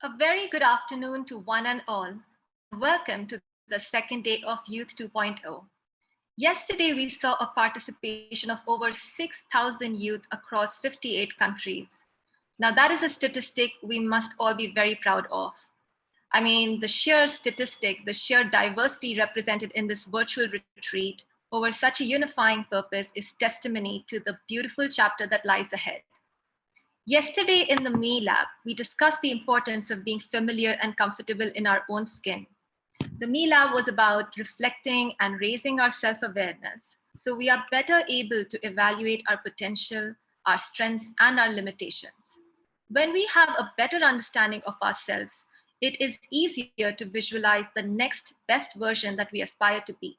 A very good afternoon to one and all, and welcome to the second day of Youth 2.0. Yesterday, we saw a participation of over 6,000 youth across 58 countries. Now, that is a statistic we must all be very proud of. I mean, the sheer statistic, the sheer diversity represented in this virtual retreat over such a unifying purpose is testimony to the beautiful chapter that lies ahead. Yesterday in the Me Lab, we discussed the importance of being familiar and comfortable in our own skin. The Me Lab was about reflecting and raising our self-awareness so we are better able to evaluate our potential, our strengths, and our limitations. When we have a better understanding of ourselves, it is easier to visualize the next best version that we aspire to be.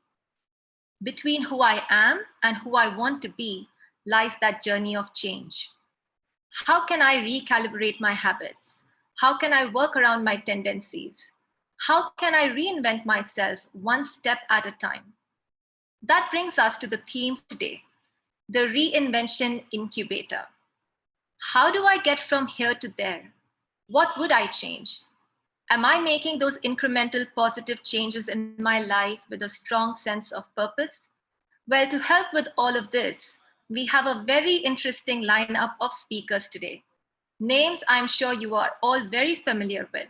Between who I am and who I want to be lies that journey of change. How can I recalibrate my habits? How can I work around my tendencies? How can I reinvent myself one step at a time? That brings us to the theme today, the Reinvention Incubator. How do I get from here to there? What would I change? Am I making those incremental positive changes in my life with a strong sense of purpose? Well, to help with all of this, we have a very interesting lineup of speakers today. Names I'm sure you are all very familiar with.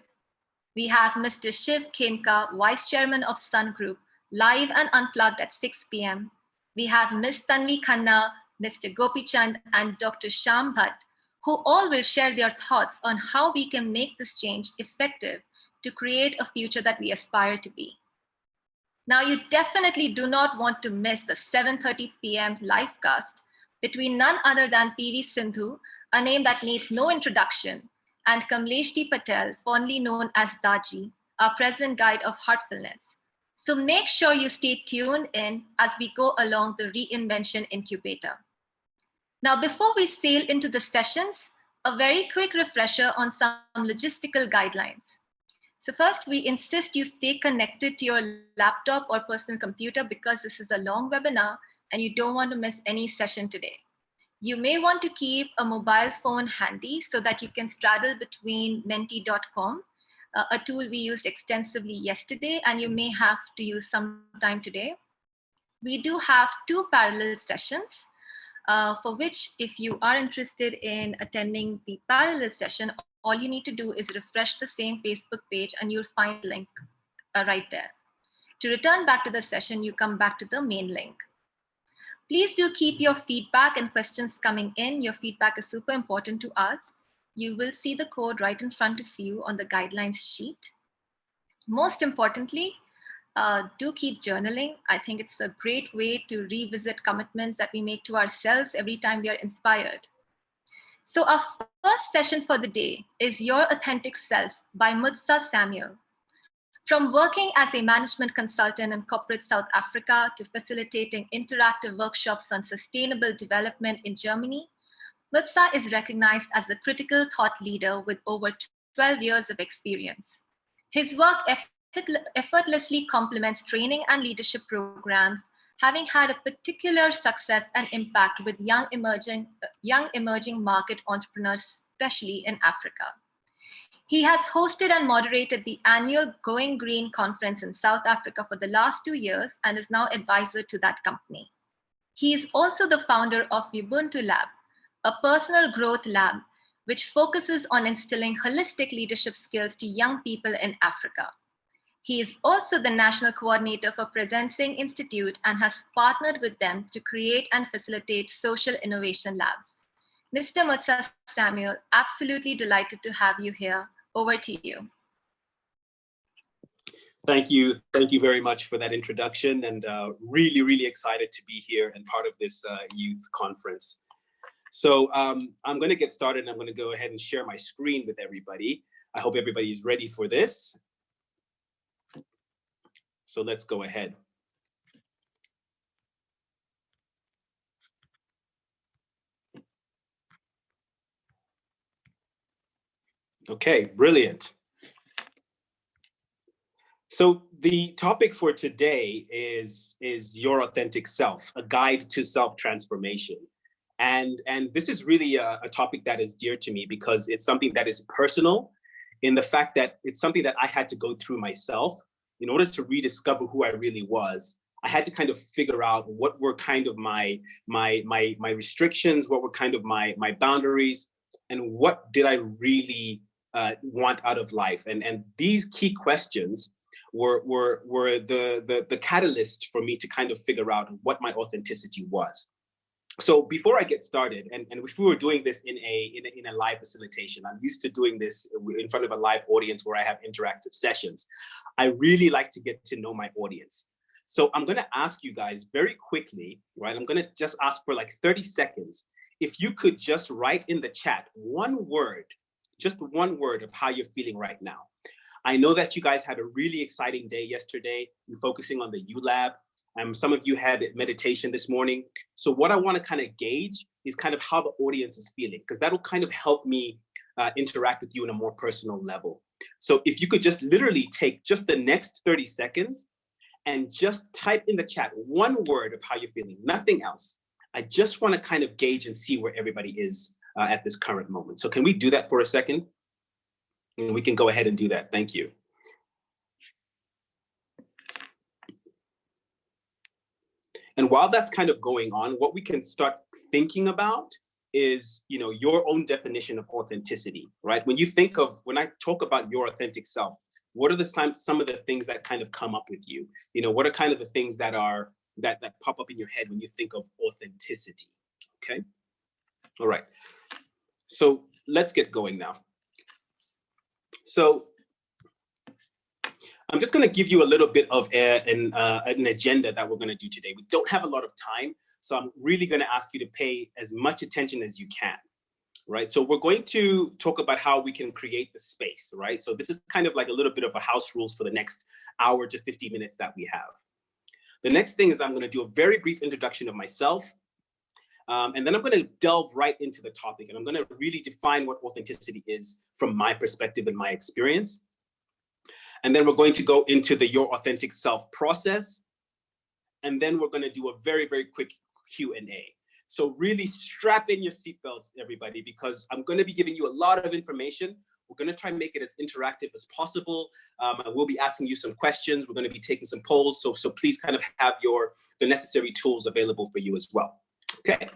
We have Mr. Shiv Khemka, Vice Chairman of Sun Group, live and unplugged at 6 p.m. We have Ms. Tanvi Khanna, Mr. Gopi Chand, and Dr. Sham Bhatt, who all will share their thoughts on how we can make this change effective to create a future that we aspire to be. Now, you definitely do not want to miss the 7:30 p.m. live cast between none other than PV Sindhu, a name that needs no introduction, and Kamleshti Patel, fondly known as Daji, our president guide of Heartfulness. So make sure you stay tuned in as we go along the Reinvention Incubator. Now, before we sail into the sessions, a very quick refresher on some logistical guidelines. So first, we insist you stay connected to your laptop or personal computer because this is a long webinar and you don't want to miss any session today. You may want to keep a mobile phone handy so that you can straddle between menti.com, a tool we used extensively yesterday, and you may have to use sometime today. We do have 2 parallel sessions, for which if you are interested in attending the parallel session, all you need to do is refresh the same Facebook page and you'll find the link right there. To return back to the session, you come back to the main link. Please do keep your feedback and questions coming in. Your feedback is super important to us. You will see the code right in front of you on the guidelines sheet. Most importantly, do keep journaling. I think it's a great way to revisit commitments that we make to ourselves every time we are inspired. So our first session for the day is Your Authentic Self by Mutsa Samuel. From working as a management consultant in corporate South Africa to facilitating interactive workshops on sustainable development in Germany, Mutsa is recognized as the critical thought leader with over 12 years of experience. His work effortlessly complements training and leadership programs, having had a particular success and impact with young emerging market entrepreneurs, especially in Africa. He has hosted and moderated the annual Going Green conference in South Africa for the last 2 years and is now advisor to that company. He is also the founder of Ubuntu Lab, a personal growth lab which focuses on instilling holistic leadership skills to young people in Africa. He is also the national coordinator for Presencing Institute and has partnered with them to create and facilitate social innovation labs. Mr. Mutsa Samuel, absolutely delighted to have you here. Over to you. Thank you very much for that introduction, and really excited to be here and part of this youth conference. So I'm going to get started, and I'm going to go ahead and share my screen with everybody. I hope everybody is ready for this. So let's go ahead. Okay, brilliant. So the topic for today is Your Authentic Self, a guide to self-transformation. And this is really a topic that is dear to me because it's something that is personal, in the fact that it's something that I had to go through myself in order to rediscover who I really was. I had to kind of figure out what were kind of my restrictions, what were kind of my boundaries, and what did I really want out of life. And these key questions were the catalyst for me to kind of figure out what my authenticity was. So before I get started, and if we were doing this in a live facilitation, I'm used to doing this in front of a live audience where I have interactive sessions. I really like to get to know my audience. So I'm going to ask you guys very quickly, right? I'm going to just ask for like 30 seconds. If you could just write in the chat one word, just one word of how you're feeling right now. I know that you guys had a really exciting day yesterday, focusing on the U Lab. Some of you had meditation this morning. So what I want to kind of gauge is kind of how the audience is feeling, because that'll kind of help me interact with you on a more personal level. So if you could just literally take just the next 30 seconds and just type in the chat one word of how you're feeling, nothing else. I just want to kind of gauge and see where everybody is at this current moment. So can we do that for a second? And we can go ahead and do that. Thank you. And while that's kind of going on, what we can start thinking about is, you know, your own definition of authenticity, right? When I talk about your authentic self, what are some of the things that kind of come up with you? You know, what are kind of the things that pop up in your head when you think of authenticity? Okay. All right. So let's get going now. So I'm just going to give you a little bit of an agenda that we're going to do today. We don't have a lot of time, so I'm really going to ask you to pay as much attention as you can, right? So we're going to talk about how we can create the space, right? So this is kind of like a little bit of a house rules for the next hour to 50 minutes that we have. The next thing is I'm going to do a very brief introduction of myself, and then I'm going to delve right into the topic, and I'm going to really define what authenticity is from my perspective and my experience. And then we're going to go into the Your Authentic Self process. And then we're going to do a very, very quick Q&A. So really strap in your seatbelts, everybody, because I'm going to be giving you a lot of information. We're going to try and make it as interactive as possible. I will be asking you some questions. We're going to be taking some polls. So please kind of have the necessary tools available for you as well. Okay.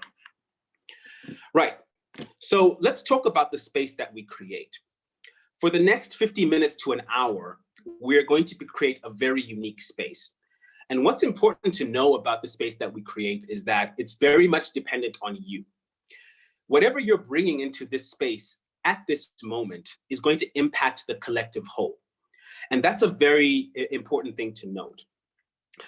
Right. So let's talk about the space that we create. For the next 50 minutes to an hour, we're going to create a very unique space. And what's important to know about the space that we create is that it's very much dependent on you. Whatever you're bringing into this space at this moment is going to impact the collective whole. And that's a very important thing to note.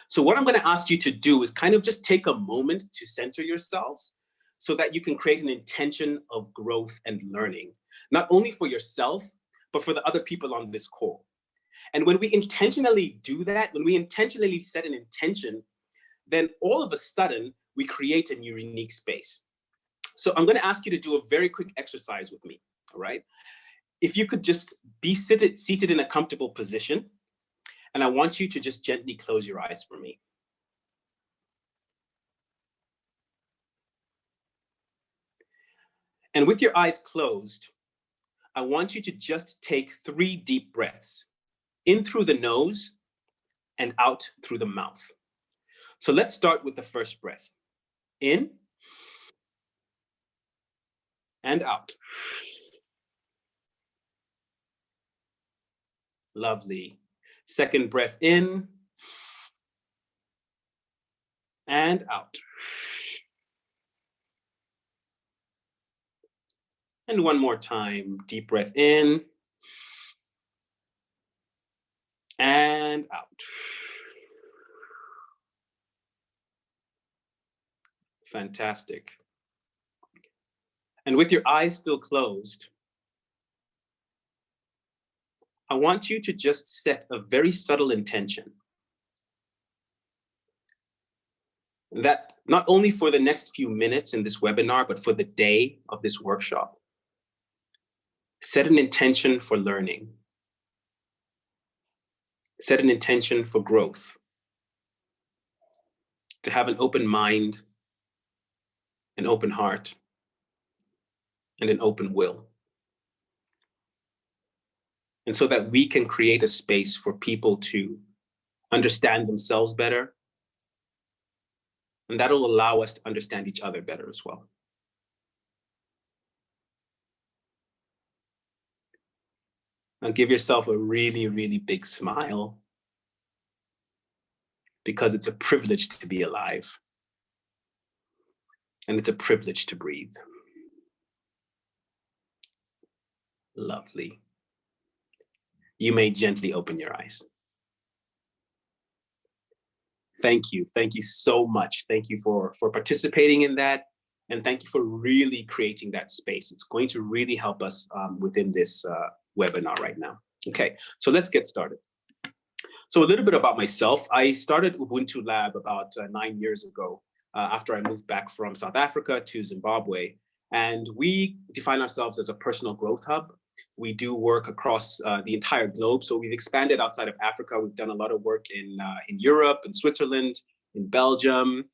So what I'm going to ask you to do is kind of just take a moment to center yourselves so that you can create an intention of growth and learning, not only for yourself, but for the other people on this call. And when we intentionally do that, when we intentionally set an intention, then all of a sudden we create a new unique space. So I'm going to ask you to do a very quick exercise with me, all right? If you could just be seated in a comfortable position, and I want you to just gently close your eyes for me. And with your eyes closed, I want you to just take 3 deep breaths, in through the nose and out through the mouth. So let's start with the first breath. In and out. Lovely. Second breath in and out. And one more time, deep breath in and out. Fantastic. And with your eyes still closed, I want you to just set a very subtle intention that not only for the next few minutes in this webinar, but for the day of this workshop, set an intention for learning. Set an intention for growth, to have an open mind, an open heart, and an open will. and so that we can create a space for people to understand themselves better. And that'll allow us to understand each other better as well. Now give yourself a really, really big smile, because it's a privilege to be alive. And it's a privilege to breathe. Lovely. You may gently open your eyes. Thank you. Thank you so much. Thank you for participating in that. And thank you for really creating that space. It's going to really help us within this webinar right now. Okay, so let's get started. So a little bit about myself. I started Ubuntu Lab about 9 years ago after I moved back from South Africa to Zimbabwe. And we define ourselves as a personal growth hub. We do work across the entire globe. So we've expanded outside of Africa. We've done a lot of work in Europe, in Switzerland, in Belgium.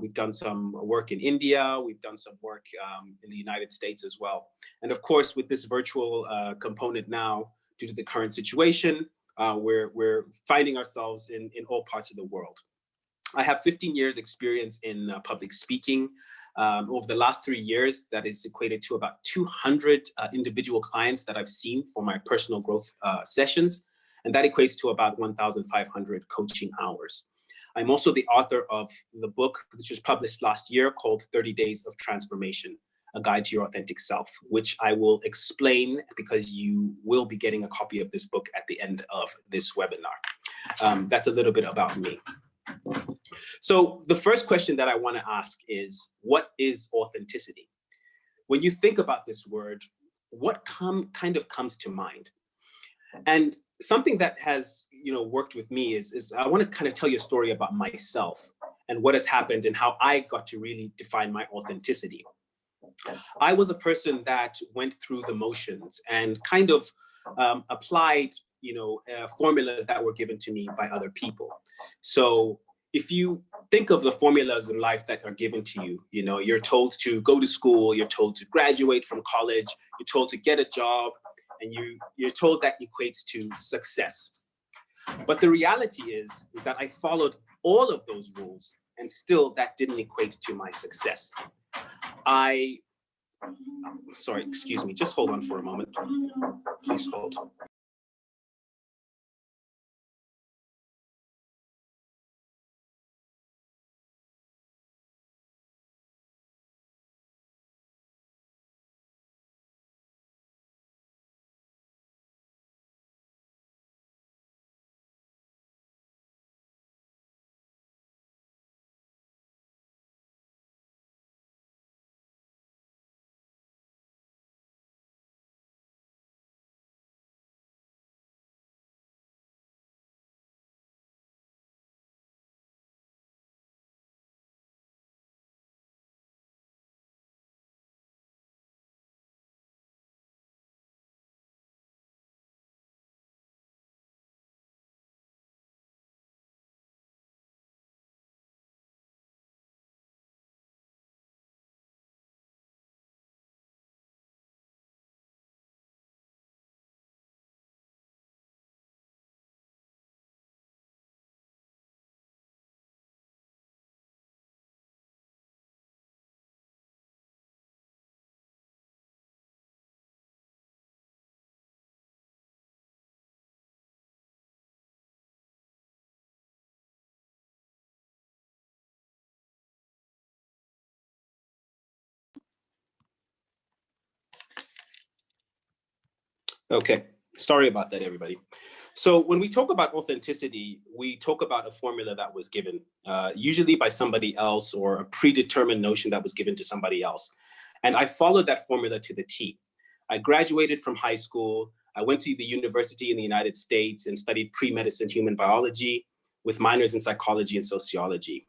We've done some work in India. We've done some work in the United States as well. And of course, with this virtual component now, due to the current situation, we're finding ourselves in all parts of the world. I have 15 years experience in public speaking. Over the last 3 years, that is equated to about 200 individual clients that I've seen for my personal growth sessions. And that equates to about 1,500 coaching hours. I'm also the author of the book, which was published last year, called 30 Days of Transformation, A Guide to Your Authentic Self, which I will explain because you will be getting a copy of this book at the end of this webinar. That's a little bit about me. So the first question that I want to ask is, what is authenticity? When you think about this word, what kind of comes to mind? And something that has worked with me is I want to kind of tell you a story about myself and what has happened and how I got to really define my authenticity. I was a person that went through the motions and kind of applied formulas that were given to me by other people. So if you think of the formulas in life that are given to you, you're told to go to school, you're told to graduate from college, you're told to get a job, and you're told that equates to success. But the reality is that I followed all of those rules, and still that didn't equate to my success. Sorry, excuse me, just hold on for a moment. Please hold. Okay, sorry about that, everybody. So when we talk about authenticity, we talk about a formula that was given, usually by somebody else, or a predetermined notion that was given to somebody else. And I followed that formula to the T. I graduated from high school. I went to the university in the United States and studied pre-medicine human biology with minors in psychology and sociology.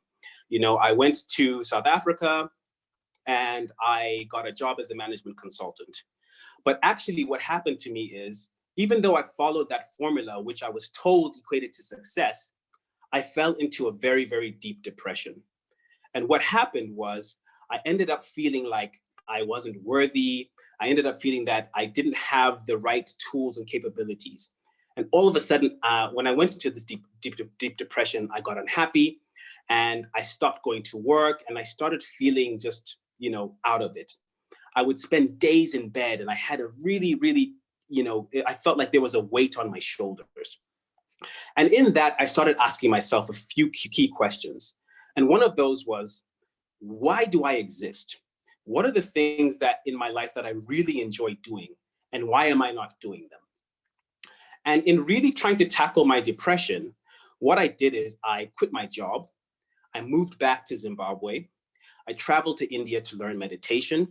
I went to South Africa and I got a job as a management consultant. But actually what happened to me is, even though I followed that formula, which I was told equated to success, I fell into a very, very deep depression. And what happened was I ended up feeling like I wasn't worthy. I ended up feeling that I didn't have the right tools and capabilities. And all of a sudden, when I went into this deep depression, I got unhappy and I stopped going to work and I started feeling just, out of it. I would spend days in bed and I had a really, I felt like there was a weight on my shoulders. And in that, I started asking myself a few key questions. And one of those was, why do I exist? What are the things that in my life that I really enjoy doing? And why am I not doing them? And in really trying to tackle my depression, what I did is I quit my job. I moved back to Zimbabwe. I traveled to India to learn meditation.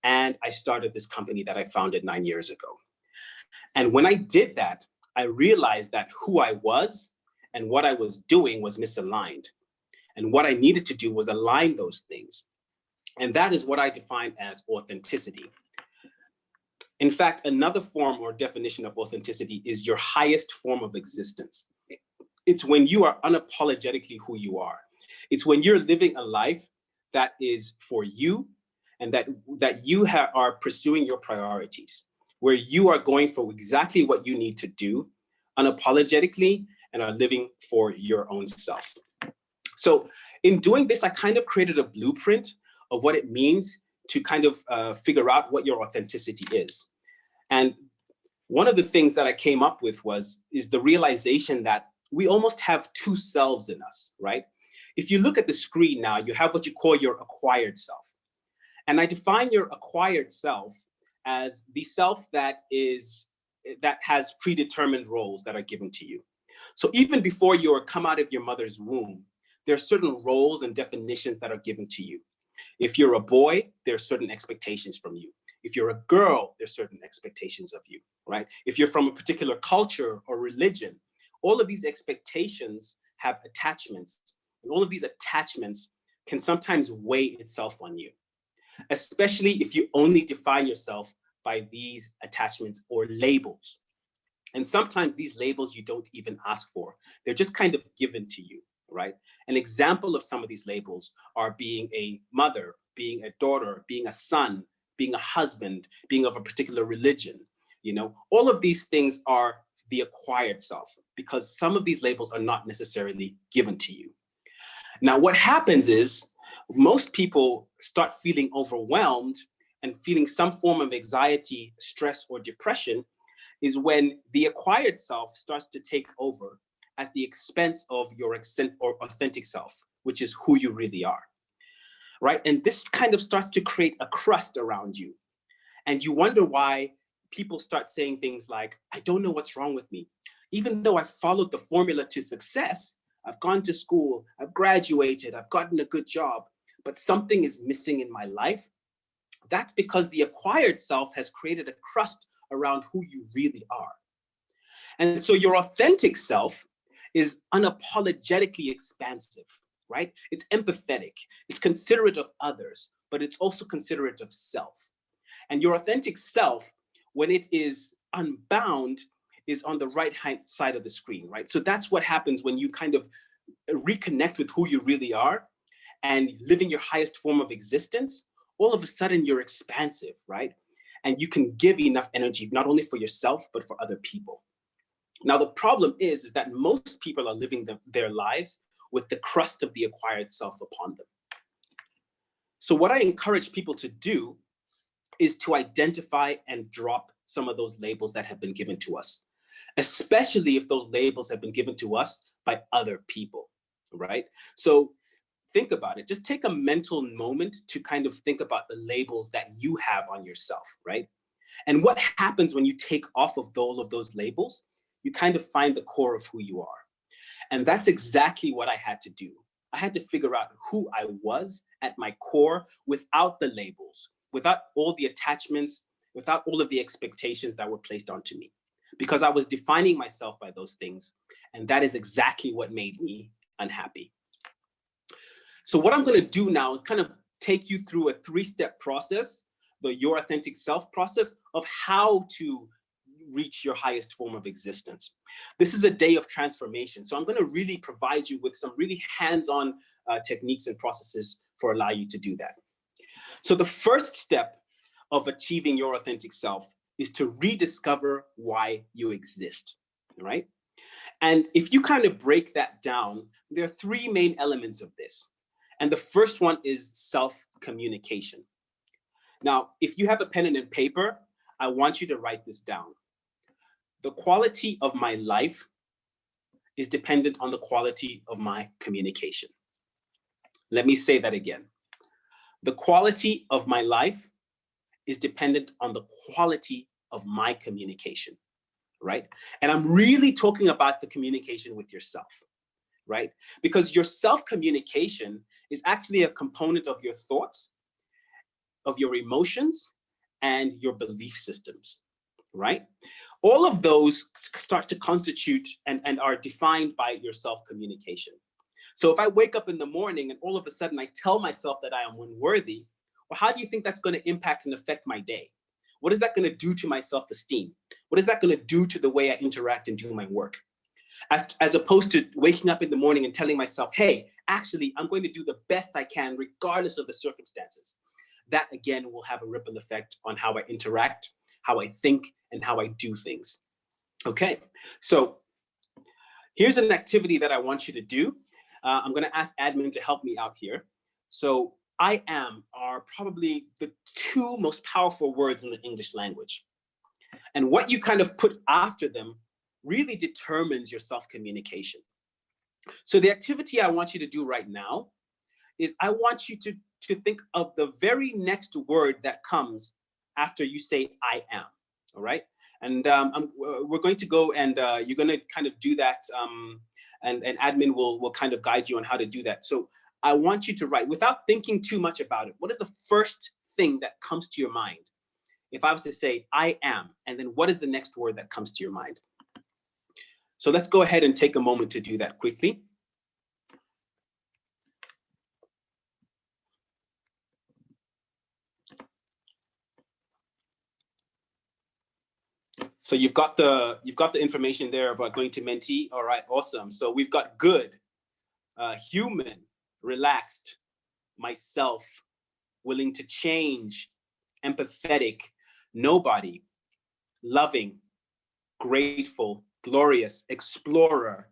And I started this company that I founded 9 years ago. And when I did that, I realized that who I was and what I was doing was misaligned. And what I needed to do was align those things. And that is what I define as authenticity. In fact, another form or definition of authenticity is your highest form of existence. It's when you are unapologetically who you are. It's when you're living a life that is for you and that you are pursuing your priorities, where you are going for exactly what you need to do unapologetically and are living for your own self. So in doing this, I kind of created a blueprint of what it means to kind of figure out what your authenticity is. And one of the things that I came up with is the realization that we almost have two selves in us, right? If you look at the screen now, you have what you call your acquired self. And I define your acquired self as the self that has predetermined roles that are given to you. So even before you come out of your mother's womb, there are certain roles and definitions that are given to you. If you're a boy, there are certain expectations from you. If you're a girl, there's certain expectations of you, right? If you're from a particular culture or religion, all of these expectations have attachments. And all of these attachments can sometimes weigh itself on you, especially if you only define yourself by these attachments or labels. And sometimes these labels you don't even ask for. They're just kind of given to you, right? An example of some of these labels are being a mother, being a daughter, being a son, being a husband, being of a particular religion. All of these things are the acquired self because some of these labels are not necessarily given to you. Now, what happens is most people start feeling overwhelmed and feeling some form of anxiety, stress, or depression is when the acquired self starts to take over at the expense of your authentic self, which is who you really are, right? And this kind of starts to create a crust around you. And you wonder why people start saying things like, I don't know what's wrong with me. Even though I followed the formula to success, I've gone to school, I've graduated, I've gotten a good job, but something is missing in my life. That's because the acquired self has created a crust around who you really are. And so your authentic self is unapologetically expansive, right? It's empathetic, it's considerate of others, but it's also considerate of self. And your authentic self, when it is unbound, is on the right-hand side of the screen, right? So that's what happens when you kind of reconnect with who you really are and living your highest form of existence. All of a sudden you're expansive, right? And you can give enough energy, not only for yourself, but for other people. Now, the problem is that most people are living their lives with the crust of the acquired self upon them. So what I encourage people to do is to identify and drop some of those labels that have been given to us, especially if those labels have been given to us by other people, right? So think about it. Just take a mental moment to kind of think about the labels that you have on yourself, right? And what happens when you take off of all of those labels? You kind of find the core of who you are. And that's exactly what I had to do. I had to figure out who I was at my core without the labels, without all the attachments, without all of the expectations that were placed onto me, because I was defining myself by those things. And that is exactly what made me unhappy. So what I'm going to do now is kind of take you through a 3-step process, the Your Authentic Self process of how to reach your highest form of existence. This is a day of transformation. So I'm going to really provide you with some really hands-on techniques and processes for allow you to do that. So the first step of achieving your authentic self is to rediscover why you exist, right? And if you kind of break that down, there are three main elements of this. And the first one is self-communication. Now, if you have a pen and a paper, I want you to write this down. The quality of my life is dependent on the quality of my communication. Let me say that again. The quality of my life is dependent on the quality of my communication, right? And I'm really talking about the communication with yourself, right? Because your self-communication is actually a component of your thoughts, of your emotions, and your belief systems, right? All of those start to constitute and are defined by your self-communication. So if I wake up in the morning and all of a sudden I tell myself that I am unworthy, well, how do you think that's going to impact and affect my day? What is that going to do to my self-esteem? What is that going to do to the way I interact and do my work? As opposed to waking up in the morning and telling myself, hey, actually, I'm going to do the best I can regardless of the circumstances. That, again, will have a ripple effect on how I interact, how I think, and how I do things. Okay, so here's an activity that I want you to do. I'm going to ask admin to help me out here. So I am are probably the two most powerful words in the English language. And what you kind of put after them really determines your self-communication. So the activity I want you to do right now is I want you to think of the very next word that comes after you say I am, all right? And we're going to go and you're going to kind of do that, and admin will kind of guide you on how to do that. So I want you to write, without thinking too much about it, what is the first thing that comes to your mind? If I was to say I am, and then what is the next word that comes to your mind? So let's go ahead and take a moment to do that quickly. So you've got the information there about going to Mentee. All right, awesome. So we've got good, human, relaxed, myself, willing to change, empathetic, nobody, loving, grateful, glorious, explorer,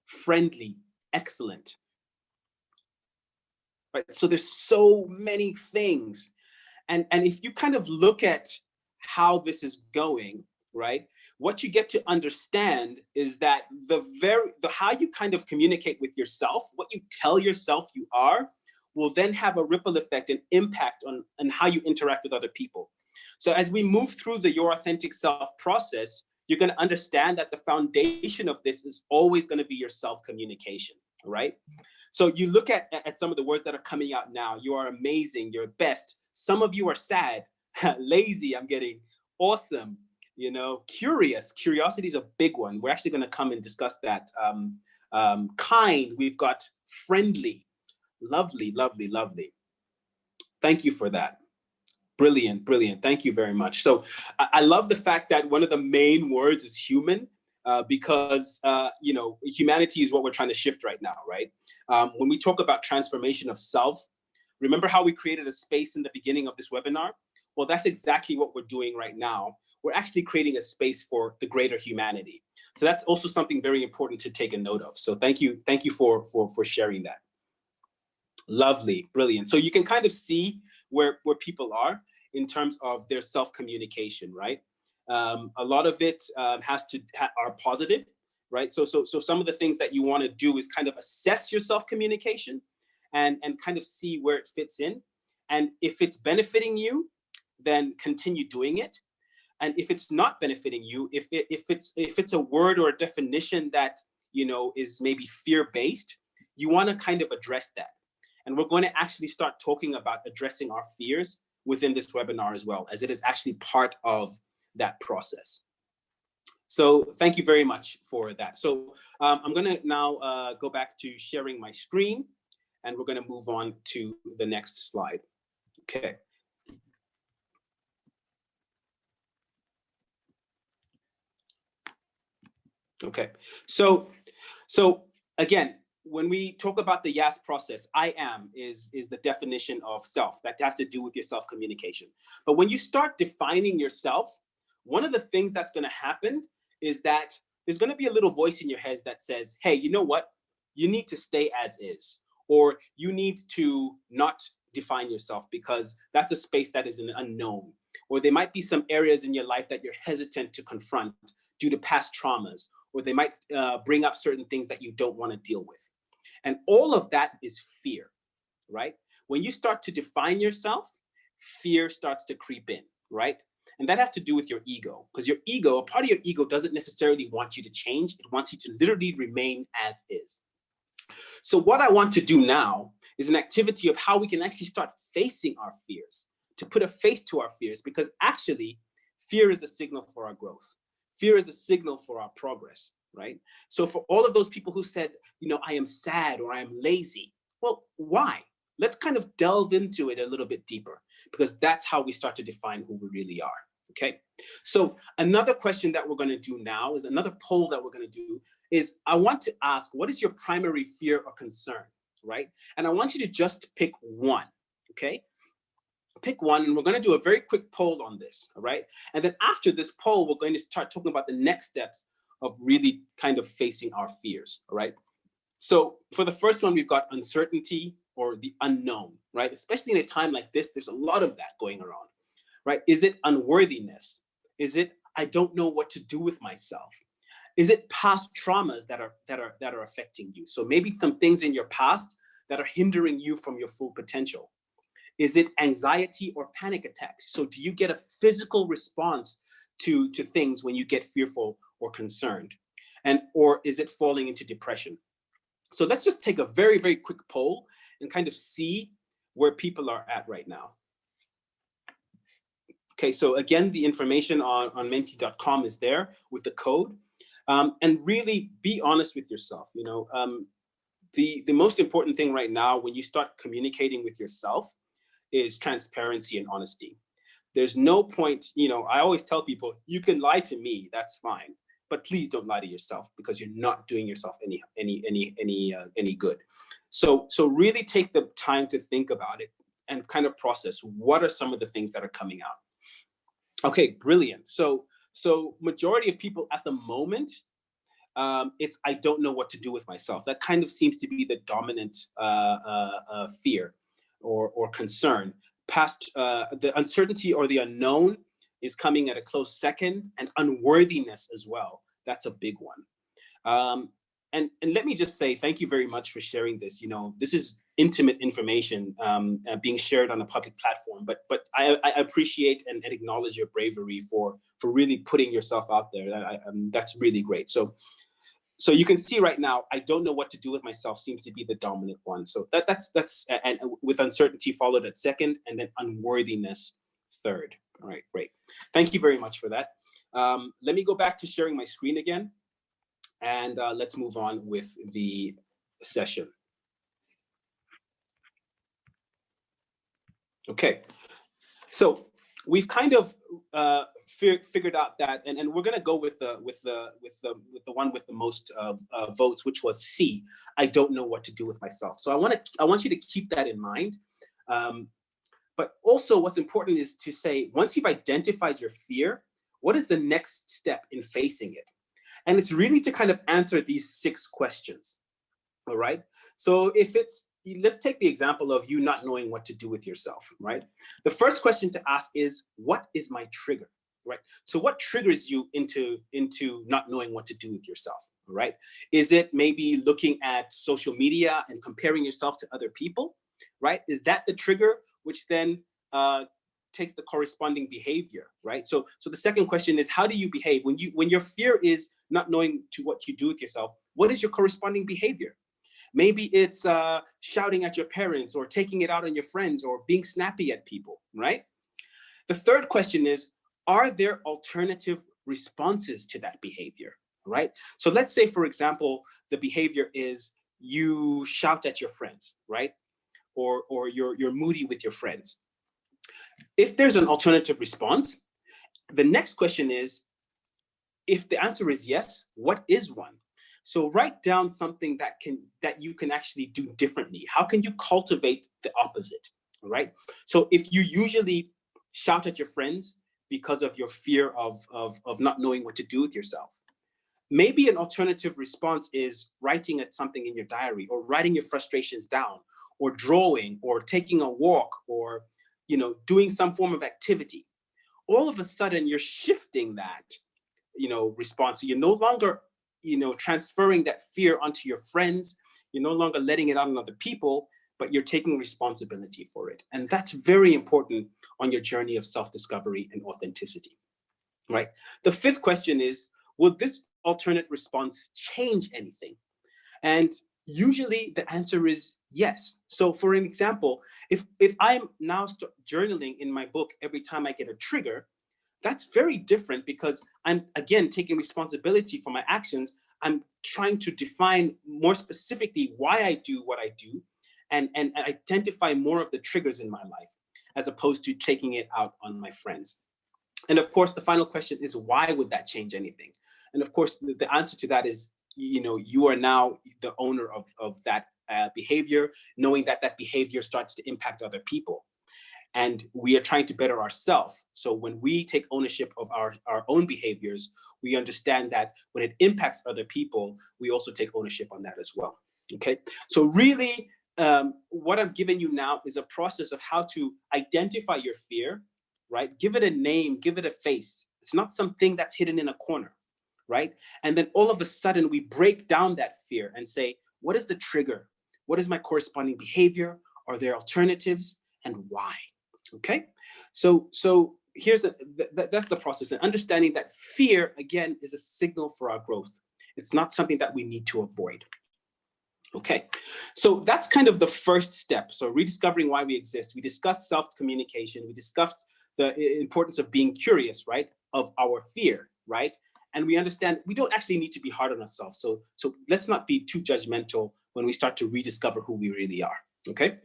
friendly, excellent. Right? So there's so many things. And if you kind of look at how this is going, right, what you get to understand is that the how you kind of communicate with yourself, what you tell yourself you are, will then have a ripple effect and impact on how you interact with other people. So as we move through the Your Authentic Self process, you're going to understand that the foundation of this is always going to be your self-communication, right? So you look at some of the words that are coming out now. You are amazing, you're best. Some of you are sad, lazy, I'm getting, awesome, you know, curious. Curiosity is a big one. We're actually going to come and discuss that. Kind, we've got friendly, lovely, lovely, lovely. Thank you for that. Brilliant, brilliant. Thank you very much. So I love the fact that one of the main words is human, because you know, humanity is what we're trying to shift right now, right? When we talk about transformation of self, remember how we created a space in the beginning of this webinar? Well, that's exactly what we're doing right now. We're actually creating a space for the greater humanity. So that's also something very important to take a note of. So thank you for sharing that. Lovely, brilliant. So you can kind of see where people are in terms of their self-communication, right? A lot of it are positive, right? So some of the things that you want to do is kind of assess your self-communication and kind of see where it fits in. And if it's benefiting you, then continue doing it. And if it's not benefiting you, if it's a word or a definition that, you know, is maybe fear-based, you want to kind of address that. And we're going to actually start talking about addressing our fears within this webinar as well, as it is actually part of that process. So thank you very much for that. So I'm going to now go back to sharing my screen, and we're going to move on to the next slide. Okay. Okay. So again, when we talk about the YAS process, I am is the definition of self. That has to do with your self-communication. But when you start defining yourself, one of the things that's going to happen is that there's going to be a little voice in your head that says, hey, you know what? You need to stay as is, or you need to not define yourself because that's a space that is an unknown. Or there might be some areas in your life that you're hesitant to confront due to past traumas, or they might bring up certain things that you don't want to deal with. And all of that is fear, right? When you start to define yourself, fear starts to creep in, right? And that has to do with your ego, because your ego, a part of your ego doesn't necessarily want you to change. It wants you to literally remain as is. So what I want to do now is an activity of how we can actually start facing our fears, to put a face to our fears, because actually fear is a signal for our growth. Fear is a signal for our progress, right? So for all of those people who said, you know, I am sad or I am lazy, well, why? Let's kind of delve into it a little bit deeper, because that's how we start to define who we really are, okay? So another question that we're gonna do now is another poll that we're gonna do is I want to ask, what is your primary fear or concern, right? And I want you to just pick one, okay? Pick one, and we're going to do a very quick poll on this, all right? And then after this poll, we're going to start talking about the next steps of really kind of facing our fears, all right? So for the first one, we've got uncertainty or the unknown, right? Especially in a time like this, there's a lot of that going around, right? Is it unworthiness? Is it I don't know what to do with myself? Is it past traumas that are affecting you? So maybe some things in your past that are hindering you from your full potential. Is it anxiety or panic attacks? So do you get a physical response to things when you get fearful or concerned? Or is it falling into depression? So let's just take a very, very quick poll and kind of see where people are at right now. Okay, so again, the information on menti.com is there with the code. And really be honest with yourself. You know, the most important thing right now when you start communicating with yourself is transparency and honesty. There's no point, you know, I always tell people, you can lie to me, that's fine, but please don't lie to yourself, because you're not doing yourself any good. So really take the time to think about it and kind of process what are some of the things that are coming out. Okay, brilliant. So majority of people at the moment, it's I don't know what to do with myself. That kind of seems to be the dominant fear or concern. Past the uncertainty or the unknown is coming at a close second, and unworthiness as well. That's a big one. And let me just say thank you very much for sharing this. You know, this is intimate information being shared on a public platform, but I appreciate and acknowledge your bravery for really putting yourself out there. That's really great. So you can see right now, I don't know what to do with myself seems to be the dominant one. So that's and with uncertainty followed at second, and then unworthiness third. All right, great. Thank you very much for that. Let me go back to sharing my screen again, and let's move on with the session. Okay, so we've kind of figured out that, and we're gonna go with the one with the most votes, which was C. I don't know what to do with myself. So I want you to keep that in mind. But also, what's important is to say, once you've identified your fear, what is the next step in facing it? And it's really to kind of answer these 6 questions. All right. So let's take the example of you not knowing what to do with yourself, right? The first question to ask is, what is my trigger, right? So what triggers you into not knowing what to do with yourself, right? Is it maybe looking at social media and comparing yourself to other people, right? Is that the trigger, which then takes the corresponding behavior, right? So the second question is, how do you behave when your fear is not knowing to what you do with yourself? What is your corresponding behavior? Maybe it's shouting at your parents, or taking it out on your friends, or being snappy at people, right? The third question is, are there alternative responses to that behavior, right? So let's say, for example, the behavior is you shout at your friends, right? Or you're moody with your friends. If there's an alternative response, the next question is, if the answer is yes, what is one? So write down something that you can actually do differently. How can you cultivate the opposite? All right. So if you usually shout at your friends because of your fear of not knowing what to do with yourself, maybe an alternative response is writing at something in your diary, or writing your frustrations down, or drawing, or taking a walk, or doing some form of activity. All of a sudden, you're shifting that response. So you're no longer transferring that fear onto your friends. You're no longer letting it out on other people, but you're taking responsibility for it. And that's very important on your journey of self-discovery and authenticity, right? The fifth question is, will this alternate response change anything? And usually the answer is yes. So for an example, if I'm now journaling in my book every time I get a trigger, that's very different, because I'm, again, taking responsibility for my actions. I'm trying to define more specifically why I do what I do, and identify more of the triggers in my life, as opposed to taking it out on my friends. And of course, the final question is, why would that change anything? And of course, the answer to that is, you are now the owner of that behavior, knowing that that behavior starts to impact other people. And we are trying to better ourselves. So when we take ownership of our own behaviors, we understand that when it impacts other people, we also take ownership on that as well. Okay. So really, what I've given you now is a process of how to identify your fear, right? Give it a name, give it a face. It's not something that's hidden in a corner, right? And then all of a sudden we break down that fear and say, what is the trigger? What is my corresponding behavior? Are there alternatives, and why? Okay, so that's the process, and understanding that fear, again, is a signal for our growth. It's not something that we need to avoid. Okay, so that's kind of the first step. So rediscovering why we exist. We discussed self-communication. We discussed the importance of being curious, right, of our fear, right? And we understand we don't actually need to be hard on ourselves. So let's not be too judgmental when we start to rediscover who we really are. Okay.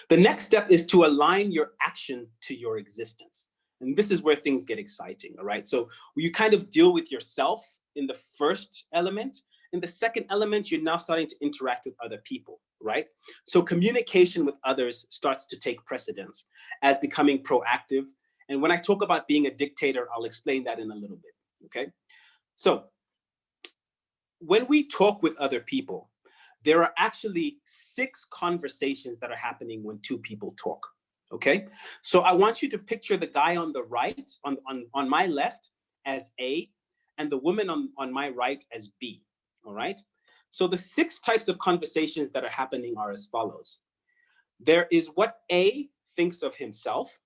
The next step is to align your action to your existence. And this is where things get exciting, all right? So you kind of deal with yourself in the first element. In the second element, you're now starting to interact with other people, right? So communication with others starts to take precedence as becoming proactive. And when I talk about being a dictator, I'll explain that in a little bit, okay? So when we talk with other people, there are actually 6 conversations that are happening when 2 people talk, okay? So I want you to picture the guy on the right, on my left, as A, and the woman on my right as B, all right? So the 6 types of conversations that are happening are as follows. There is what A thinks of himself.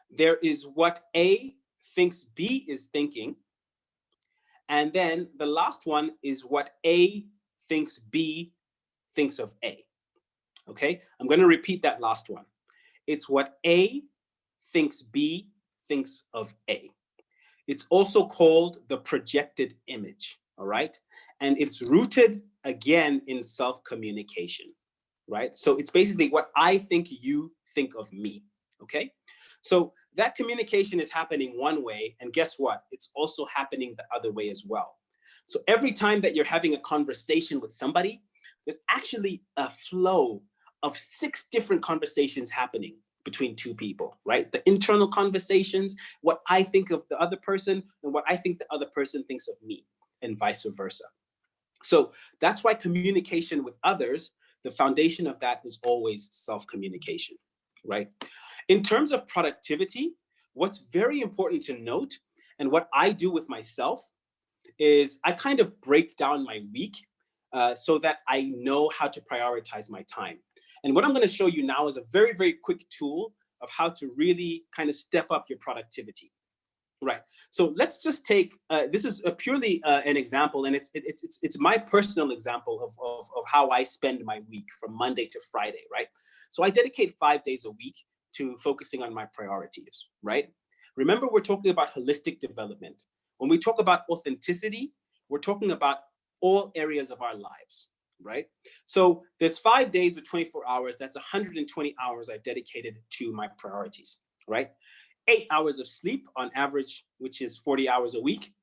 There is what A thinks B is thinking. And then the last one is what A thinks B thinks of A. Okay, I'm going to repeat that last one. It's what A thinks B thinks of A. It's also called the projected image, all right? And it's rooted, again, in self-communication, right? So it's basically what I think you think of me, okay? So that communication is happening one way, and guess what? It's also happening the other way as well. So every time that you're having a conversation with somebody, there's actually a flow of 6 different conversations happening between 2 people, right? The internal conversations, what I think of the other person, and what I think the other person thinks of me, and vice versa. So that's why communication with others, the foundation of that is always self-communication, right? In terms of productivity, what's very important to note, and what I do with myself, is I kind of break down my week so that I know how to prioritize my time. And what I'm going to show you now is a very, very quick tool of how to really kind of step up your productivity. Right. So let's just take, this is purely an example, and it's my personal example of how I spend my week from Monday to Friday, right? So I dedicate 5 days a week to focusing on my priorities, right? Remember, we're talking about holistic development. When we talk about authenticity, we're talking about all areas of our lives, right? So there's 5 days with 24 hours. That's 120 hours I've dedicated to my priorities, right? 8 hours of sleep on average, which is 40 hours a week.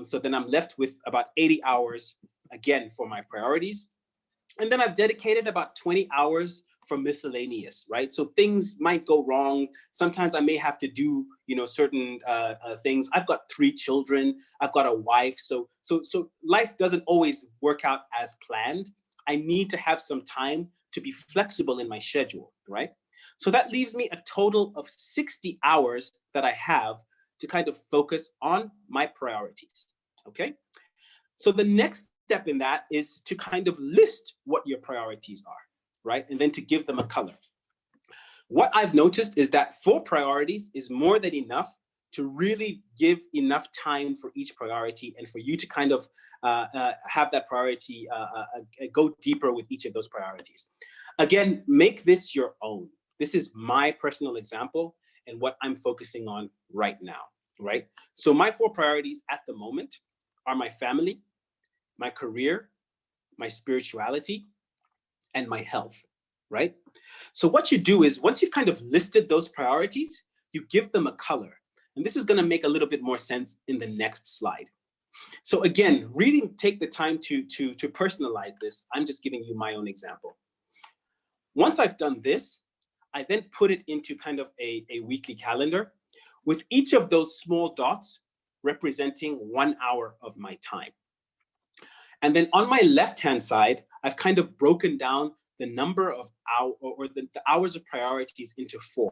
So then I'm left with about 80 hours, again, for my priorities. And then I've dedicated about 20 hours for miscellaneous, right? So things might go wrong. Sometimes I may have to do, certain things. I've got 3 children. I've got a wife. So life doesn't always work out as planned. I need to have some time to be flexible in my schedule, right? So that leaves me a total of 60 hours that I have to kind of focus on my priorities, okay? So the next step in that is to kind of list what your priorities are, right? And then to give them a color. What I've noticed is that 4 priorities is more than enough to really give enough time for each priority and for you to kind of have that priority go deeper with each of those priorities. Again, make this your own. This is my personal example and what I'm focusing on right now, right? So my 4 priorities at the moment are my family, my career, my spirituality, and my health, right? So what you do is once you've kind of listed those priorities, you give them a color. And this is going to make a little bit more sense in the next slide. So again, really take the time to personalize this. I'm just giving you my own example. Once I've done this, I then put it into kind of a weekly calendar with each of those small dots representing 1 hour of my time. And then on my left-hand side, I've kind of broken down the number of the hours of priorities into 4,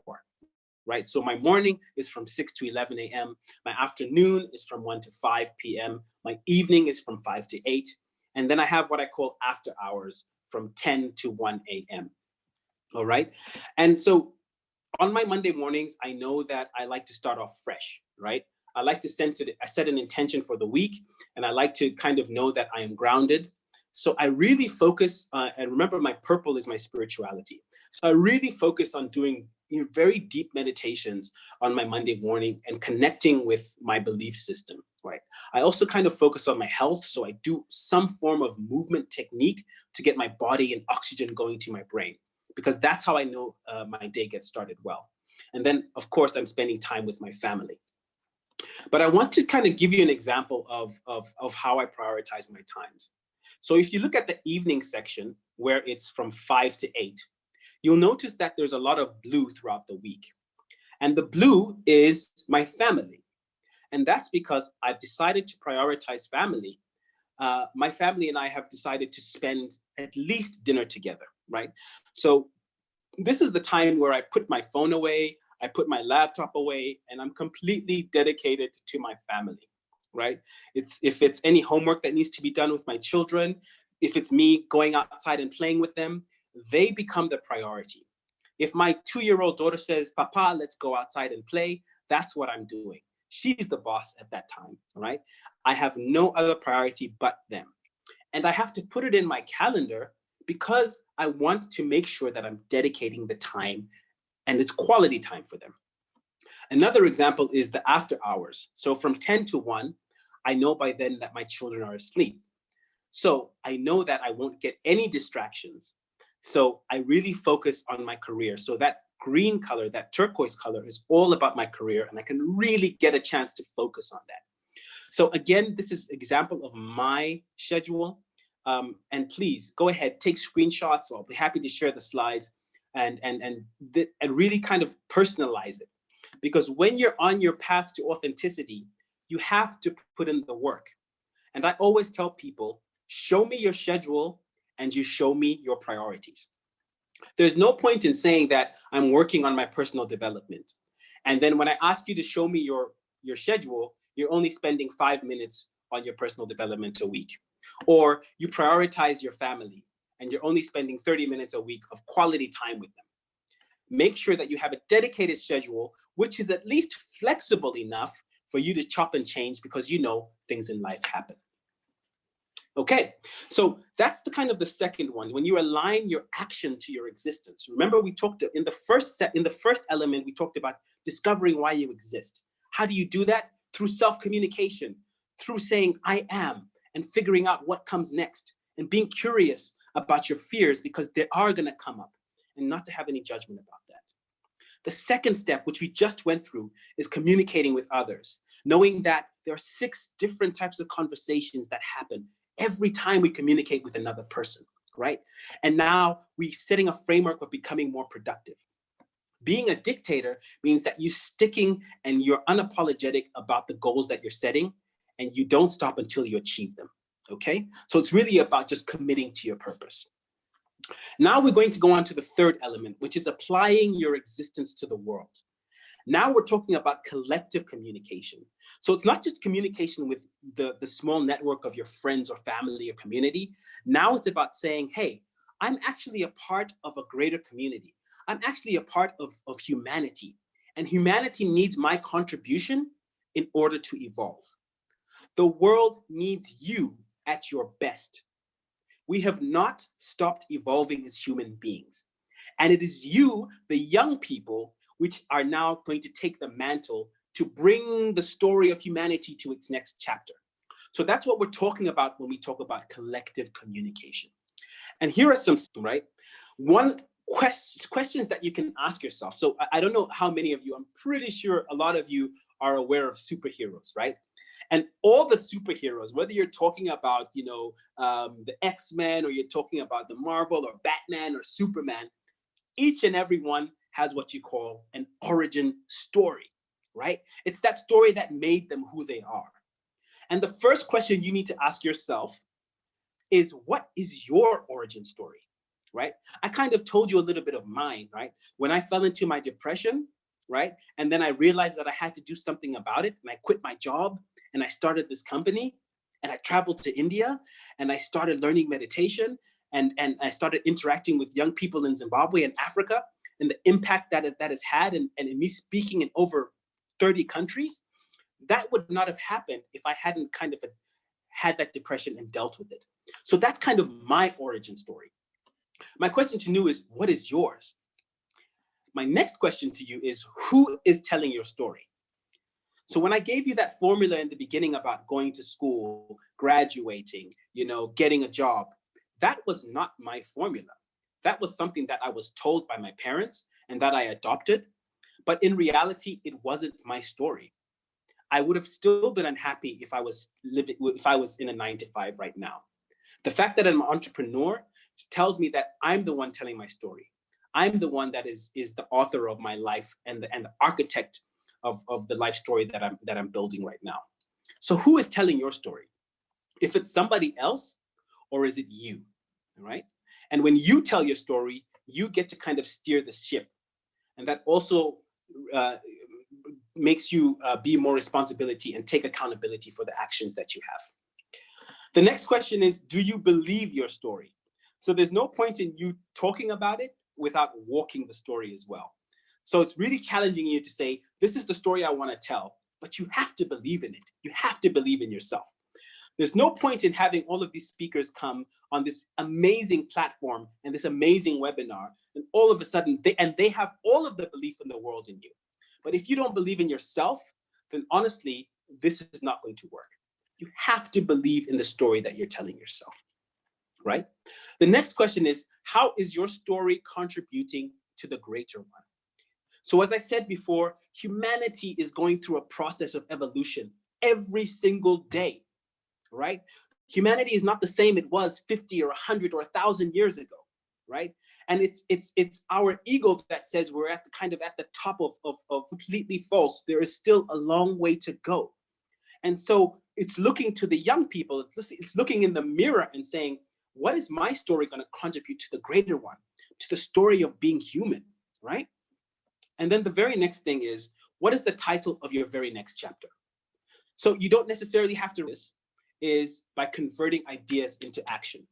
right? So my morning is from 6 to 11 a.m. My afternoon is from 1 to 5 p.m. My evening is from 5 to 8. And then I have what I call after hours from 10 to 1 a.m. All right. And so on my Monday mornings, I know that I like to start off fresh, right? I like to set an intention for the week, and I like to kind of know that I am grounded. So I really focus, and remember my purple is my spirituality. So I really focus on doing very deep meditations on my Monday morning and connecting with my belief system, right? I also kind of focus on my health. So I do some form of movement technique to get my body and oxygen going to my brain, because that's how I know my day gets started well. And then, of course, I'm spending time with my family. But I want to kind of give you an example of how I prioritize my times. So if you look at the evening section, where it's from 5 to 8, you'll notice that there's a lot of blue throughout the week. And the blue is my family. And that's because I've decided to prioritize family. My family and I have decided to spend at least dinner together, right? So this is the time where I put my phone away, I put my laptop away, and I'm completely dedicated to my family, right? If it's any homework that needs to be done with my children, if it's me going outside and playing with them, they become the priority. If my 2-year-old daughter says, Papa, let's go outside and play, that's what I'm doing. She's the boss at that time, right? I have no other priority but them. And I have to put it in my calendar because I want to make sure that I'm dedicating the time and it's quality time for them. Another example is the after hours. So from 10 to 1, I know by then that my children are asleep. So I know that I won't get any distractions. So I really focus on my career. So that green color, that turquoise color is all about my career, and I can really get a chance to focus on that. So again, this is an example of my schedule. And please go ahead, take screenshots. I'll be happy to share the slides and really kind of personalize it. Because when you're on your path to authenticity, you have to put in the work. And I always tell people, show me your schedule and you show me your priorities. There's no point in saying that I'm working on my personal development. And then when I ask you to show me your schedule, you're only spending 5 minutes on your personal development a week. Or you prioritize your family and you're only spending 30 minutes a week of quality time with them. Make sure that you have a dedicated schedule, which is at least flexible enough for you to chop and change because you know things in life happen. Okay, so that's the kind of the second one, when you align your action to your existence. Remember, we talked in the first element, we talked about discovering why you exist. How do you do that? Through self-communication, through saying, I am, and figuring out what comes next, and being curious about your fears because they are gonna come up, and not to have any judgment about that. The second step, which we just went through, is communicating with others, knowing that there are 6 different types of conversations that happen every time we communicate with another person, right? And now we're setting a framework of becoming more productive. Being a dictator means that you're sticking and you're unapologetic about the goals that you're setting, and you don't stop until you achieve them, okay? So it's really about just committing to your purpose. Now we're going to go on to the third element, which is applying your existence to the world. Now we're talking about collective communication. So it's not just communication with the small network of your friends or family or community. Now it's about saying, hey, I'm actually a part of a greater community. I'm actually a part of humanity. And humanity needs my contribution in order to evolve. The world needs you at your best. We have not stopped evolving as human beings. And it is you, the young people, which are now going to take the mantle to bring the story of humanity to its next chapter. So that's what we're talking about when we talk about collective communication. And here are some, right? One questions that you can ask yourself. So I don't know how many of you, I'm pretty sure a lot of you are aware of superheroes, right? And all the superheroes, whether you're talking about, the X-Men, or you're talking about the Marvel or Batman or Superman, each and every one has what you call an origin story, right? It's that story that made them who they are. And the first question you need to ask yourself is, what is your origin story, right? I kind of told you a little bit of mine, right? When I fell into my depression, right? And then I realized that I had to do something about it, and I quit my job and I started this company, and I traveled to India and I started learning meditation, and I started interacting with young people in Zimbabwe and Africa, and the impact that has had, and in me speaking in over 30 countries. That would not have happened if I hadn't kind of had that depression and dealt with it. So that's kind of my origin story. My question to you is, what is yours? My next question to you is, who is telling your story? So when I gave you that formula in the beginning about going to school, graduating, getting a job, that was not my formula. That was something that I was told by my parents and that I adopted. But in reality, it wasn't my story. I would have still been unhappy if I was in a 9-to-5 right now. The fact that I'm an entrepreneur tells me that I'm the one telling my story. I'm the one that is the author of my life and the architect of the life story that I'm building right now. So who is telling your story? If it's somebody else, or is it you, right? And when you tell your story, you get to kind of steer the ship. And that also makes you be more responsibility and take accountability for the actions that you have. The next question is, do you believe your story? So there's no point in you talking about it without walking the story as well. So it's really challenging you to say, this is the story I want to tell, but you have to believe in it. You have to believe in yourself. There's no point in having all of these speakers come on this amazing platform and this amazing webinar, and all of a sudden, they have all of the belief in the world in you. But if you don't believe in yourself, then honestly, this is not going to work. You have to believe in the story that you're telling yourself, right? The next question is, how is your story contributing to the greater one? So as I said before, humanity is going through a process of evolution every single day, right? Humanity is not the same it was 50 or 100 or 1,000 years ago, right? And it's our ego that says we're at the top of completely false. There is still a long way to go. And so it's looking to the young people, it's looking in the mirror and saying, what is my story going to contribute to the greater one, to the story of being human, right? And then the very next thing is, what is the title of your very next chapter? So you don't necessarily have to, this is by converting ideas into action.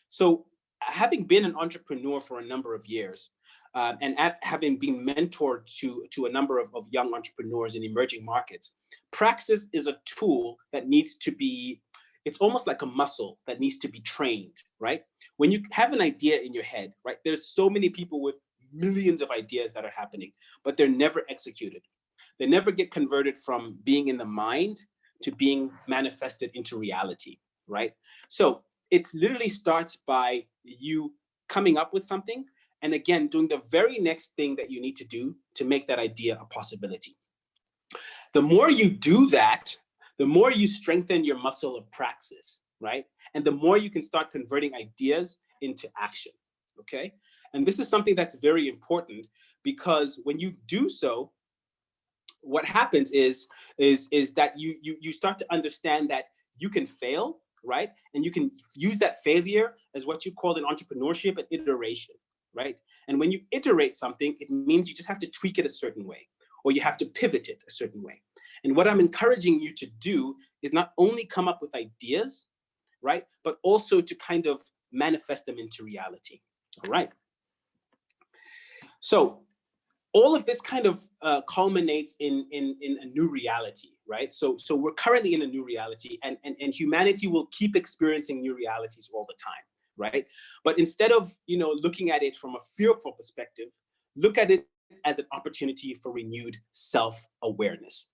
So having been an entrepreneur for a number of years, and having been mentored to a number of young entrepreneurs in emerging markets, praxis is a tool that needs to be, it's almost like a muscle that needs to be trained, right? When you have an idea in your head, right, there's so many people with millions of ideas that are happening, but they're never executed. They never get converted from being in the mind to being manifested into reality, right? So it literally starts by you coming up with something, and again, doing the very next thing that you need to do to make that idea a possibility. The more you do that, the more you strengthen your muscle of praxis, right? And the more you can start converting ideas into action, okay? And this is something that's very important, because when you do so, what happens is that you start to understand that you can fail, right? And you can use that failure as what you call in entrepreneurship an iteration, right? And when you iterate something, it means you just have to tweak it a certain way, or you have to pivot it a certain way. And what I'm encouraging you to do is not only come up with ideas, right, but also to kind of manifest them into reality. All right. So all of this kind of culminates in a new reality, right? So we're currently in a new reality, and humanity will keep experiencing new realities all the time, right? But instead of, looking at it from a fearful perspective, look at it as an opportunity for renewed self-awareness.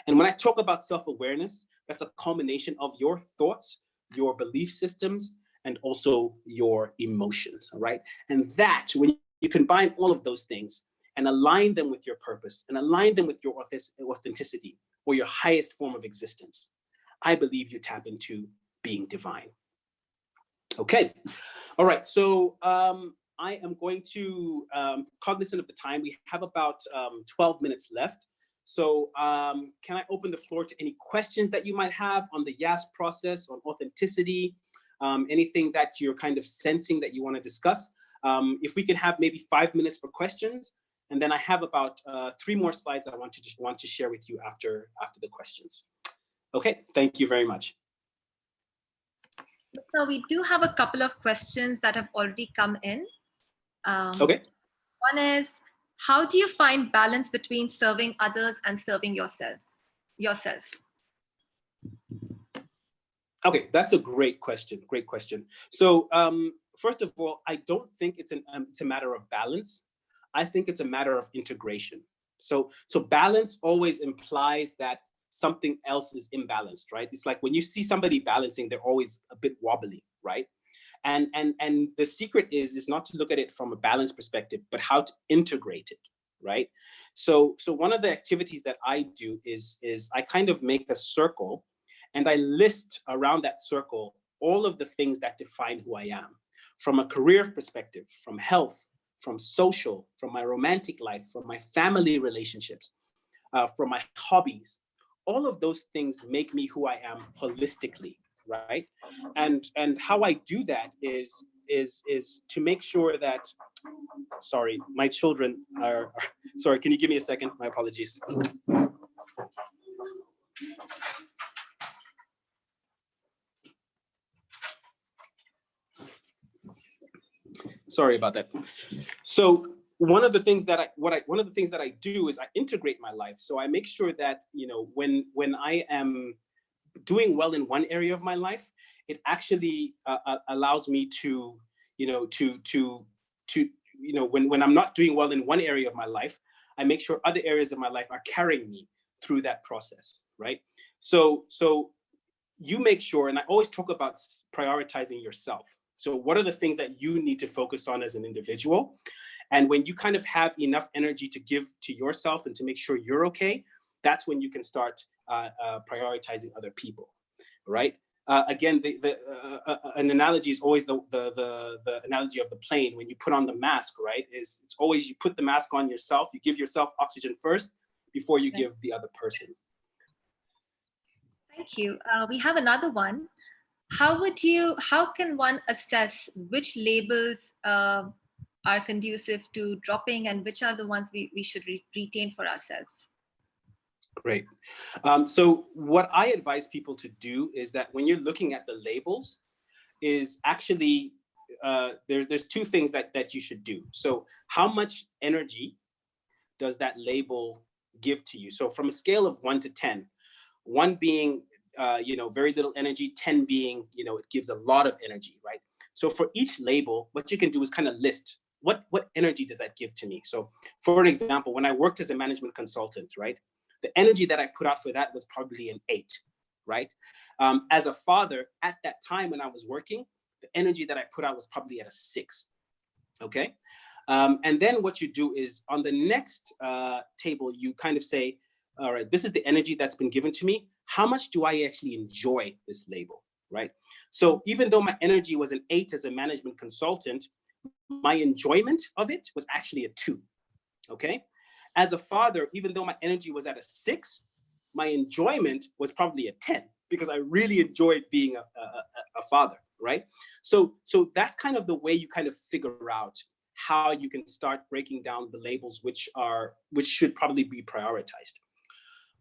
And when I talk about self-awareness, that's a culmination of your thoughts, your belief systems, and also your emotions, all right? And that, when you combine all of those things and align them with your purpose and align them with your authenticity or your highest form of existence, I believe you tap into being divine. Okay, all right, so I am going to, cognizant of the time, we have about 12 minutes left. So can I open the floor to any questions that you might have on the YAS process, on authenticity, anything that you're kind of sensing that you want to discuss? If we can have maybe 5 minutes for questions, and then I have about 3 more slides I want to share with you after the questions. Okay, thank you very much. So we do have a couple of questions that have already come in. Okay. One is, how do you find balance between serving others and serving yourself? Okay, that's a great question. Great question. So first of all, I don't think it's a matter of balance. I think it's a matter of integration. So balance always implies that something else is imbalanced, right? It's like when you see somebody balancing, they're always a bit wobbly, right? And the secret is not to look at it from a balance perspective, but how to integrate it, right? So one of the activities that I do is I kind of make a circle, and I list around that circle all of the things that define who I am, from a career perspective, from health, from social, from my romantic life, from my family relationships, from my hobbies. All of those things make me who I am holistically, right? And how I do that is to make sure that, sorry, my children are sorry, can you give me a second? My apologies. Sorry about that. So one of the things that I do is I integrate my life. So I make sure that, when I am doing well in one area of my life, it actually allows me to, when I'm not doing well in one area of my life, I make sure other areas of my life are carrying me through that process, right? So you make sure, and I always talk about prioritizing yourself. So what are the things that you need to focus on as an individual? And when you kind of have enough energy to give to yourself and to make sure you're okay, that's when you can start prioritizing other people, right? Again, an analogy is always the analogy of the plane. When you put on the mask, right? It's always you put the mask on yourself, you give yourself oxygen first before you give the other person. Thank you. We have another one. How can one assess which labels are conducive to dropping and which are the ones we should retain for ourselves? Great. So what I advise people to do is that when you're looking at the labels, is actually there's 2 things that you should do. So how much energy does that label give to you? So from a scale of 1 to 10, 1 being very little energy, 10 being it gives a lot of energy, right? So for each label, what you can do is kind of list what energy does that give to me. So for an example, when I worked as a management consultant, right, the energy that I put out for that was probably an 8, right? As a father, at that time when I was working, the energy that I put out was probably at a 6, okay? And then what you do is on the next table, you kind of say, all right, this is the energy that's been given to me. How much do I actually enjoy this label, right? So even though my energy was an 8 as a management consultant, my enjoyment of it was actually a 2, okay? As a father, even though my energy was at a 6, my enjoyment was probably a 10 because I really enjoyed being a father, right? So that's kind of the way you kind of figure out how you can start breaking down the labels which should probably be prioritized.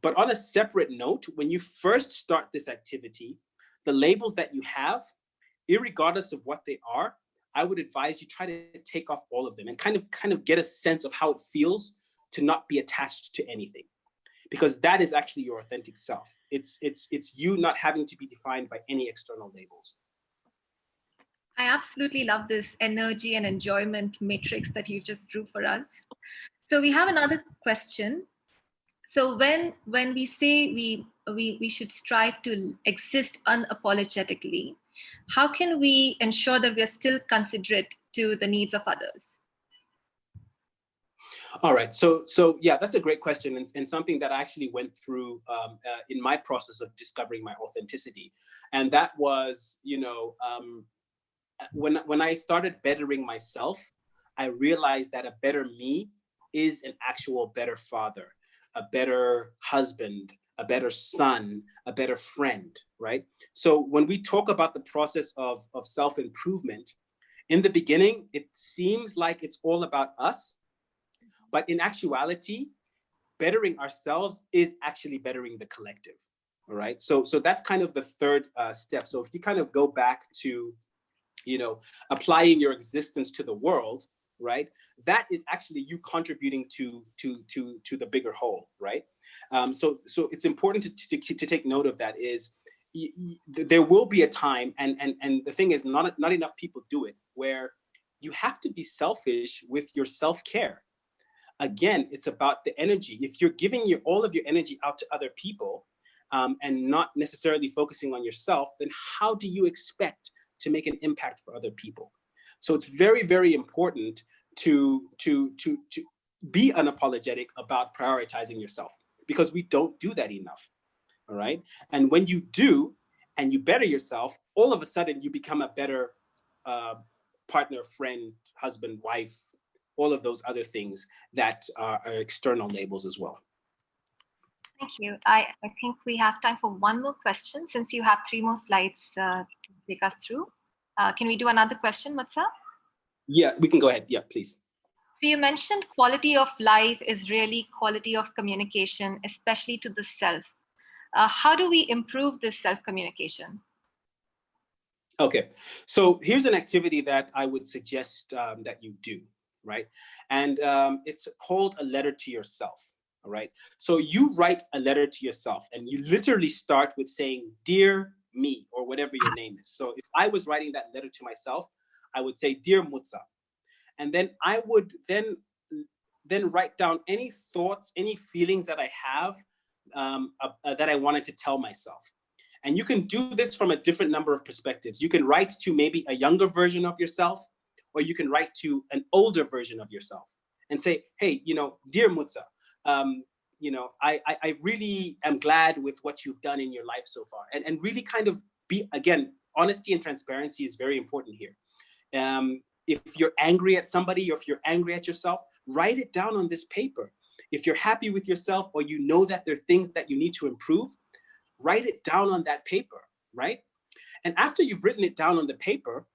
But on a separate note, when you first start this activity, the labels that you have, irregardless of what they are, I would advise you try to take off all of them and kind of get a sense of how it feels to not be attached to anything, because that is actually your authentic self. It's you not having to be defined by any external labels. I absolutely love this energy and enjoyment matrix that you just drew for us. So we have another question. So when we say we should strive to exist unapologetically, how can we ensure that we are still considerate to the needs of others? All right, so yeah, that's a great question, and something that I actually went through in my process of discovering my authenticity, and that was, when I started bettering myself, I realized that a better me is an actual better father, a better husband, a better son, a better friend, right? So when we talk about the process of self-improvement, in the beginning, it seems like it's all about us, but in actuality, bettering ourselves is actually bettering the collective, all right? So that's kind of the third step. So if you kind of go back to, applying your existence to the world, right? That is actually you contributing to the bigger whole, right? So it's important to take note of that. Is there will be a time, and the thing is, not enough people do it, where you have to be selfish with your self-care. Again, it's about the energy. If you're giving all of your energy out to other people, and not necessarily focusing on yourself, then how do you expect to make an impact for other people? So it's very, very important to be unapologetic about prioritizing yourself, because we don't do that enough. All right. And when you do, and you better yourself, all of a sudden you become a better partner, friend, husband, wife, all of those other things that are external labels as well. Thank you. I think we have time for one more question, since you have 3 more slides to take us through. Can we do another question, Mutsa? Yeah, we can go ahead. Yeah, please. So you mentioned quality of life is really quality of communication, especially to the self. How do we improve this self-communication? Okay, so here's an activity that I would suggest that you do, right? And it's called a letter to yourself, all right? So you write a letter to yourself, and you literally start with saying, "Dear me," or whatever your name is. So if I was writing that letter to myself, I would say, "Dear Mutsa." And then I would then write down any thoughts, any feelings that I have that I wanted to tell myself. And you can do this from a different number of perspectives. You can write to maybe a younger version of yourself, or you can write to an older version of yourself and say, "Hey, dear Mutsa, I really am glad with what you've done in your life so far." And really kind of be, again, honesty and transparency is very important here. If you're angry at somebody, or if you're angry at yourself, write it down on this paper. If you're happy with yourself, or you know that there are things that you need to improve, write it down on that paper, right? And after you've written it down on the paper,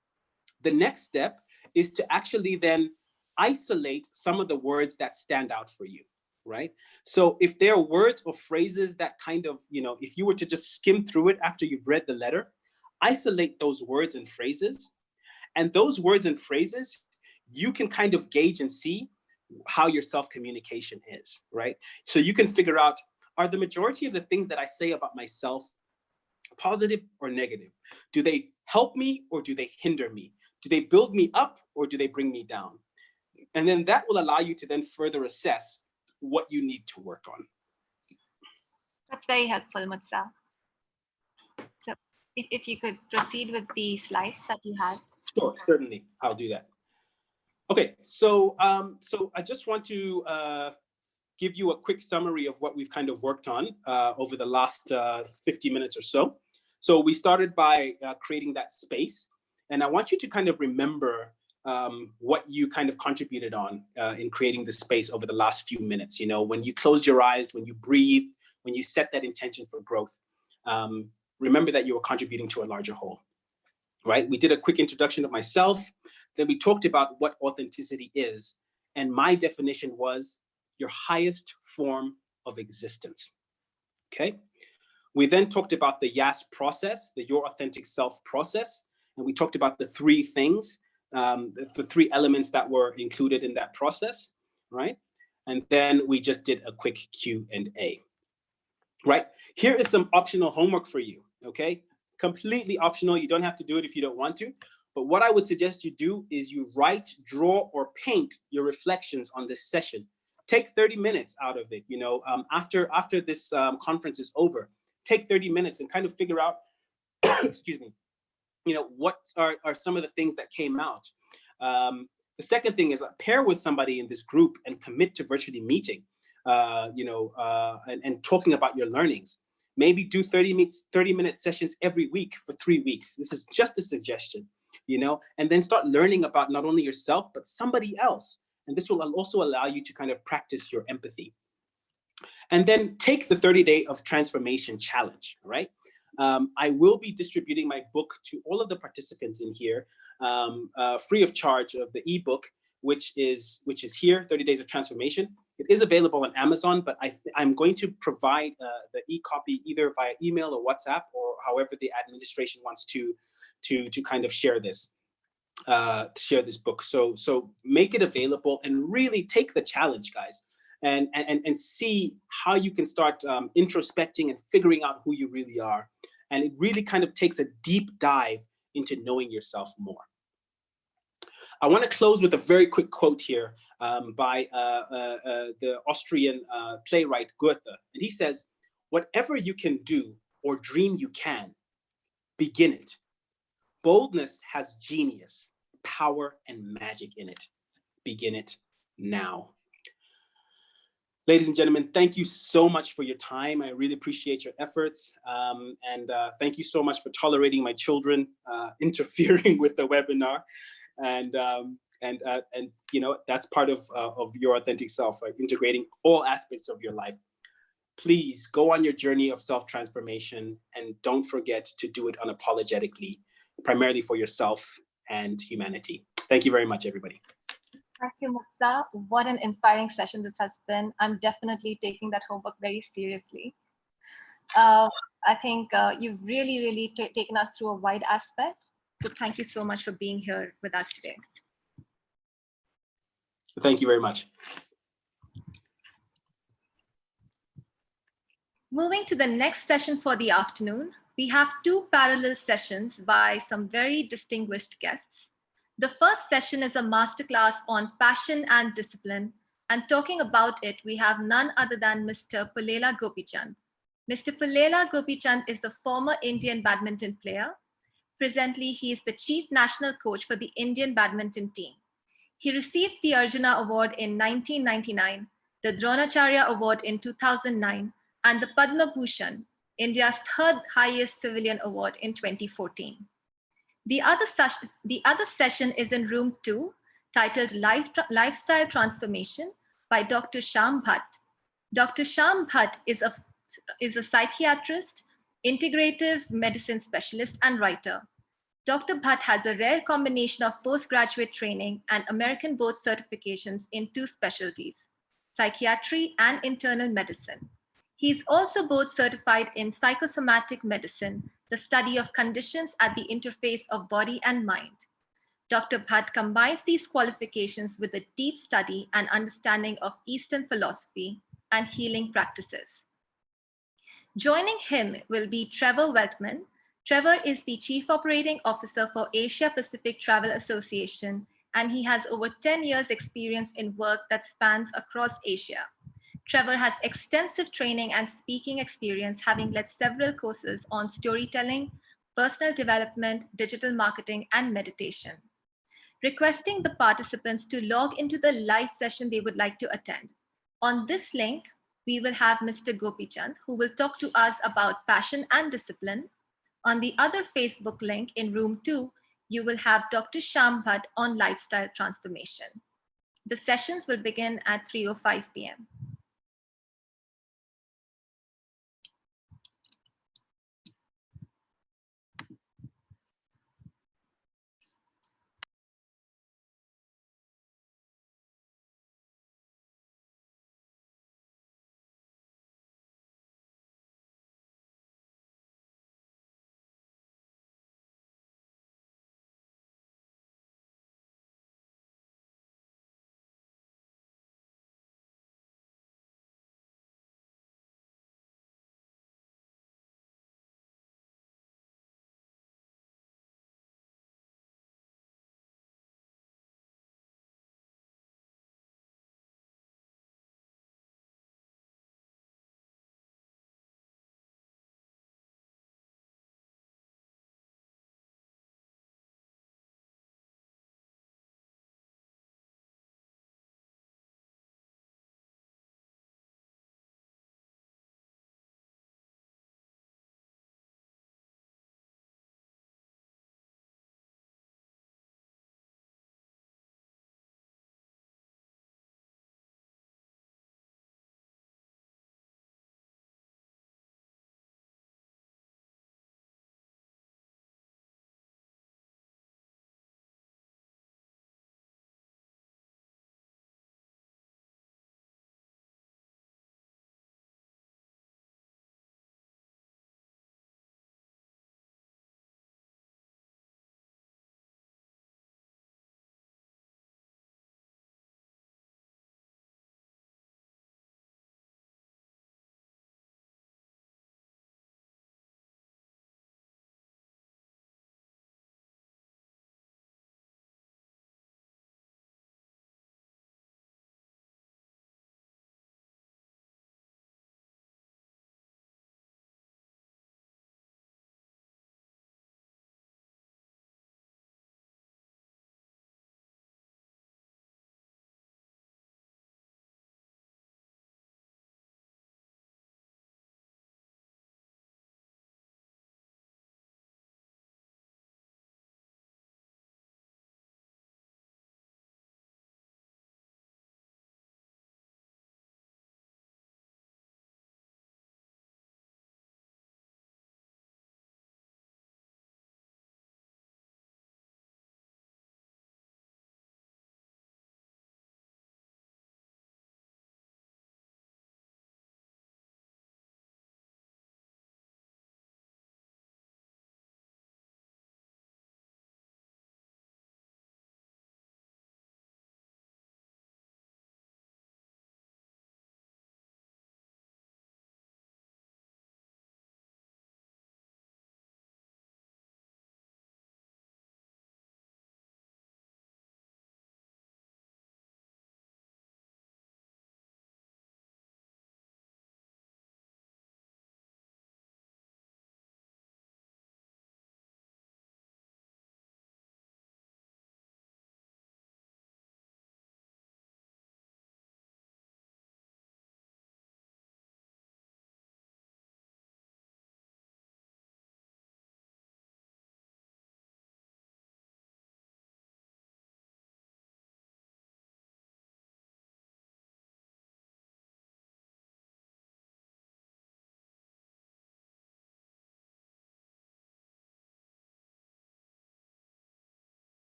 the next step is to actually then isolate some of the words that stand out for you, right? So if there are words or phrases that kind of, if you were to just skim through it after you've read the letter, isolate those words and phrases. And those words and phrases, you can kind of gauge and see how your self-communication is, right? So you can figure out, are the majority of the things that I say about myself positive or negative? Do they help me or do they hinder me? Do they build me up or do they bring me down? And then that will allow you to then further assess what you need to work on. That's very helpful, Mutsa. So if you could proceed with the slides that you had. Sure, certainly, I'll do that. Okay, so I just want to give you a quick summary of what we've kind of worked on over the last 50 minutes or so. So we started by creating that space, and I want you to kind of remember what you kind of contributed on in creating the space over the last few minutes. You know, when you closed your eyes, when you breathed, when you set that intention for growth, remember that you were contributing to a larger whole, right? We did a quick introduction of myself. Then we talked about what authenticity is. And my definition was your highest form of existence, okay? We then talked about the YAS process, the Your Authentic Self process. And we talked about the three things, the three elements that were included in that process, right? And then we just did a quick Q&A, right? Here is some optional homework for you, okay? Completely optional. You don't have to do it if you don't want to. But what I would suggest you do is you write, draw, or paint your reflections on this session. Take 30 minutes out of it. You know, after this conference is over, take 30 minutes and kind of figure out, excuse me, you know, what are some of the things that came out. The second thing is pair with somebody in this group and commit to virtually meeting, and talking about your learnings. Maybe do 30-minute sessions every week for 3 weeks. This is just a suggestion, you know, and then start learning about not only yourself, but somebody else. And this will also allow you to kind of practice your empathy. And then take the 30-day of transformation challenge, right? I will be distributing my book to all of the participants in here, free of charge of the ebook, which is here, 30 Days of Transformation. It is available on Amazon, but I'm going to provide the e-copy either via email or WhatsApp, or however the administration wants to kind of share this book. So make it available and really take the challenge, guys, and see how you can start introspecting and figuring out who you really are. And it really kind of takes a deep dive into knowing yourself more. I want to close with a very quick quote here by the Austrian playwright Goethe. And he says, "Whatever you can do or dream you can, begin it. Boldness has genius, power, and magic in it. Begin it now." Ladies and gentlemen, thank you so much for your time. I really appreciate your efforts. And thank you so much for tolerating my children interfering with the webinar. And you know, that's part of your authentic self, right? Integrating all aspects of your life. Please go on your journey of self-transformation, and don't forget to do it unapologetically, primarily for yourself and humanity. Thank you very much, everybody. Thank you, Mutsa. What an inspiring session this has been. I'm definitely taking that homework very seriously. I think you've really taken us through a wide aspect. So thank you so much for being here with us today. Thank you very much. Moving to the next session for the afternoon, we have two parallel sessions by some very distinguished guests. The first session is a masterclass on passion and discipline, and talking about it, we have none other than Mr. Pullela Gopichand. Mr. Pullela Gopichand is the former Indian badminton player. Presently, he is the chief national coach for the Indian badminton team. He received the Arjuna Award in 1999, the Dronacharya Award in 2009, and the Padma Bhushan, India's third highest civilian award, in 2014. The other session is in room 2, titled Lifestyle Transformation by Dr. Shyam Bhatt. Dr. Shyam Bhatt is a psychiatrist, integrative medicine specialist, and writer. Dr. Bhatt has a rare combination of postgraduate training and American board certifications in 2 specialties, psychiatry and internal medicine. He is also board certified in psychosomatic medicine, the study of conditions at the interface of body and mind. Dr. Bhatt combines these qualifications with a deep study and understanding of Eastern philosophy and healing practices. Joining him will be Trevor Weltman. Trevor is the Chief Operating Officer for Asia Pacific Travel Association, and he has over 10 years experience in work that spans across Asia. Trevor has extensive training and speaking experience, having led several courses on storytelling, personal development, digital marketing, and meditation. requesting the participants to log into the live session they would like to attend. On this link, we will have Mr. Gopichand, who will talk to us about passion and discipline. On the other Facebook link in room 2, you will have Dr. Sham Bhatt on lifestyle transformation. The sessions will begin at 3:05 p.m.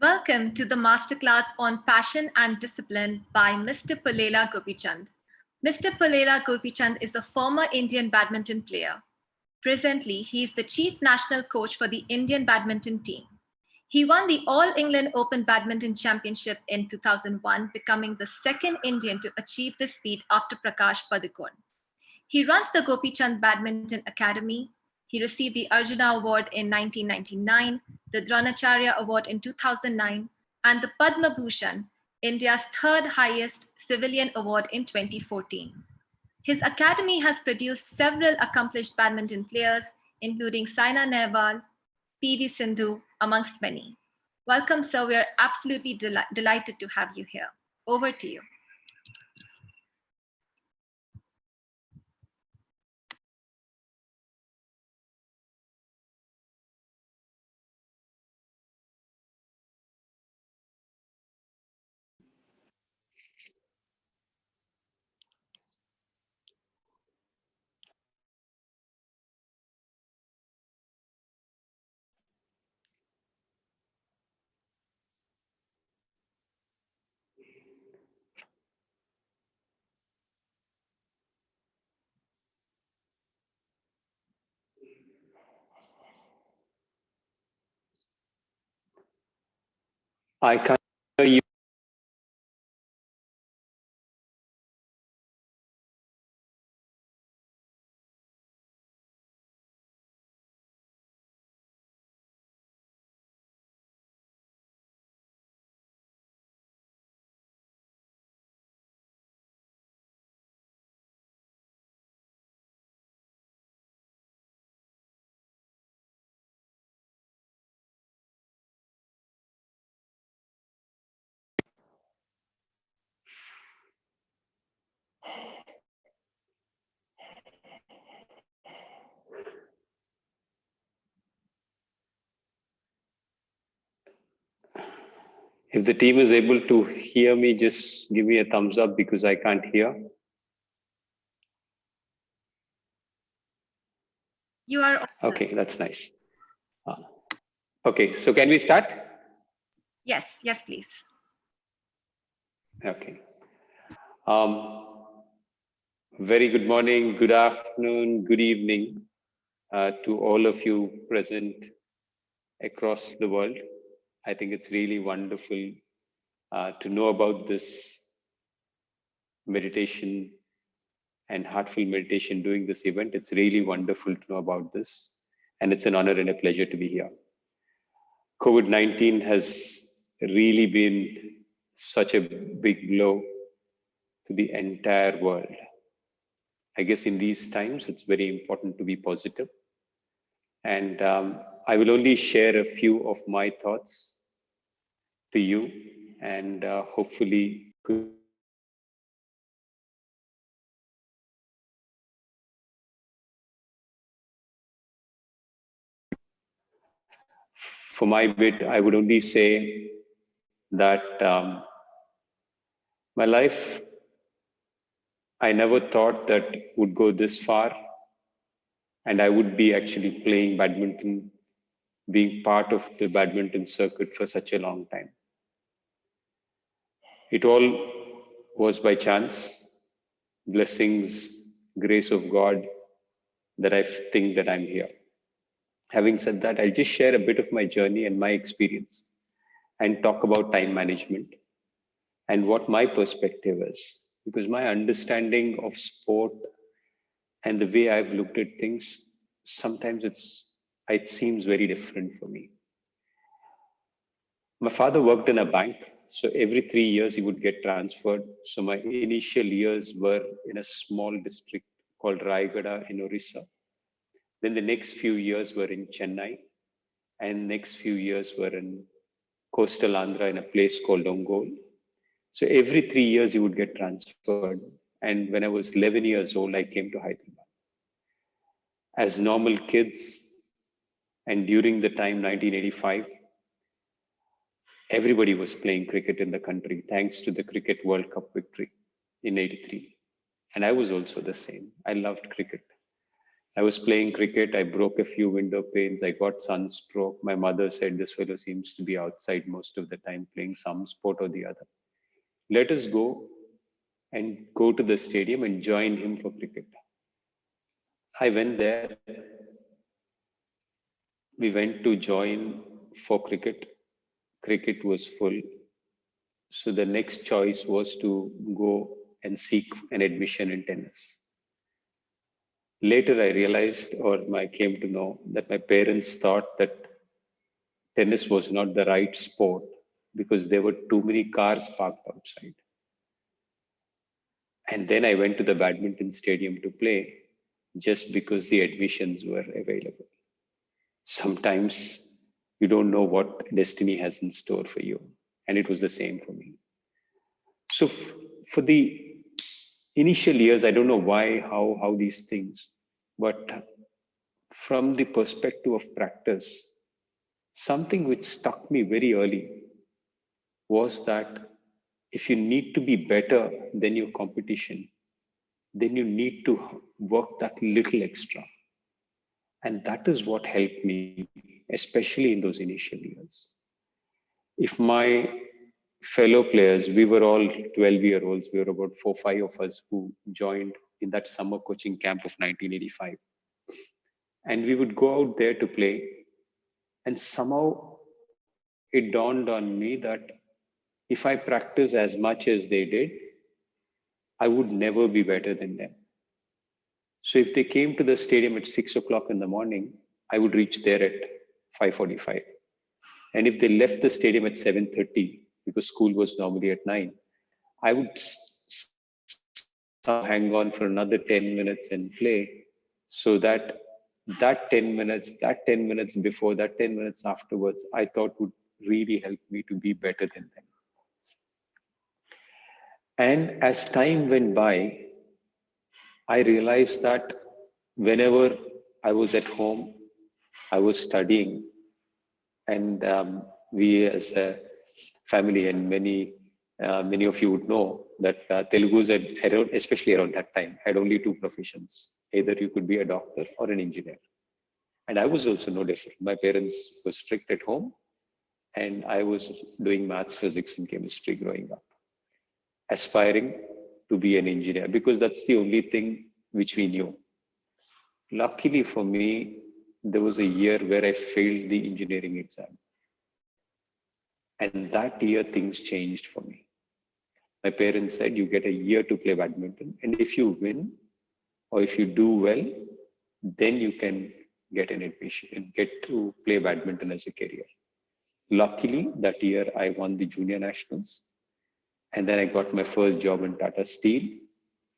Welcome to the masterclass on passion and discipline by Mr. Palela Gopichand. Mr. Palela Gopichand is a former Indian badminton player. Presently, he is the chief national coach for the Indian badminton team. He won the All England Open Badminton Championship in 2001, becoming the second Indian to achieve this feat after Prakash Padukone. He runs the Gopi Chand Badminton Academy. He received the Arjuna Award in 1999, the Dronacharya Award in 2009, and the Padma Bhushan, India's third highest civilian award in 2014. His academy has produced several accomplished badminton players, including Saina Nehwal, PV Sindhu, amongst many. Welcome, sir. We are absolutely delighted to have you here. Over to you. I can't hear you. If the team is able to hear me, just give me a thumbs up because I can't hear. You are. Okay, that's nice. Okay, so can we start? Yes, yes, please. Okay. Very good morning, good afternoon, good evening to all of you present across the world. I think it's really wonderful to know about this meditation and heartful meditation doing this event. It's really wonderful to know about this. And it's an honor and a pleasure to be here. COVID-19 has really been such a big blow to the entire world. I guess in these times, it's very important to be positive. And I will only share a few of my thoughts to you, and hopefully for my bit, I would only say that my life, I never thought that would go this far, and I would be actually playing badminton, being part of the badminton circuit for such a long time. It all was by chance, blessings, grace of God, that I think that I'm here. Having said that, I'll just share a bit of my journey and my experience and talk about time management and what my perspective is. Because my understanding of sport and the way I've looked at things, sometimes it seems very different for me. My father worked in a bank, so every 3 years he would get transferred. So my initial years were in a small district called Raigada in Orissa. Then the next few years were in Chennai, and next few years were in coastal Andhra in a place called Ongole. So every 3 years you would get transferred. And when I was 11 years old, I came to Hyderabad. As normal kids, and during the time 1985, everybody was playing cricket in the country thanks to the Cricket World Cup victory in 83. And I was also the same. I loved cricket. I was playing cricket. I broke a few window panes. I got sunstroke. My mother said, this fellow seems to be outside most of the time playing some sport or the other. Let us go and go to the stadium and join him for cricket. I went there. We went to join for cricket. Cricket was full. So the next choice was to go and seek an admission in tennis. Later, I realized, or I came to know, that my parents thought that tennis was not the right sport because there were too many cars parked outside. And then I went to the badminton stadium to play just because the admissions were available. Sometimes you don't know what destiny has in store for you. And it was the same for me. So for the initial years, I don't know why, how these things, but from the perspective of practice, something which struck me very early was that if you need to be better than your competition, then you need to work that little extra. And that is what helped me, especially in those initial years. If my fellow players, we were all 12-year-olds, we were about 5 of us who joined in that summer coaching camp of 1985. And we would go out there to play. And somehow it dawned on me that if I practice as much as they did, I would never be better than them. So if they came to the stadium at 6 o'clock in the morning, I would reach there at 5:45. And if they left the stadium at 7:30, because school was normally at 9, I would somehow hang on for another 10 minutes and play so that that 10 minutes before, that 10 minutes afterwards, I thought would really help me to be better than them. And as time went by, I realized that whenever I was at home, I was studying, and we as a family, and many of you would know that Telugu's especially around that time, had only two professions. Either you could be a doctor or an engineer. And I was also no different. My parents were strict at home, and I was doing maths, physics, and chemistry growing up, aspiring to be an engineer because that's the only thing which we knew. Luckily for me, there was a year where I failed the engineering exam. And that year, things changed for me. My parents said, you get a year to play badminton. And if you win, or if you do well, then you can get an admission and get to play badminton as a career. Luckily, that year I won the junior nationals. And then I got my first job in Tata Steel.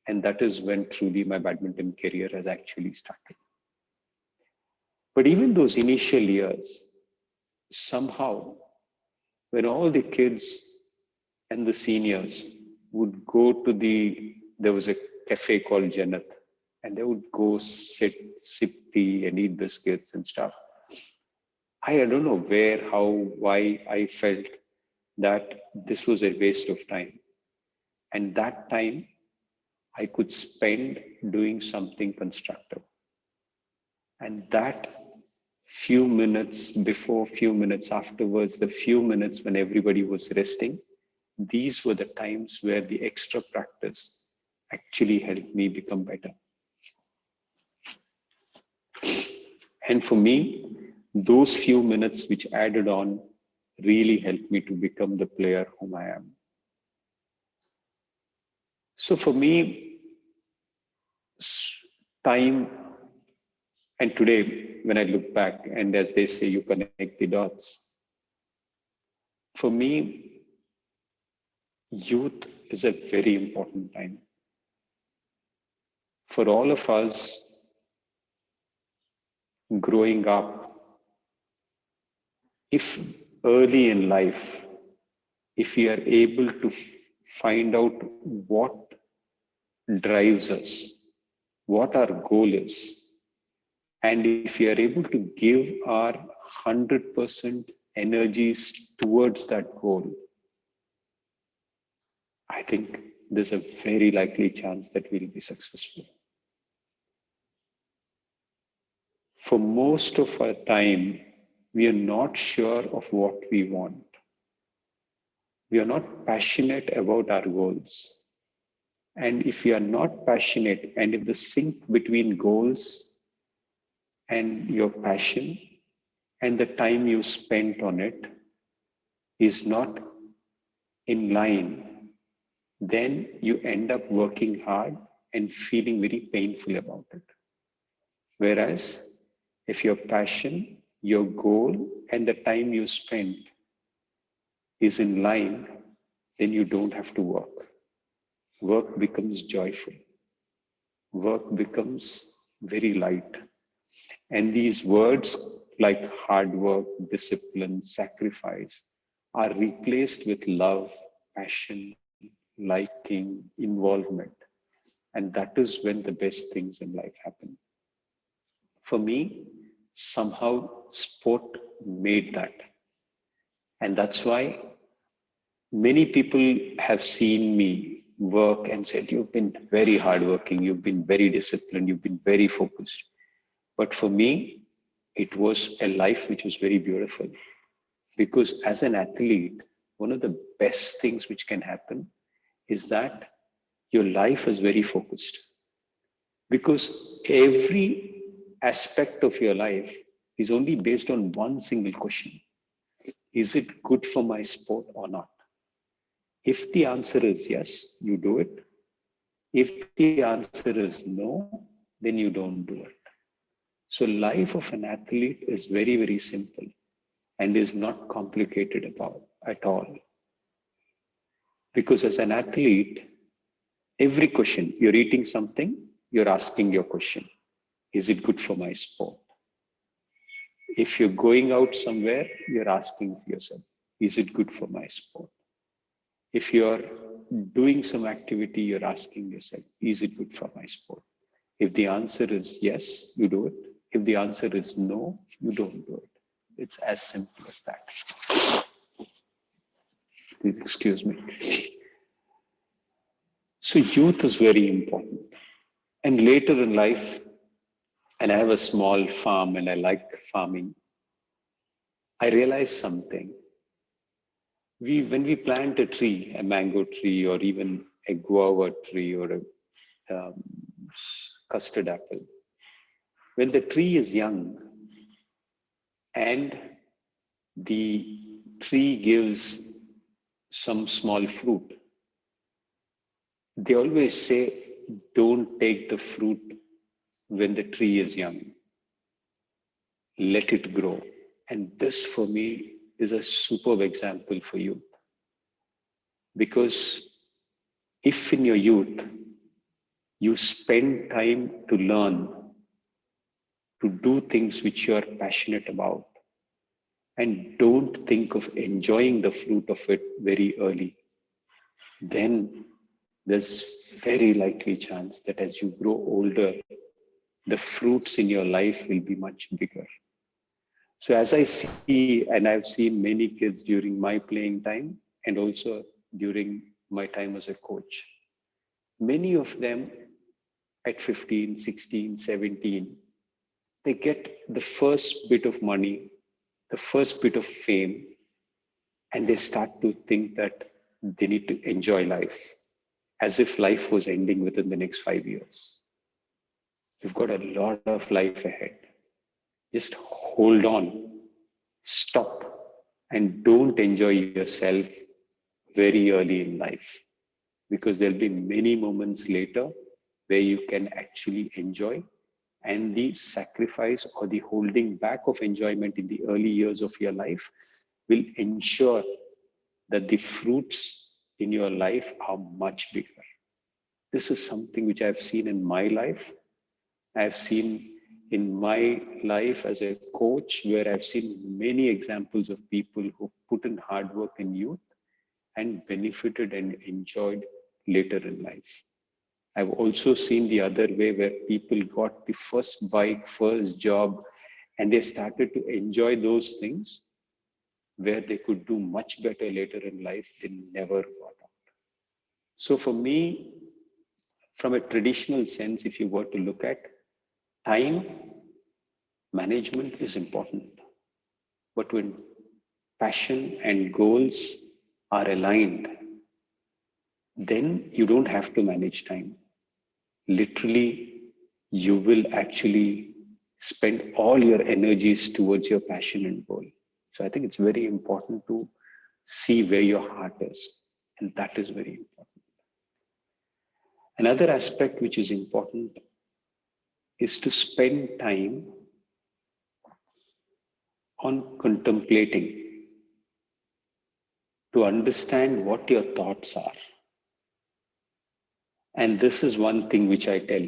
And that is when truly my badminton career has actually started. But even those initial years, somehow, when all the kids and the seniors would go to there was a cafe called Jannat, and they would go sit, sip tea and eat biscuits and stuff. I don't know where, how, why I felt that this was a waste of time. And that time I could spend doing something constructive. And that few minutes before, few minutes afterwards, the few minutes when everybody was resting, these were the times where the extra practice actually helped me become better. And for me, those few minutes which added on really helped me to become the player whom I am. So for me, time, and today, when I look back, and as they say, you connect the dots. For me, youth is a very important time. For all of us growing up, if early in life, if we are able to find out what drives us, what our goal is, and if we are able to give our 100% energies towards that goal, I think there's a very likely chance that we'll be successful. For most of our time, we are not sure of what we want. We are not passionate about our goals. And if we are not passionate, and if the sync between goals and your passion and the time you spent on it is not in line, then you end up working hard and feeling very painful about it. Whereas if your passion, your goal, and the time you spend is in line, then you don't have to work. Work becomes joyful. Work becomes very light. And these words like hard work, discipline, sacrifice are replaced with love, passion, liking, involvement. And that is when the best things in life happen. For me, somehow sport made that. And that's why many people have seen me work and said, you've been very hardworking, you've been very disciplined, you've been very focused. But for me, it was a life which was very beautiful. Because as an athlete, one of the best things which can happen is that your life is very focused. Because every aspect of your life is only based on one single question. Is it good for my sport or not? If the answer is yes, you do it. If the answer is no, then you don't do it. So life of an athlete is very, very simple and is not complicated about at all. Because as an athlete, every question, you're eating something, you're asking your question. Is it good for my sport? If you're going out somewhere, you're asking yourself, is it good for my sport? If you're doing some activity, you're asking yourself, is it good for my sport? If the answer is yes, you do it. If the answer is no, you don't do it. It's as simple as that. Please excuse me. So youth is very important. And later in life, and I have a small farm and I like farming, I realized something. When we plant a tree, a mango tree, or even a guava tree, or a custard apple, when the tree is young and the tree gives some small fruit, they always say, don't take the fruit when the tree is young. Let it grow. And this for me is a superb example for you. Because if in your youth, you spend time to learn, to do things which you are passionate about, and don't think of enjoying the fruit of it very early, then there's very likely chance that as you grow older, the fruits in your life will be much bigger. So as I see, and I've seen many kids during my playing time and also during my time as a coach, many of them at 15, 16, 17, they get the first bit of money, the first bit of fame, and they start to think that they need to enjoy life as if life was ending within the next 5 years. You've got a lot of life ahead. Just hold on, stop, and don't enjoy yourself very early in life, because there'll be many moments later where you can actually enjoy, and the sacrifice or the holding back of enjoyment in the early years of your life will ensure that the fruits in your life are much bigger. This is something which I've seen in my life. I've seen in my life as a coach, where I've seen many examples of people who put in hard work in youth and benefited and enjoyed later in life. I've also seen the other way, where people got the first bike, first job, and they started to enjoy those things where they could do much better later in life. They never got out. So for me, from a traditional sense, if you were to look at, time management is important. But when passion and goals are aligned, then you don't have to manage time. Literally, you will actually spend all your energies towards your passion and goal. So I think it's very important to see where your heart is. And that is very important. Another aspect which is important is to spend time on contemplating, to understand what your thoughts are. And this is one thing which I tell,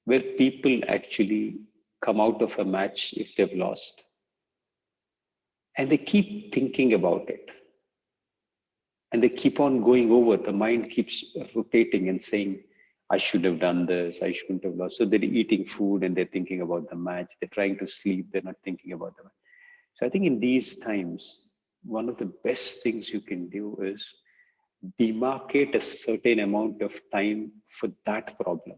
where people actually come out of a match if they've lost, and they keep thinking about it. And they keep on going over, the mind keeps rotating and saying, I should have done this, I shouldn't have lost. So they're eating food and they're thinking about the match. They're trying to sleep, they're not thinking about the match. So I think in these times, one of the best things you can do is demarcate a certain amount of time for that problem.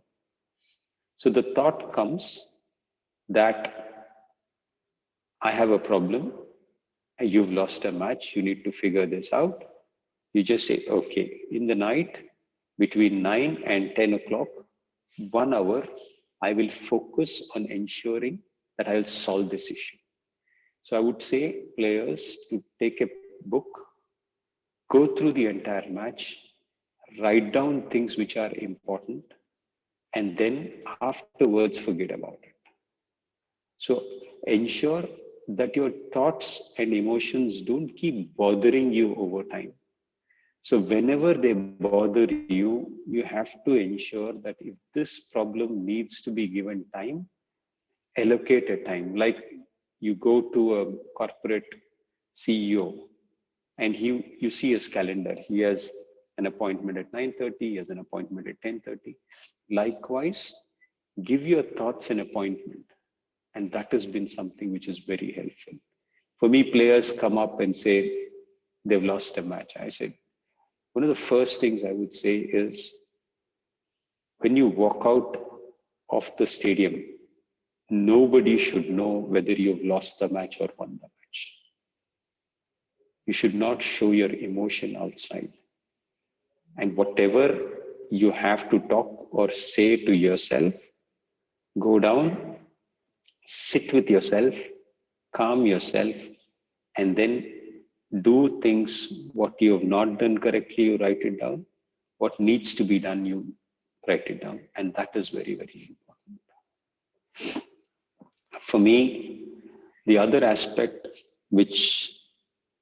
So the thought comes that I have a problem, and you've lost a match, you need to figure this out. You just say, okay, in the night, between 9 and 10 o'clock, 1 hour, I will focus on ensuring that I will solve this issue. So I would say players to take a book, go through the entire match, write down things which are important, and then afterwards forget about it. So ensure that your thoughts and emotions don't keep bothering you over time. So whenever they bother you, you have to ensure that if this problem needs to be given time, allocate a time. Like you go to a corporate CEO and you see his calendar. He has an appointment at 9:30, he has an appointment at 10:30. Likewise, give your thoughts an appointment. And that has been something which is very helpful. For me, players come up and say, they've lost a match. I said, one of the first things I would say is when you walk out of the stadium, nobody should know whether you've lost the match or won the match. You should not show your emotion outside. And whatever you have to talk or say to yourself, go down, sit with yourself, calm yourself, and then do things. What you have not done correctly, you write it down. What needs to be done, you write it down. And that is very, very important. For me, the other aspect which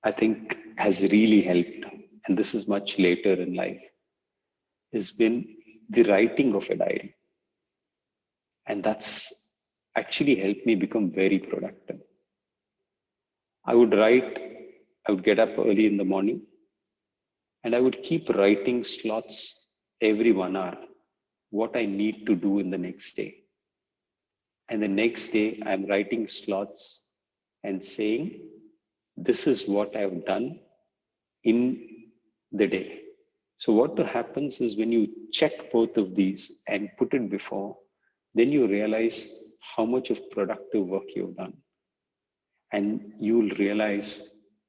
I think has really helped, and this is much later in life, has been the writing of a diary. And that's actually helped me become very productive. I would write, I would get up early in the morning, and I would keep writing slots every 1 hour, what I need to do in the next day. And the next day, I'm writing slots and saying, this is what I've done in the day. So what happens is when you check both of these and put it before, then you realize how much of productive work you've done. And you'll realize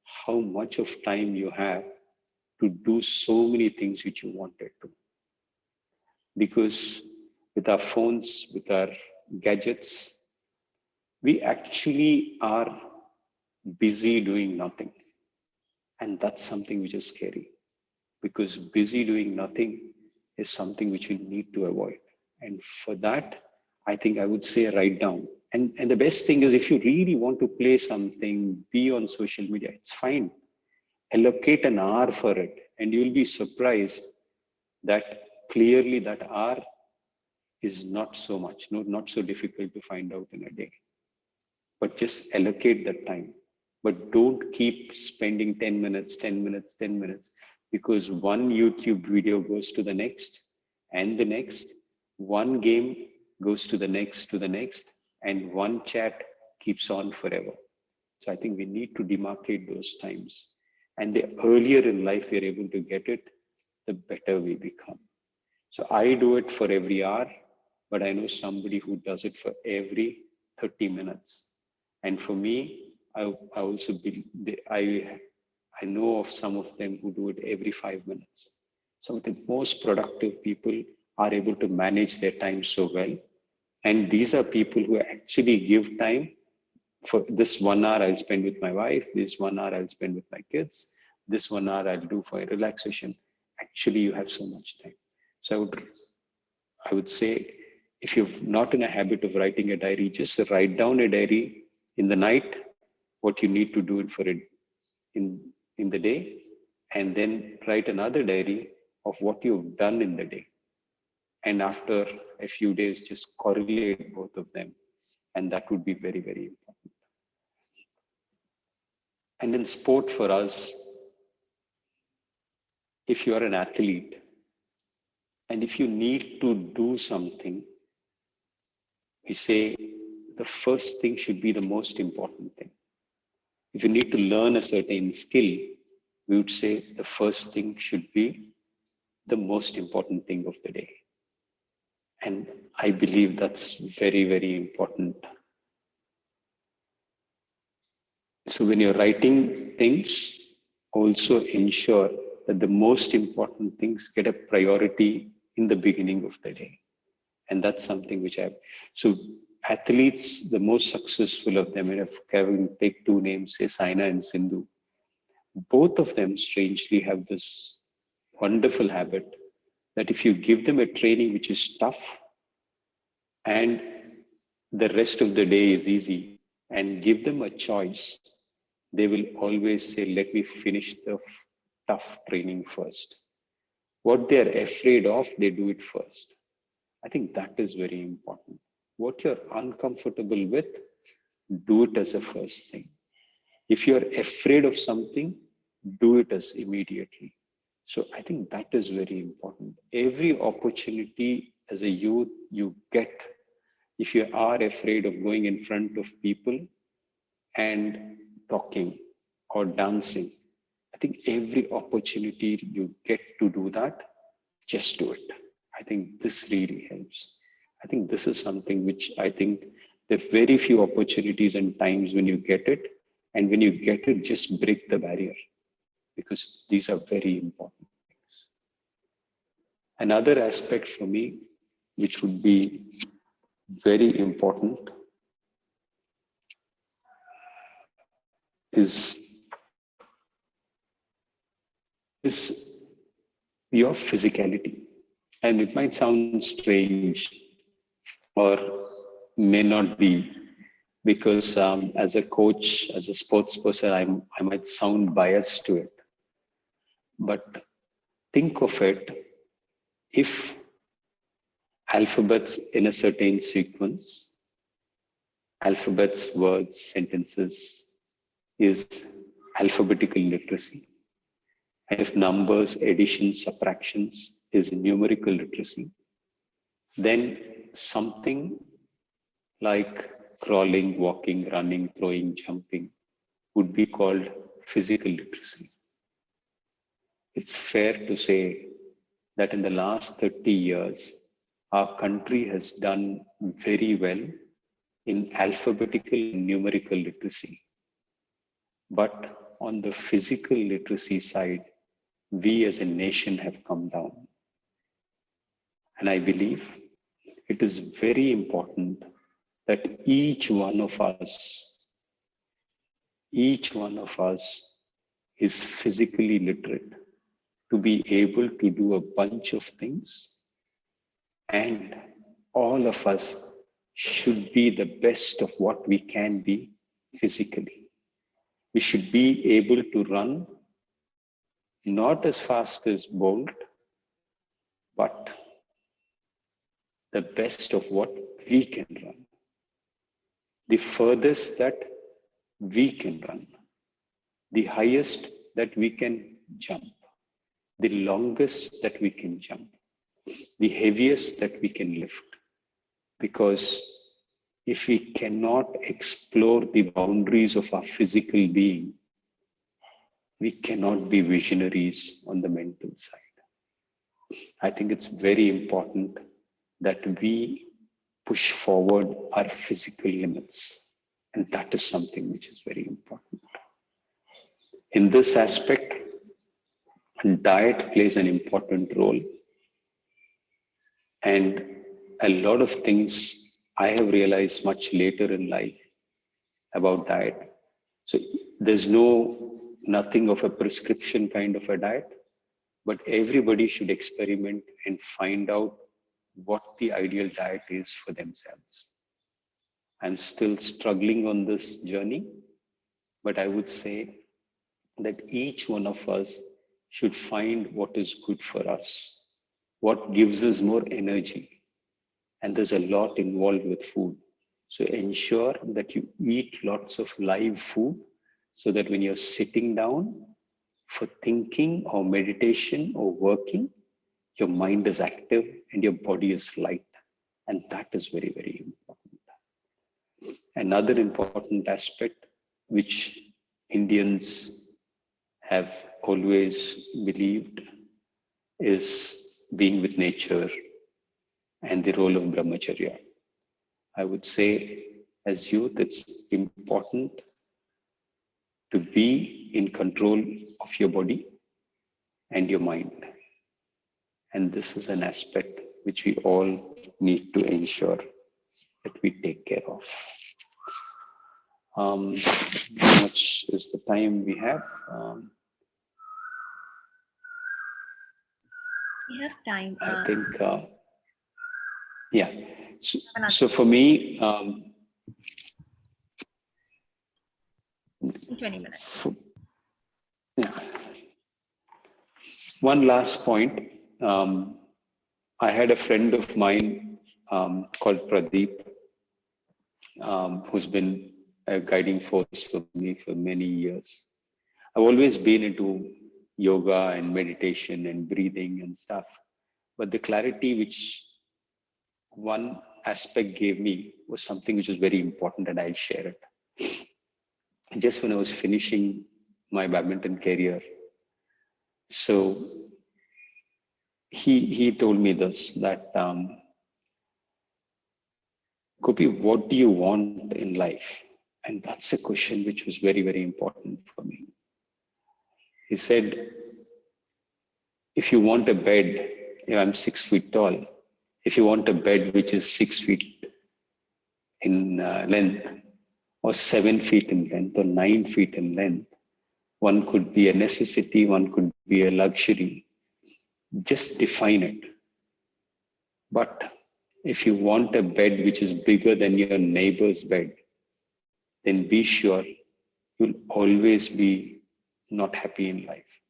how much of time you have to do so many things which you wanted to. Because with our phones, with our gadgets, we actually are busy doing nothing. And that's something which is scary, because busy doing nothing is something which we need to avoid. And for that, I think I would say write down. And the best thing is, if you really want to play something, be on social media, it's fine. Allocate an hour for it, and you'll be surprised that clearly that hour is not so much, not so difficult to find out in a day. But just allocate that time. But don't keep spending 10 minutes, 10 minutes, 10 minutes, because one YouTube video goes to the next and the next, one game goes to the next, and one chat keeps on forever. So I think we need to demarcate those times. And the earlier in life we're able to get it, the better we become. So I do it for every hour, but I know somebody who does it for every 30 minutes. And for me, I also I know of some of them who do it every 5 minutes. Some of the most productive people are able to manage their time so well. And these are people who actually give time. For this 1 hour I'll spend with my wife, this 1 hour I'll spend with my kids, this 1 hour I'll do for relaxation. Actually, you have so much time. So I would say if you're not in a habit of writing a diary, just write down a diary in the night, what you need to do for it in the day, and then write another diary of what you've done in the day. And after a few days, just correlate both of them. And that would be very, very important. And in sport for us, if you are an athlete, and if you need to do something, we say the first thing should be the most important thing. If you need to learn a certain skill, we would say the first thing should be the most important thing of the day. And I believe that's very, very important. So when you're writing things, also ensure that the most important things get a priority in the beginning of the day. And that's something which so athletes, the most successful of them, and if I will take two names, say Saina and Sindhu, both of them strangely have this wonderful habit that if you give them a training which is tough and the rest of the day is easy, and give them a choice, they will always say, let me finish the tough training first. What they're afraid of, they do it first. I think that is very important. What you're uncomfortable with, do it as a first thing. If you're afraid of something, do it as immediately. So I think that is very important. Every opportunity as a youth you get, if you are afraid of going in front of people and talking or dancing, I think every opportunity you get to do that, just do it. I think this really helps. I think this is something which I think there are very few opportunities and times when you get it. And when you get it, just break the barrier, because these are very important things. Another aspect for me, which would be very important, is your physicality. And it might sound strange or may not be, because as a coach, as a sports person, I might sound biased to it. But think of it, if alphabets in a certain sequence, alphabets, words, sentences is alphabetical literacy. And if numbers, addition, subtractions is numerical literacy, then something like crawling, walking, running, throwing, jumping would be called physical literacy. It's fair to say that in the last 30 years, our country has done very well in alphabetical and numerical literacy. But on the physical literacy side, we as a nation have come down. And I believe it is very important that each one of us is physically literate to be able to do a bunch of things, and all of us should be the best of what we can be physically. We should be able to run not as fast as Bolt, but the best of what we can run. The furthest that we can run, the highest that we can jump, the longest that we can jump, the heaviest that we can lift. Because if we cannot explore the boundaries of our physical being, we cannot be visionaries on the mental side. I think it's very important that we push forward our physical limits. And that is something which is very important. In this aspect, diet plays an important role. And a lot of things I have realized much later in life about diet. So there's nothing of a prescription kind of a diet, but everybody should experiment and find out what the ideal diet is for themselves. I'm still struggling on this journey, but I would say that each one of us should find what is good for us, what gives us more energy. And there's a lot involved with food. So ensure that you eat lots of live food so that when you're sitting down for thinking or meditation or working, your mind is active and your body is light. And that is very, very important. Another important aspect which Indians have always believed is being with nature and the role of brahmacharya. I would say as youth, it's important to be in control of your body and your mind. And this is an aspect which we all need to ensure that we take care of. How much is the time we have? We have time. I think, yeah. So for me, 20 minutes. Yeah. One last point. I had a friend of mine called Pradeep, who's been a guiding force for me for many years. I've always been into yoga and meditation and breathing and stuff, but the clarity which one aspect gave me was something which was very important, and I'll share it. Just when I was finishing my badminton career, so he told me this, that Gopi, what do you want in life? And that's a question which was very, very important for me. He said, if you want a bed, I'm 6 feet tall. If you want a bed which is 6 feet in length, or 7 feet in length, or 9 feet in length, one could be a necessity, one could be a luxury. Just define it. But if you want a bed which is bigger than your neighbor's bed, then be sure you'll always be not happy in life.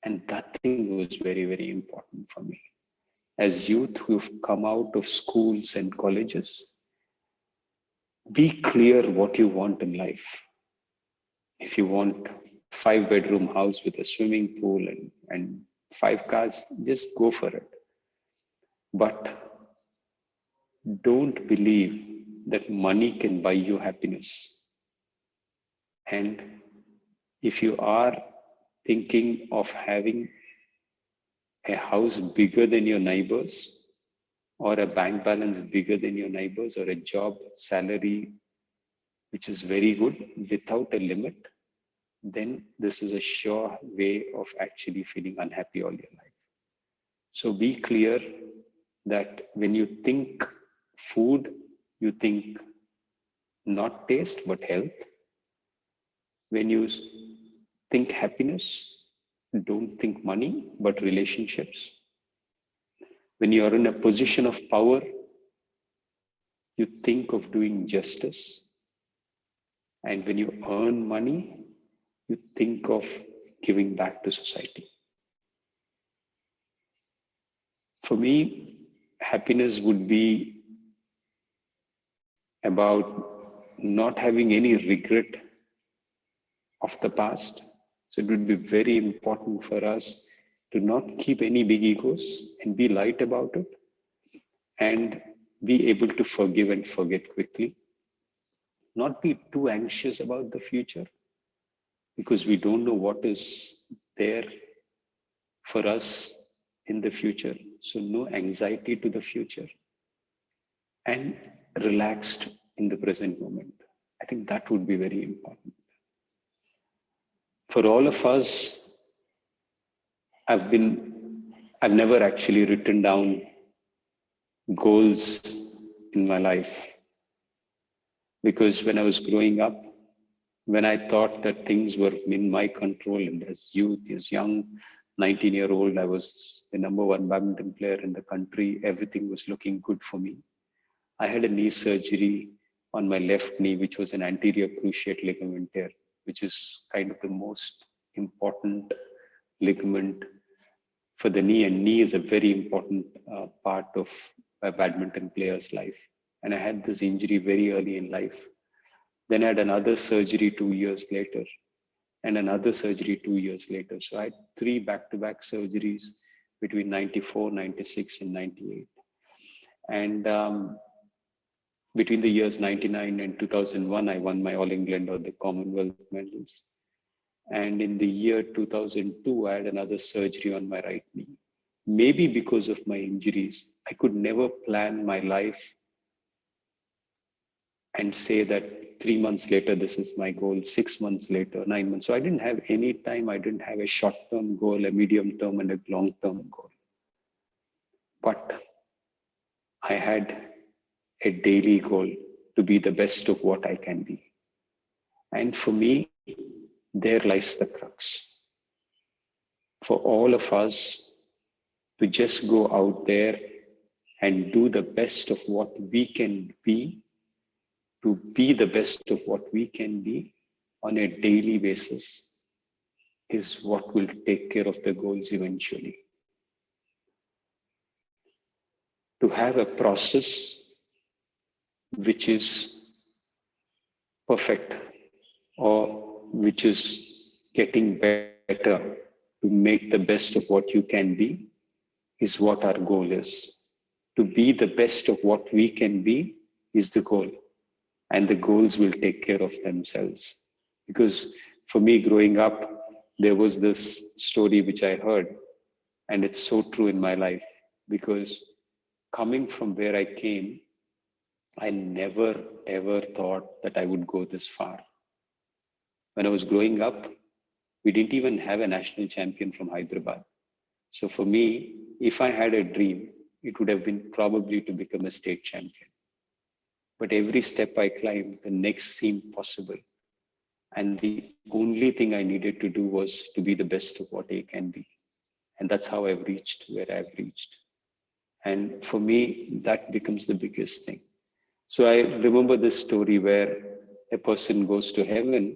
And that thing was very, very important for me. As youth who've come out of schools and colleges, be clear what you want in life. If you want 5-bedroom house with a swimming pool and 5 cars, just go for it. But don't believe that money can buy you happiness. And if you are thinking of having a house bigger than your neighbors, or a bank balance bigger than your neighbors, or a job salary which is very good without a limit, then this is a sure way of actually feeling unhappy all your life. So be clear that when you think food, you think not taste but health. When you think happiness, don't think money but relationships. When you are in a position of power, you think of doing justice. And when you earn money, you think of giving back to society. For me, happiness would be about not having any regret of the past. So it would be very important for us to not keep any big egos and be light about it, and be able to forgive and forget quickly. Not be too anxious about the future, because we don't know what is there for us in the future. So no anxiety to the future, and relaxed in the present moment. I think that would be very important. For all of us, I've never actually written down goals in my life, because when I was growing up, when I thought that things were in my control, and as youth, as young, 19-year-old, I was the number one badminton player in the country. Everything was looking good for me. I had a knee surgery on my left knee, which was an anterior cruciate ligament tear, which is kind of the most important ligament for the knee. And knee is a very important part of a badminton player's life. And I had this injury very early in life. Then I had another surgery 2 years later, and another surgery 2 years later. So I had three back-to-back surgeries between 94, 96, and 98. And between the years 99 and 2001, I won my All England or the Commonwealth medals. And in the year 2002, I had another surgery on my right knee. Maybe because of my injuries, I could never plan my life and say that 3 months later, this is my goal, 6 months later, 9 months. So I didn't have any time. I didn't have a short-term goal, a medium-term, and a long-term goal. But I had a daily goal to be the best of what I can be. And for me, there lies the crux. For all of us to just go out there and do the best of what we can be, to be the best of what we can be on a daily basis is what will take care of the goals eventually. To have a process which is perfect or which is getting better to make the best of what you can be is what our goal is. To be the best of what we can be is the goal, and the goals will take care of themselves. Because for me, growing up, there was this story which I heard, and it's so true in my life, because coming from where I came, I never ever thought that I would go this far. When I was growing up, we didn't even have a national champion from Hyderabad. So for me, if I had a dream, it would have been probably to become a state champion. But every step I climbed, the next seemed possible. And the only thing I needed to do was to be the best of what I can be. And that's how I've reached where I've reached. And for me, that becomes the biggest thing. So I remember this story where a person goes to heaven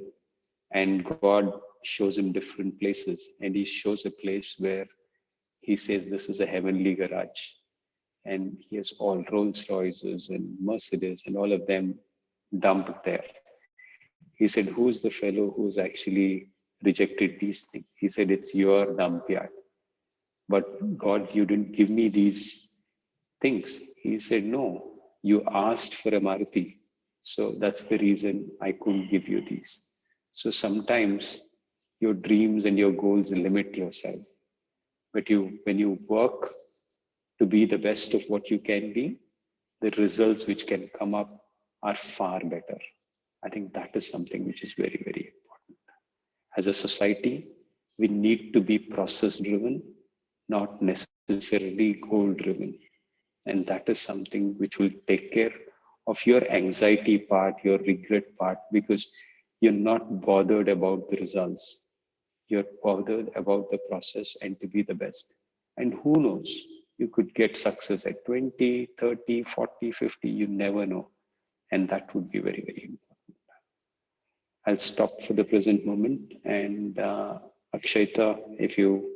and God shows him different places. And he shows a place where he says, this is a heavenly garage. And he has all Rolls Royces and Mercedes and all of them dumped there. He said, who's the fellow who's actually rejected these things? He said, it's your dump yard. But God, you didn't give me these things. He said, no, you asked for a Maruti. So that's the reason I couldn't give you these. So sometimes your dreams and your goals limit yourself. But when you work to be the best of what you can be, the results which can come up are far better. I think that is something which is very, very important. As a society, we need to be process driven, not necessarily goal driven. And that is something which will take care of your anxiety part, your regret part, because you're not bothered about the results. You're bothered about the process and to be the best. And who knows, you could get success at 20, 30, 40, 50, you never know. And that would be very, very important. I'll stop for the present moment. And Akshayta, if you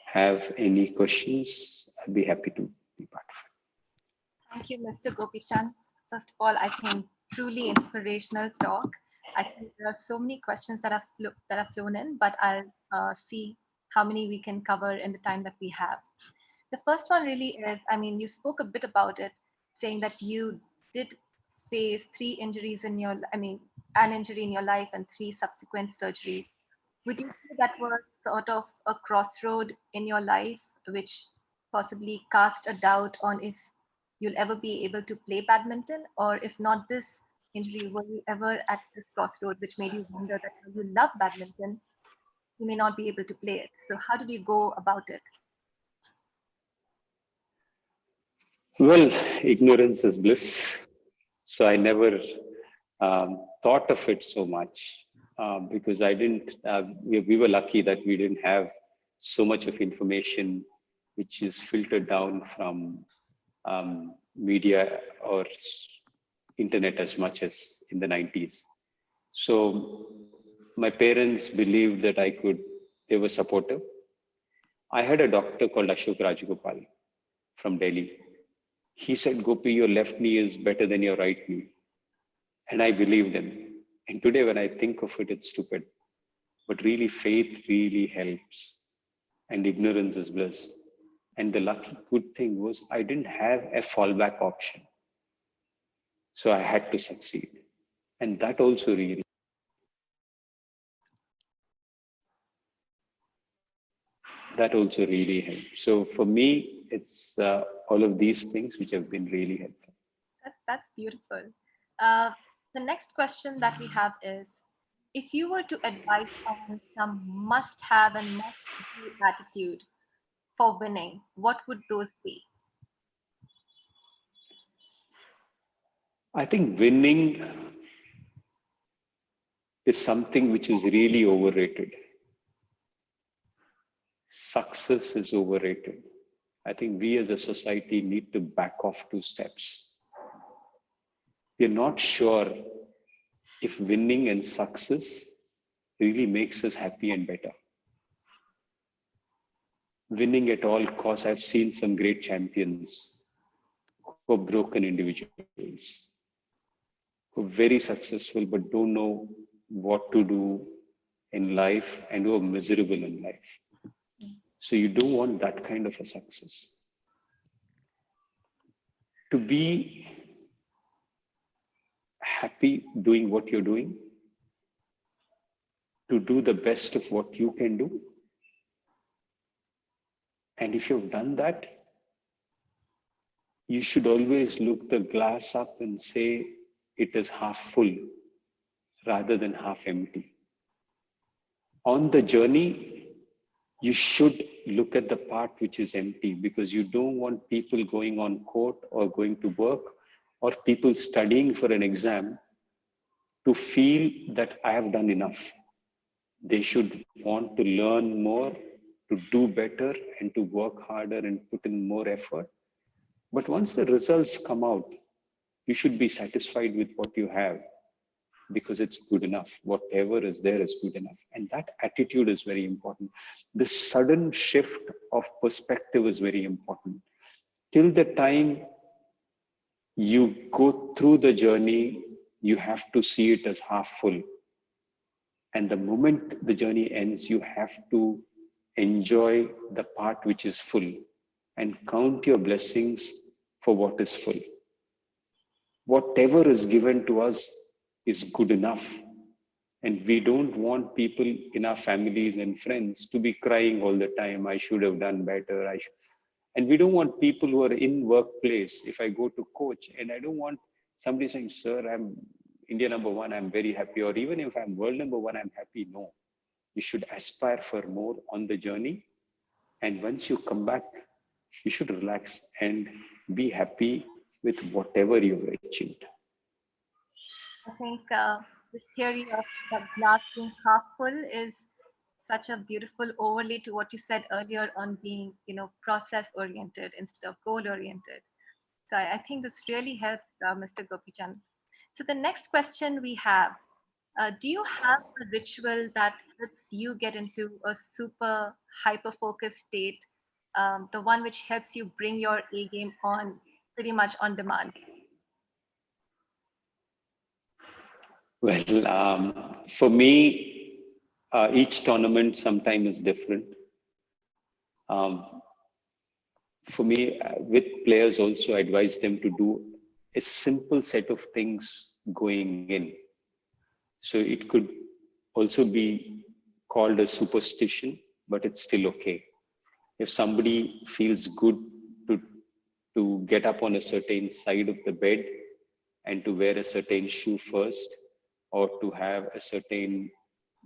have any questions, I'd be happy to be part of it. Thank you, Mr. Gopichan. First of all, I think truly inspirational talk. I think there are so many questions that have flown in, but I'll see how many we can cover in the time that we have. The first one really is, I mean, you spoke a bit about it, saying that you did face three injuries in your, I mean, an injury in your life and three subsequent surgeries. Would you say that was sort of a crossroad in your life, which possibly cast a doubt on if you'll ever be able to play badminton? Or if not this injury, were you ever at this crossroad which made you wonder that you love badminton, you may not be able to play it? So how did you go about it? Well, ignorance is bliss. So I never thought of it so much because I didn't, we were lucky that we didn't have so much of information which is filtered down from media or internet as much as in the 90s. So my parents believed that they were supportive. I had a doctor called Ashok Rajagopal from Delhi. He said, Gopi, your left knee is better than your right knee. And I believed him. And today when I think of it, it's stupid. But really, faith really helps. And ignorance is bliss. And the lucky good thing was I didn't have a fallback option. So I had to succeed. And that also really helped. So for me, it's all of these things which have been really helpful. That's beautiful. Uh, the next question that we have is, if you were to advise someone some must have and must do attitude for winning, what would those be? I think winning is something which is really overrated. Success is overrated. I think we as a society need to back off 2 steps. We're not sure if winning and success really makes us happy and better. Winning at all costs, I've seen some great champions who are broken individuals, who are very successful but don't know what to do in life and who are miserable in life. So you don't want that kind of a success. To be happy doing what you're doing, to do the best of what you can do. And if you've done that, you should always look the glass up and say it is half full rather than half empty. On the journey, you should look at the part which is empty, because you don't want people going on court or going to work or people studying for an exam to feel that I have done enough. They should want to learn more, to do better, and to work harder and put in more effort. But once the results come out, you should be satisfied with what you have, because it's good enough. Whatever is there is good enough. And that attitude is very important. The sudden shift of perspective is very important. Till the time you go through the journey, you have to see it as half full. And the moment the journey ends, you have to enjoy the part which is full and count your blessings for what is full. Whatever is given to us is good enough. And we don't want people in our families and friends to be crying all the time, I should have done better. And we don't want people who are in workplace, if I go to coach, and I don't want somebody saying, sir, I'm India #1, I'm very happy. Or even if I'm world #1, I'm happy. No, you should aspire for more on the journey. And once you come back, you should relax and be happy with whatever you've achieved. I think this theory of the glass being half full is such a beautiful overlay to what you said earlier on being, process oriented instead of goal oriented. So I think this really helps Mr. Gopichand. So the next question we have, do you have a ritual that helps you get into a super hyper focused state, the one which helps you bring your A game on pretty much on demand? Well, for me, each tournament sometime is different. Um, for me, with players also, I advise them to do a simple set of things going in. So it could also be called a superstition, but it's still okay. If somebody feels good to, to get up on a certain side of the bed and to wear a certain shoe first, or to have a certain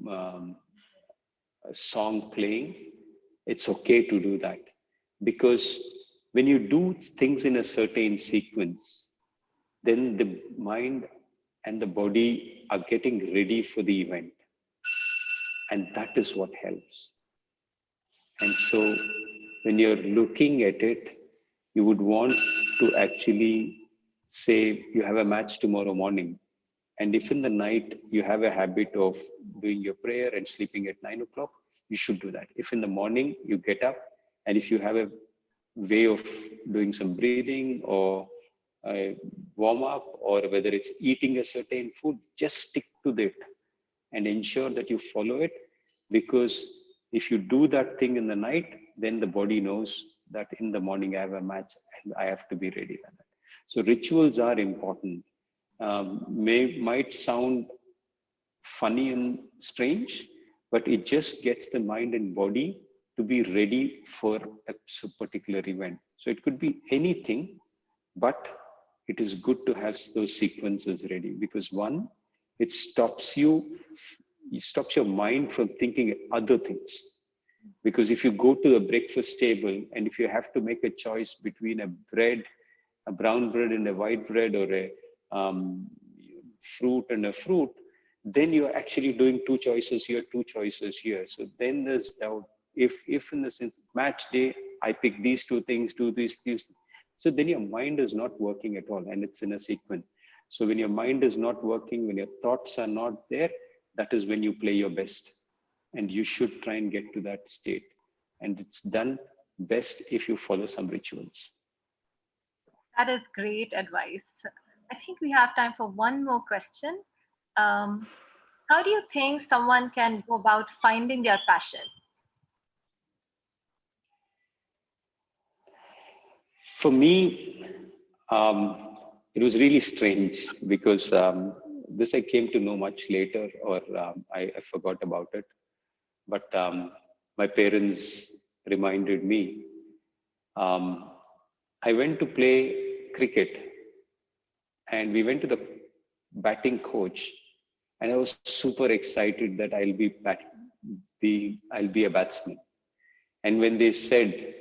um, song playing, it's okay to do that. Because when you do things in a certain sequence, then the mind and the body are getting ready for the event. And that is what helps. And so when you're looking at it, you would want to actually say you have a match tomorrow morning. And if in the night you have a habit of doing your prayer and sleeping at 9 o'clock, you should do that. If in the morning you get up, and if you have a way of doing some breathing or a warm up, or whether it's eating a certain food, just stick to that and ensure that you follow it. Because if you do that thing in the night, then the body knows that in the morning I have a match and I have to be ready for that. So rituals are important. Might sound funny and strange, but it just gets the mind and body to be ready for a particular event. So it could be anything, but it is good to have those sequences ready, because one, it stops you, it stops your mind from thinking other things. Because if you go to the breakfast table and if you have to make a choice between a bread, a brown bread and a white bread, or a fruit and a fruit, then you're actually doing two choices here, two choices here. So then there's doubt. If in the sense match day, I pick these two things, do these. So then your mind is not working at all, and it's in a sequence. So when your mind is not working, when your thoughts are not there, that is when you play your best. And you should try and get to that state. And it's done best if you follow some rituals. That is great advice. I think we have time for one more question. Um, how do you think someone can go about finding their passion? For me, it was really strange because this I came to know much later, or I forgot about it. But my parents reminded me. Um, I went to play cricket, and we went to the batting coach, and I was super excited that I'll be a batsman. And when they said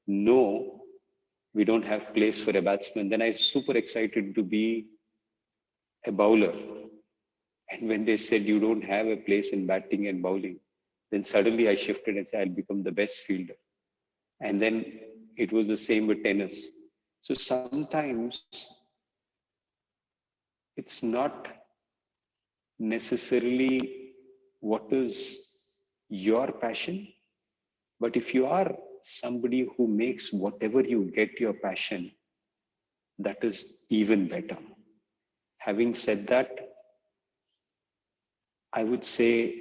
no, we don't have place for a batsman, then I was super excited to be a bowler. And when they said you don't have a place in batting and bowling, then suddenly I shifted and said I'll become the best fielder. And then it was the same with tennis. So sometimes it's not necessarily what is your passion, but if you are somebody who makes whatever you get your passion, that is even better. Having said that, I would say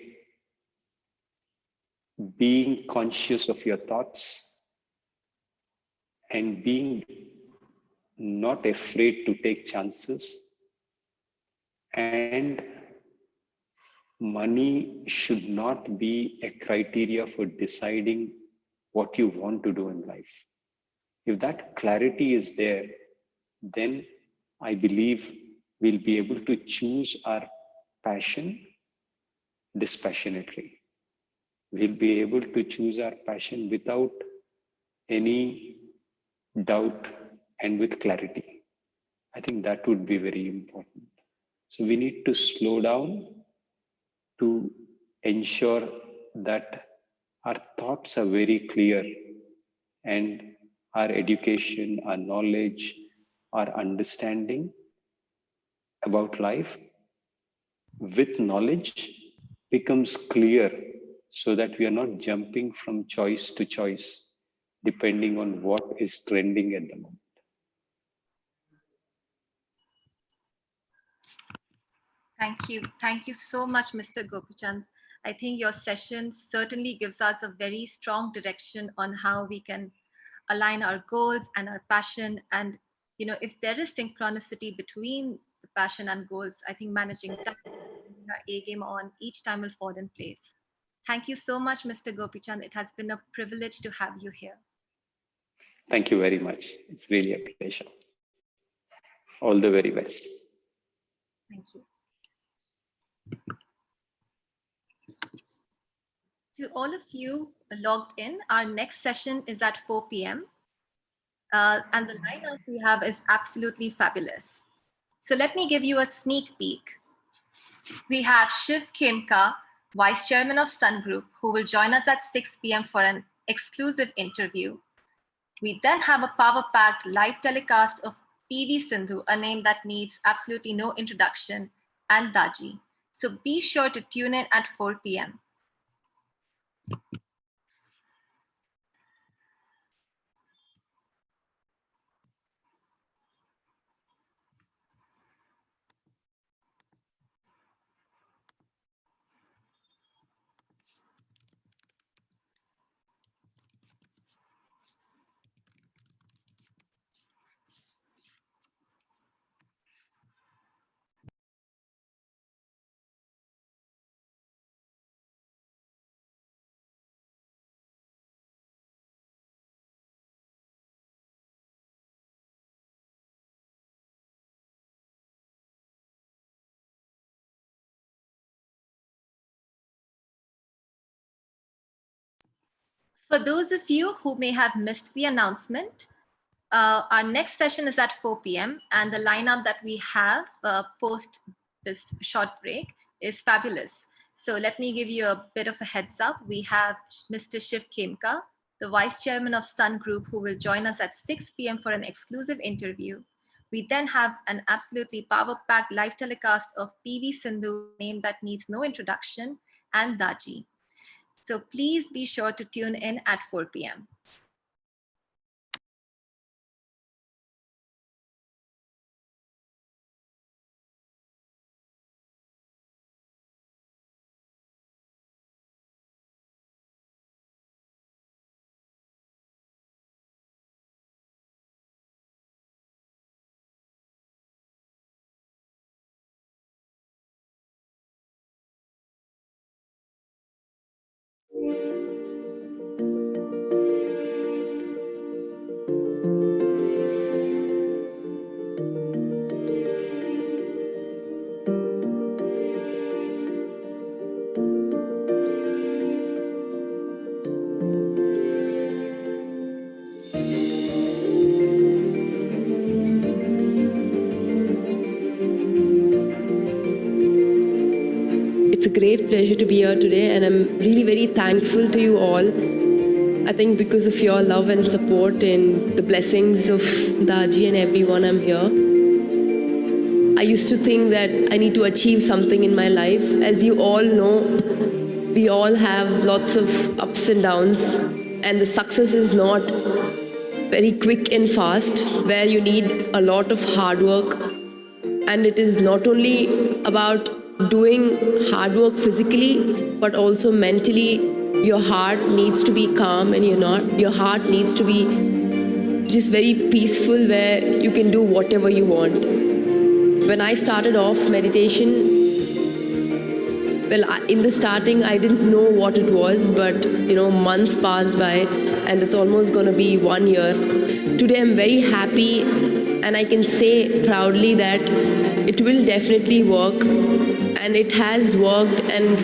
being conscious of your thoughts and being not afraid to take chances, and money should not be a criteria for deciding what you want to do in life. If that clarity is there, then I believe we'll be able to choose our passion dispassionately. We'll be able to choose our passion without any doubt and with clarity. I think that would be very important. So we need to slow down to ensure that our thoughts are very clear, and our education, our knowledge, our understanding about life with knowledge becomes clear, so that we are not jumping from choice to choice depending on what is trending at the moment. Thank you. Thank you so much, Mr. Gopichand. I think your session certainly gives us a very strong direction on how we can align our goals and our passion. And, you know, if there is synchronicity between the passion and goals, I think managing time, putting our A game on, each time will fall in place. Thank you so much, Mr. Gopichand. It has been a privilege to have you here. Thank you very much. It's really a pleasure. All the very best. Thank you. To all of you logged in, our next session is at 4 p.m. And the lineup we have is absolutely fabulous. So let me give you a sneak peek. We have Shiv Khemka, Vice Chairman of Sun Group, who will join us at 6 p.m. for an exclusive interview. We then have a power-packed live telecast of PV Sindhu, a name that needs absolutely no introduction, and Daji. So be sure to tune in at 4 p.m. For those of you who may have missed the announcement, our next session is at 4 p.m. and the lineup that we have post this short break is fabulous. So let me give you a bit of a heads up. We have Mr. Shiv Khemka, the Vice Chairman of Sun Group, who will join us at 6 p.m. for an exclusive interview. We then have an absolutely power-packed live telecast of PV Sindhu, a name that needs no introduction, and Daji. So please be sure to tune in at 4 p.m. It's a great pleasure to be here today, and I'm really very thankful to you all. I think because of your love and support and the blessings of Daji and everyone, I'm here. I used to think that I need to achieve something in my life. As you all know, we all have lots of ups and downs, and the success is not very quick and fast, where you need a lot of hard work. And it is not only about doing hard work physically, but also mentally. Your heart needs to be calm, and your heart needs to be just very peaceful, where you can do whatever you want. When I started off meditation, well, in the starting, I didn't know what it was, but months passed by, and it's almost going to be 1 year. Today, I'm very happy, and I can say proudly that it will definitely work, and it has worked. And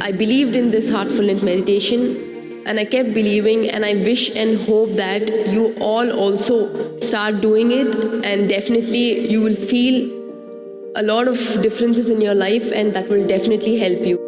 I believed in this heartfulness meditation, and I kept believing, and I wish and hope that you all also start doing it, and definitely you will feel a lot of differences in your life, and that will definitely help you.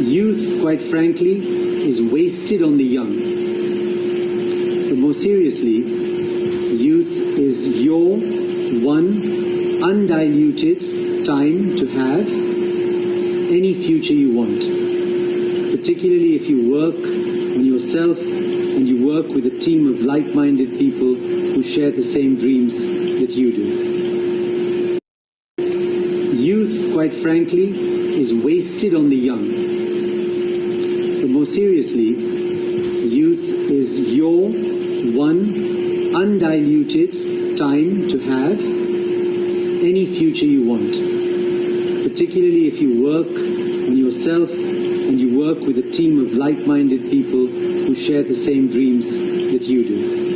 Youth, quite frankly, is wasted on the young. But more seriously, Youth is your one undiluted time to have any future you want, particularly if you work on yourself and you work with a team of like-minded people who share the same dreams that you do. Youth, quite frankly, is wasted on the young. But more seriously, youth is your one undiluted time to have any future you want, particularly if you work on yourself and you work with a team of like-minded people who share the same dreams that you do.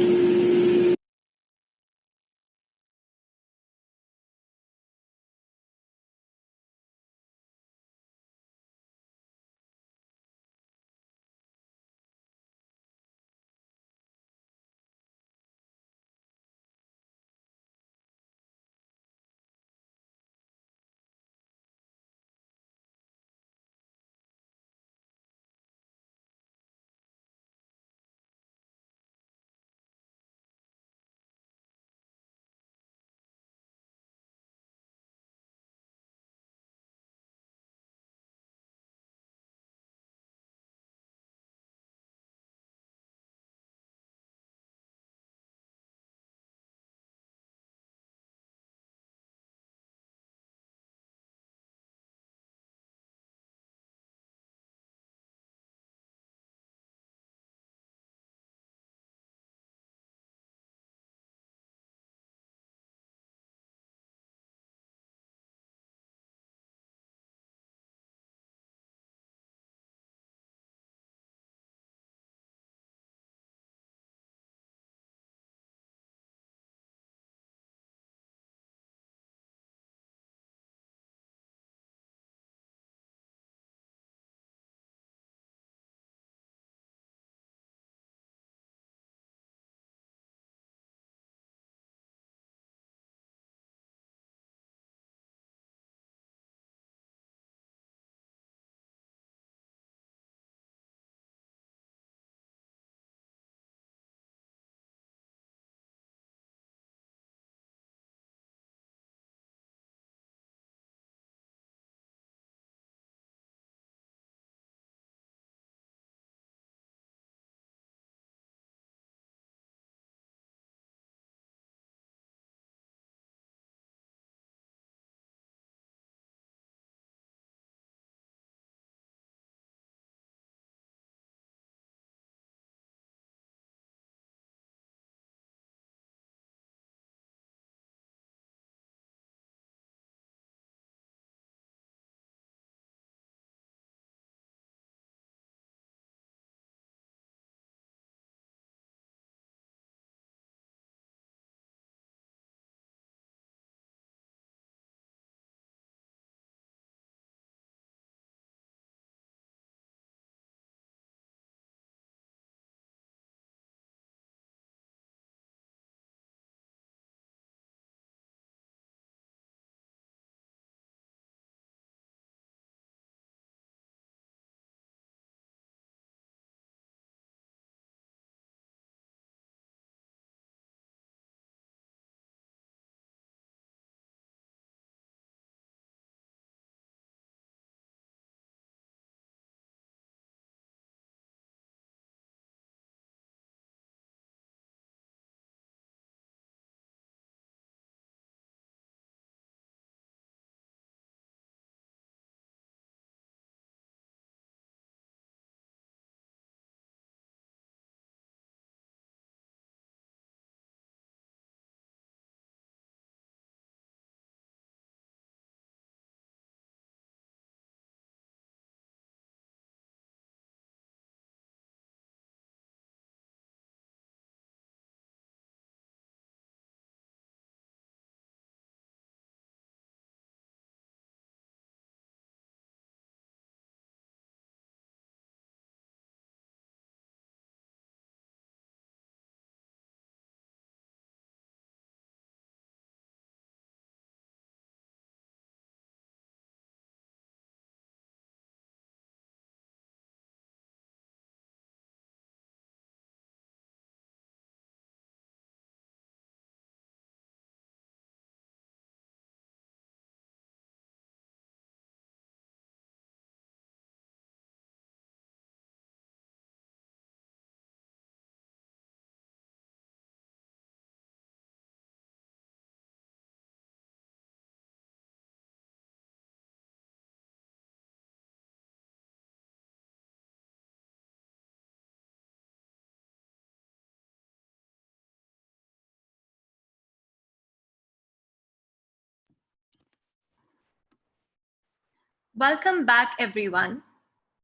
Welcome back, everyone.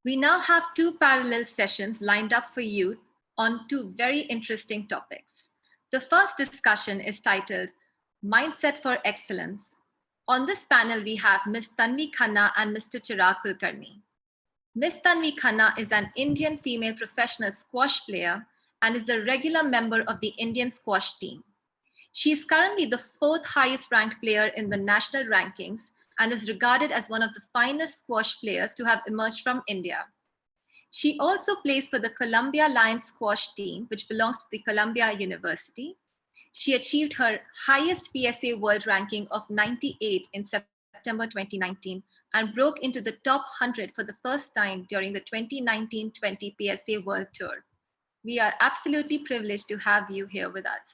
We now have two parallel sessions lined up for you on two very interesting topics. The first discussion is titled Mindset for Excellence. On this panel, we have Ms. Tanvi Khanna and Mr. Chirag Kulkarni. Ms. Tanvi Khanna is an Indian female professional squash player and is a regular member of the Indian squash team. She is currently the fourth highest ranked player in the national rankings and is regarded as one of the finest squash players to have emerged from India. She also plays for the Columbia Lions squash team, which belongs to the Columbia University. She achieved her highest PSA world ranking of 98 in September 2019 and broke into the top 100 for the first time during the 2019-20 PSA World Tour. We are absolutely privileged to have you here with us.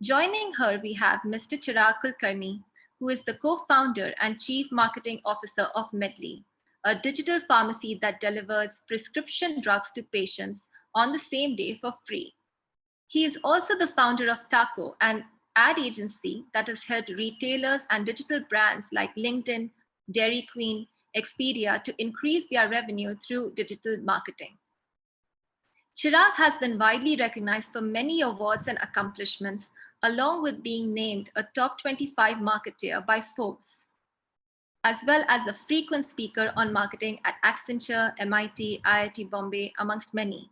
Joining her, we have Mr. Chirag Kulkarni, who is the co-founder and chief marketing officer of Medley, a digital pharmacy that delivers prescription drugs to patients on the same day for free. He is also the founder of Taco, an ad agency that has helped retailers and digital brands like LinkedIn, Dairy Queen, Expedia to increase their revenue through digital marketing. Chirag has been widely recognized for many awards and accomplishments, along with being named a top 25 marketeer by Forbes, as well as a frequent speaker on marketing at Accenture, MIT, IIT Bombay, amongst many.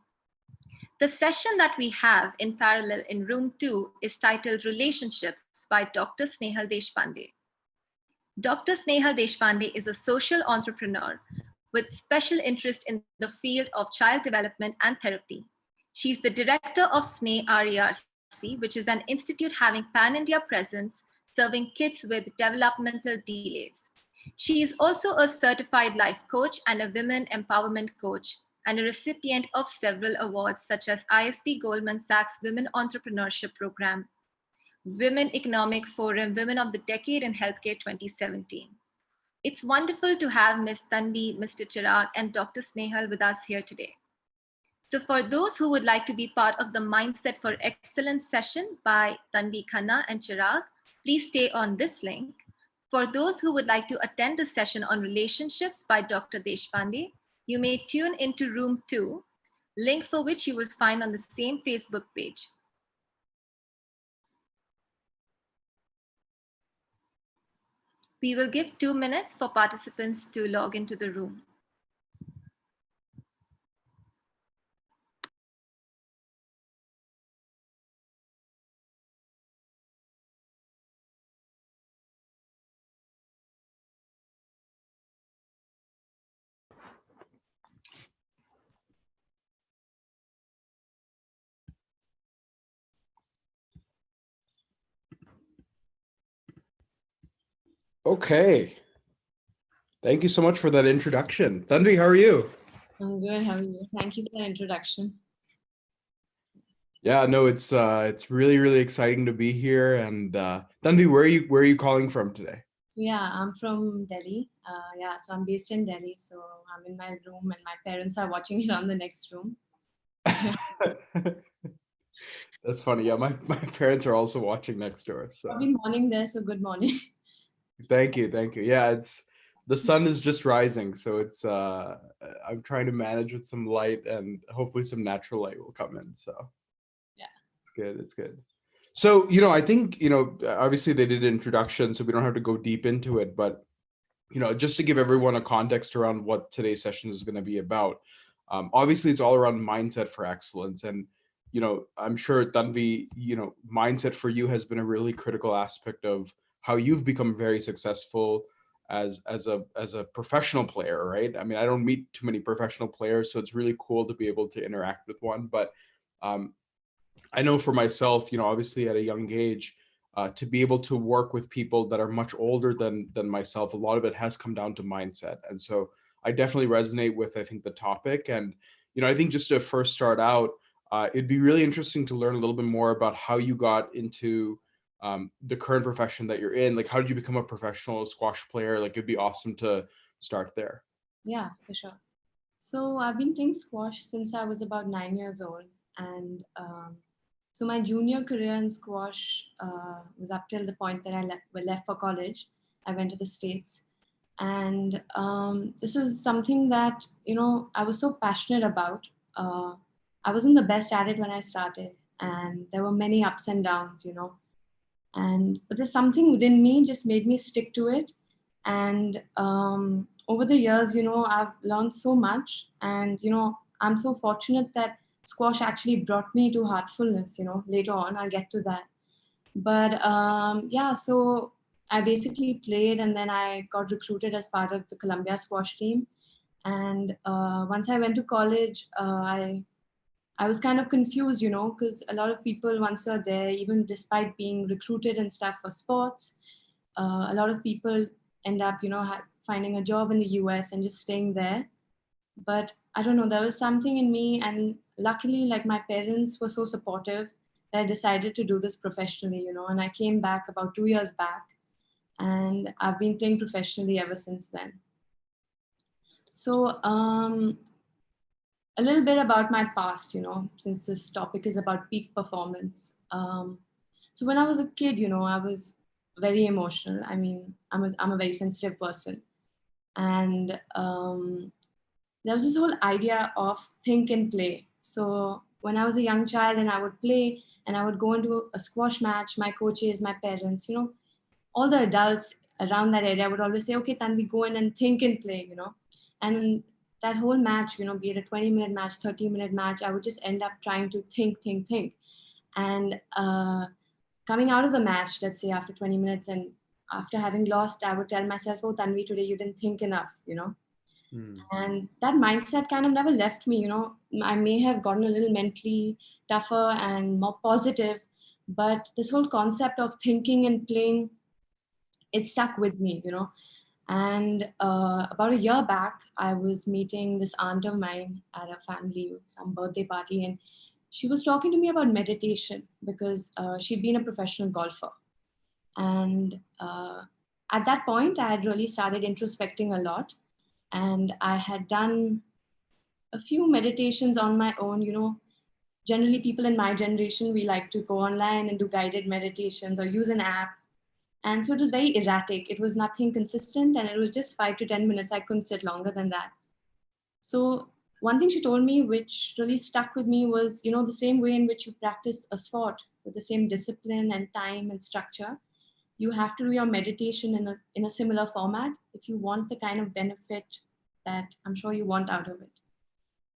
The session that we have in parallel in room 2 is titled Relationships by Dr. Snehal Deshpande. Dr. Snehal Deshpande is a social entrepreneur with special interest in the field of child development and therapy. She's the director of SNE RERC, which is an institute having pan-India presence, serving kids with developmental delays. She is also a certified life coach and a women empowerment coach, and a recipient of several awards such as ISB Goldman Sachs Women Entrepreneurship Program, Women Economic Forum Women of the Decade in Healthcare 2017. It's wonderful to have Ms. Tanvi, Mr. Chirag, and Dr. Snehal with us here today. So for those who would like to be part of the Mindset for Excellence session by Tanvi Khanna and Chirag, please stay on this link. For those who would like to attend the session on relationships by Dr. Deshpande, you may tune into room 2, link for which you will find on the same Facebook page. We will give 2 minutes for participants to log into the room. Okay. Thank you so much for that introduction. Tanvi, how are you? I'm good. How are you? Thank you for the introduction. Yeah, no, it's really, really exciting to be here. And Tanvi, where are you calling from today? So yeah, I'm from Delhi. So I'm based in Delhi. So I'm in my room and my parents are watching it on the next room. That's funny. Yeah, my parents are also watching next door. So Probably morning there, so good morning. thank you. Yeah, the sun is just rising, so it's I'm trying to manage with some light, and hopefully some natural light will come in. So Yeah. It's good. So, I think, obviously they did an introduction, so we don't have to go deep into it, but, just to give everyone a context around what today's session is going to be about. Obviously it's all around mindset for excellence. And, I'm sure Tanvi, mindset for you has been a really critical aspect of how you've become very successful as a professional player, right? I mean, I don't meet too many professional players, so it's really cool to be able to interact with one. But I know for myself, obviously at a young age, to be able to work with people that are much older than myself, a lot of it has come down to mindset. And so I definitely resonate with, I think, the topic. And, I think just to first start out, it'd be really interesting to learn a little bit more about how you got into the current profession that you're in. Like, how did you become a professional squash player? Like, it'd be awesome to start there. Yeah, for sure. So I've been playing squash since I was about 9 years old. And so my junior career in squash was up till the point that I left for college. I went to the States. And this is something that, I was so passionate about. I wasn't the best at it when I started, and there were many ups and downs, but there's something within me just made me stick to it. And over the years, I've learned so much, and I'm so fortunate that squash actually brought me to Heartfulness. Later on I'll get to that. But yeah, so I basically played, and then I got recruited as part of the Columbia squash team. And once I went to college, I was kind of confused, because a lot of people, once they're there, even despite being recruited and stuff for sports, a lot of people end up, finding a job in the US and just staying there. But I don't know, there was something in me, and luckily, like, my parents were so supportive that I decided to do this professionally, and I came back about 2 years back, and I've been playing professionally ever since then. So a little bit about my past, since this topic is about peak performance. So when I was a kid, I was very emotional. I mean, I'm a very sensitive person. And there was this whole idea of think and play. So when I was a young child and I would play and I would go into a squash match, my coaches, my parents, all the adults around that area would always say, okay, Tanvi, go in and think and play, And that whole match, be it a 20-minute match, 30-minute match, I would just end up trying to think. And coming out of the match, let's say after 20 minutes, and after having lost, I would tell myself, oh, Tanvi, today you didn't think enough, And that mindset kind of never left me, I may have gotten a little mentally tougher and more positive, but this whole concept of thinking and playing, it stuck with me, And about a year back, I was meeting this aunt of mine at a family, some birthday party, and she was talking to me about meditation because she'd been a professional golfer. And at that point, I had really started introspecting a lot. And I had done a few meditations on my own. Generally people in my generation, we like to go online and do guided meditations or use an app. And so it was very erratic. It was nothing consistent, and it was just 5 to 10 minutes. I couldn't sit longer than that. So one thing she told me, which really stuck with me, was, the same way in which you practice a sport with the same discipline and time and structure, you have to do your meditation in a similar format if you want the kind of benefit that I'm sure you want out of it.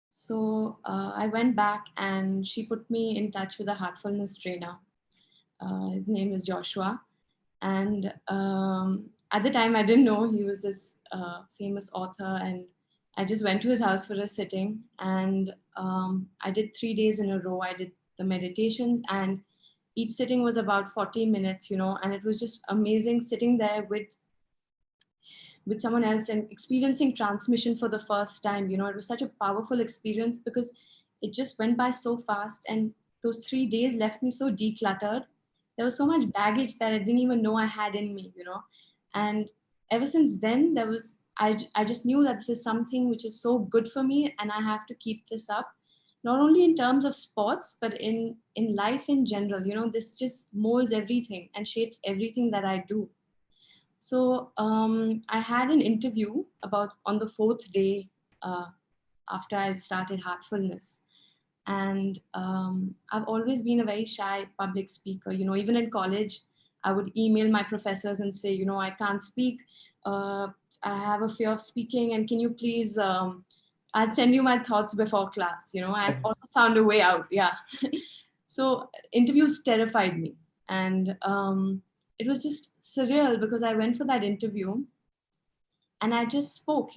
So I went back, and she put me in touch with a Heartfulness trainer. His name is Joshua. And at the time, I didn't know he was this famous author. And I just went to his house for a sitting. And I did 3 days in a row. I did the meditations, and each sitting was about 40 minutes, and it was just amazing sitting there with someone else and experiencing transmission for the first time. It was such a powerful experience because it just went by so fast. And those 3 days left me so decluttered. There was so much baggage that I didn't even know I had in me, And ever since then, I just knew that this is something which is so good for me, and I have to keep this up, not only in terms of sports, but in life in general. This just molds everything and shapes everything that I do. So I had an interview about on the 4th day after I started Heartfulness. And I've always been a very shy public speaker. Even in college, I would email my professors and say, I can't speak. I have a fear of speaking, and can you please, I'd send you my thoughts before class. I've always found a way out. Yeah. So interviews terrified me. And it was just surreal because I went for that interview and I just spoke,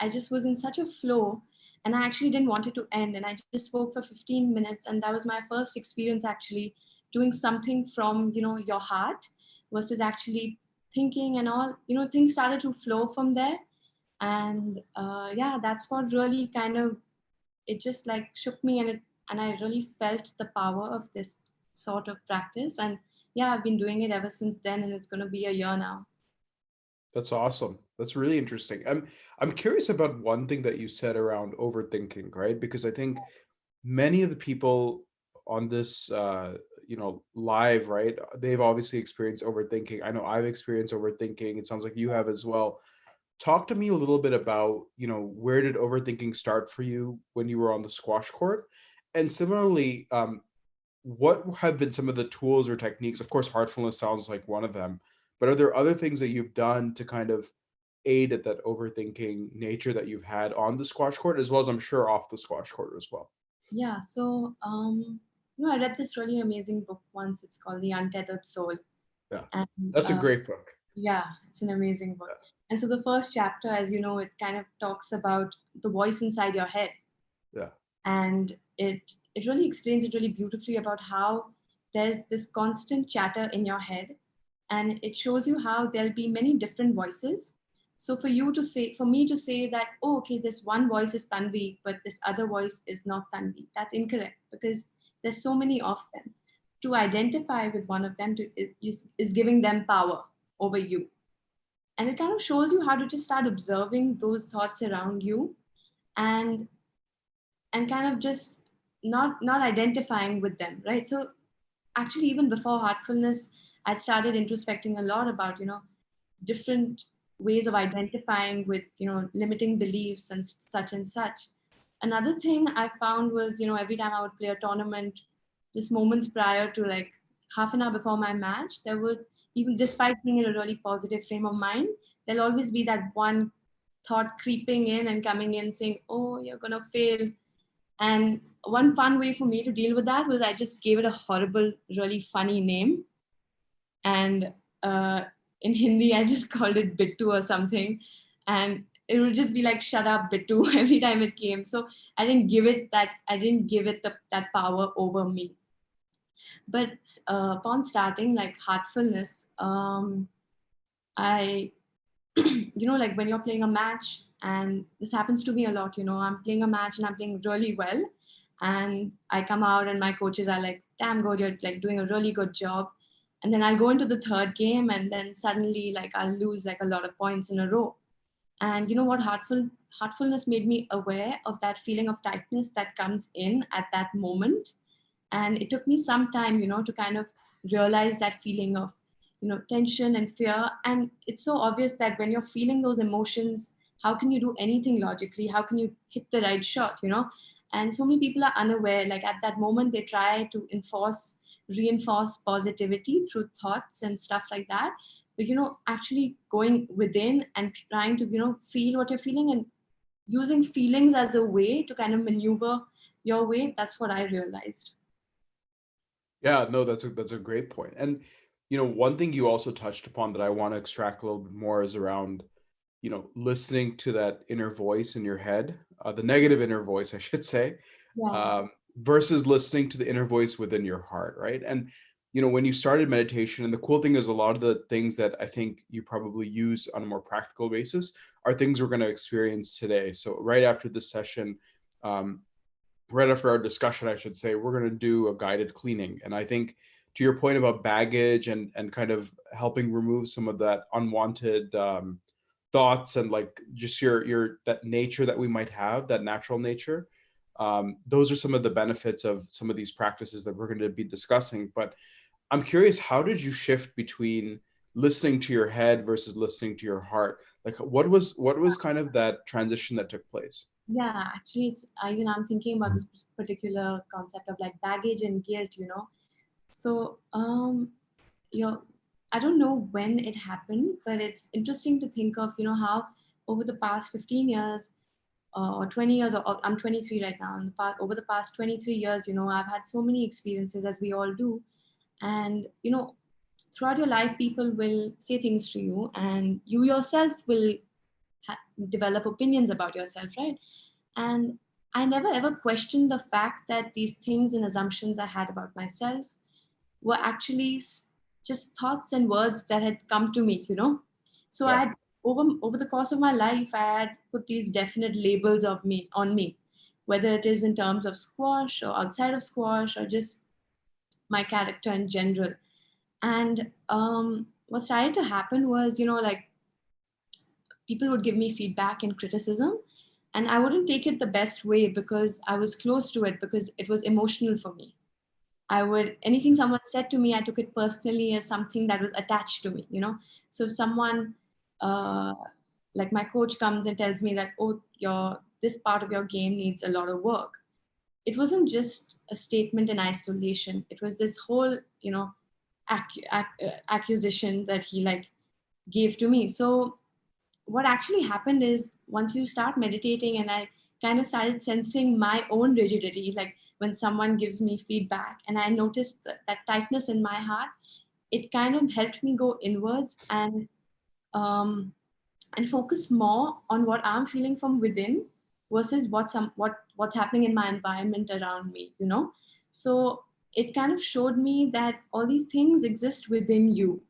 I just was in such a flow, and I actually didn't want it to end. And I just spoke for 15 minutes. And that was my first experience actually doing something from, your heart versus actually thinking and all, things started to flow from there. And yeah, that's what really kind of, it just like shook me, and I really felt the power of this sort of practice. And yeah, I've been doing it ever since then, and it's going to be a year now. That's awesome. That's really interesting. I'm curious about one thing that you said around overthinking, right? Because I think many of the people on this live, right, they've obviously experienced overthinking. I know I've experienced overthinking. It sounds like you have as well. talk to me a little bit about, where did overthinking start for you when you were on the squash court? And similarly, what have been some of the tools or techniques? Of course, heartfulness sounds like one of them, but are there other things that you've done to kind of aid at that overthinking nature that you've had on the squash court, as well as I'm sure off the squash court as well? Yeah, so I read this really amazing book once. It's called The Untethered Soul. Yeah, And that's a great book. yeah, it's an amazing book. And so the first chapter, as you know, it kind of talks about the voice inside your head. Yeah. And it really explains it really beautifully about how there's this constant chatter in your head, and it shows you how there'll be many different voices. So for me to say that, oh, okay, this one voice is Tanvi, but this other voice is not Tanvi, that's incorrect, because there's so many of them. To identify with one of them is giving them power over you. And it kind of shows you how to just start observing those thoughts around you, and kind of just not identifying with them, right? So actually, even before heartfulness, I'd started introspecting a lot about different ways of identifying with limiting beliefs and such and such. Another thing I found was every time I would play a tournament, just moments prior to, like, half an hour before my match, there would, even despite being in a really positive frame of mind, there'll always be that one thought creeping in and coming in saying, oh, you're gonna fail. And one fun way for me to deal with that was I just gave it a horrible, really funny name. And in Hindi, I just called it Bittu or something. And it would just be like, shut up, Bittu, every time it came. So I didn't give it that power over me. But upon starting, like, heartfulness, I, like when you're playing a match, and this happens to me a lot, I'm playing a match and I'm playing really well. And I come out and my coaches are like, damn good, you're like doing a really good job. And then I'll go into the third game, and then suddenly, like, I'll lose like a lot of points in a row. And you know what? Heartfulness made me aware of that feeling of tightness that comes in at that moment. And it took me some time to kind of realize that feeling of tension and fear. And it's so obvious that when you're feeling those emotions, how can you do anything logically? How can you hit the right shot? And so many people are unaware, like, at that moment they try to reinforce positivity through thoughts and stuff like that. But actually going within and trying to feel what you're feeling, and using feelings as a way to kind of maneuver your way, that's what I realized. Yeah, no, that's a great point. And one thing you also touched upon that I want to extract a little bit more is around, listening to that inner voice in your head, the negative inner voice, I should say, Yeah. versus listening to the inner voice within your heart, right? And when you started meditation, and the cool thing is a lot of the things that I think you probably use on a more practical basis are things we're going to experience today. So right after this session, right after our discussion, I should say, we're going to do a guided cleaning. And I think to your point about baggage and kind of helping remove some of that unwanted thoughts, and like just your that nature that we might have, that natural nature, those are some of the benefits of some of these practices that we're going to be discussing. But I'm curious, how did you shift between listening to your head versus listening to your heart? Like, what was kind of that transition that took place? Yeah, actually, it's even I'm thinking about this particular concept of, like, baggage and guilt. So I don't know when it happened, but it's interesting to think of how over the past 15 years or 20 years, or I'm 23 right now. Over the past 23 years, I've had so many experiences, as we all do. And throughout your life, people will say things to you, and you yourself will develop opinions about yourself, right? And I never ever questioned the fact that these things and assumptions I had about myself were actually just thoughts and words that had come to me. So I Yeah. had, over the course of my life, I had put these definite labels of me on me, whether it is in terms of squash or outside of squash, or just my character in general. And what started to happen was, like, people would give me feedback and criticism, and I wouldn't take it the best way because I was close to it, because it was emotional for me. Anything someone said to me, I took it personally as something that was attached to me. So if someone uh, like my coach comes and tells me that, oh, this part of your game needs a lot of work. It wasn't just a statement in isolation. It was this whole, accusation that he like gave to me. So what actually happened is, once you start meditating and I kind of started sensing my own rigidity, like when someone gives me feedback and I noticed that tightness in my heart, it kind of helped me go inwards um, and focus more on what I'm feeling from within versus what's happening in my environment around me. So it kind of showed me that all these things exist within you,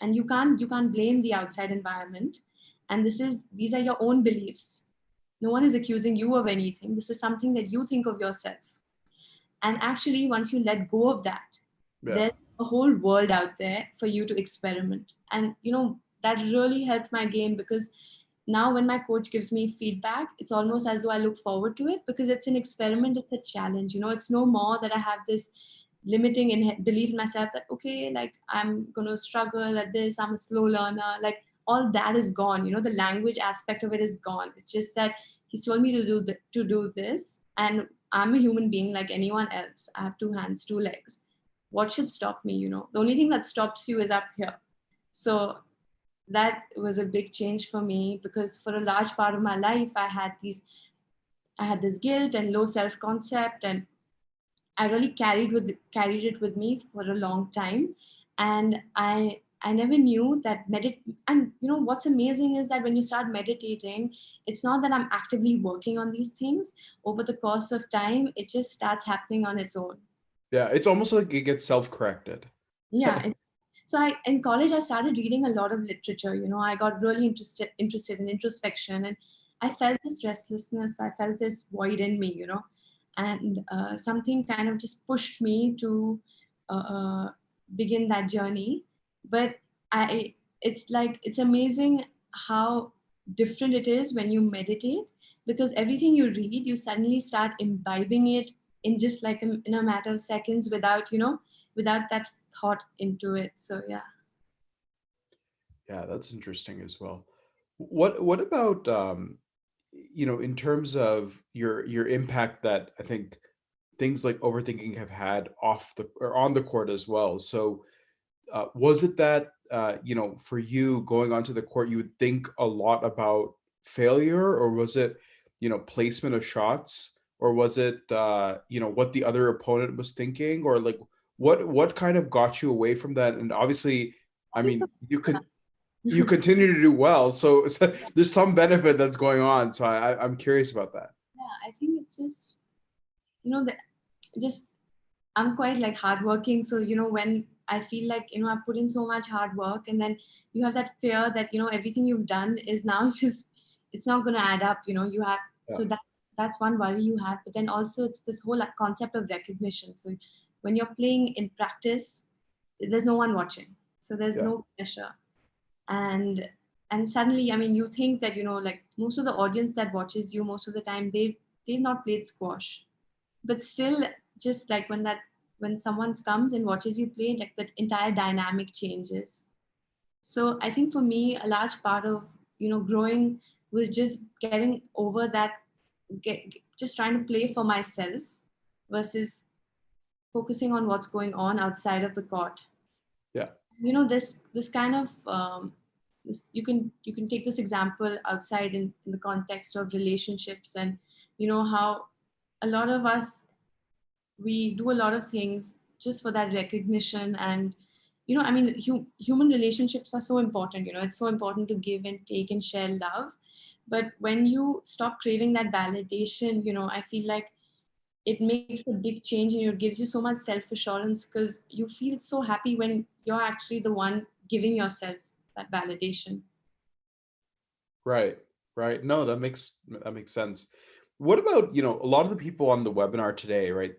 and you can't blame the outside environment. And these are your own beliefs. No one is accusing you of anything. This is something that you think of yourself. And actually, once you let go of that, Yeah. there's a whole world out there for you to experiment. And that really helped my game, because now when my coach gives me feedback, it's almost as though I look forward to it, because it's an experiment, it's a challenge. It's no more that I have this limiting belief in myself that, okay, like I'm going to struggle at this, I'm a slow learner. Like all that is gone. The language aspect of it is gone. It's just that he's told me to do this, and I'm a human being like anyone else. I have two hands, two legs. What should stop me? The only thing that stops you is up here. So that was a big change for me, because for a large part of my life I had this guilt and low self-concept, and I really carried it with me for a long time. And I never knew that and what's amazing is that when you start meditating, it's not that I'm actively working on these things. Over the course of time, it just starts happening on its own. Yeah, it's almost like it gets self-corrected. Yeah. So in college, I started reading a lot of literature. I got really interested in introspection, and I felt this restlessness. I felt this void in me. And something kind of just pushed me to begin that journey. But it's amazing how different it is when you meditate, because everything you read, you suddenly start imbibing it in just like in a matter of seconds, without that thought into it. So yeah. Yeah, that's interesting as well. What about in terms of your impact that I think things like overthinking have had off the or on the court as well. So was it that for you going onto the court, you would think a lot about failure, or was it placement of shots, or was it what the other opponent was thinking, or like what kind of got you away from that? And obviously, I I think mean, you continue to do well, so, there's some benefit that's going on. So I'm curious about that. yeah, I think it's just that just I'm quite like hardworking. So when I feel like I put in so much hard work, and then you have that fear that everything you've done is now just it's not going to add up. You have Yeah. so that's one worry you have. But then also it's this whole like, concept of recognition. So when you're playing in practice, there's no one watching, so there's Yeah. no pressure. And suddenly, I mean, you think that like most of the audience that watches you most of the time, they've not played squash, but still, just like when someone comes and watches you play, like that entire dynamic changes. So I think for me, a large part of growing was just getting over that, just trying to play for myself versus focusing on what's going on outside of the court. Yeah. This kind of you can take this example outside in the context of relationships, and how a lot of us, we do a lot of things just for that recognition. And I mean, human relationships are so important. It's so important to give and take and share love. But when you stop craving that validation, I feel like it makes a big change, and it gives you so much self-assurance, because you feel so happy when you're actually the one giving yourself that validation. Right. Right. No, that makes sense. What about, a lot of the people on the webinar today, right?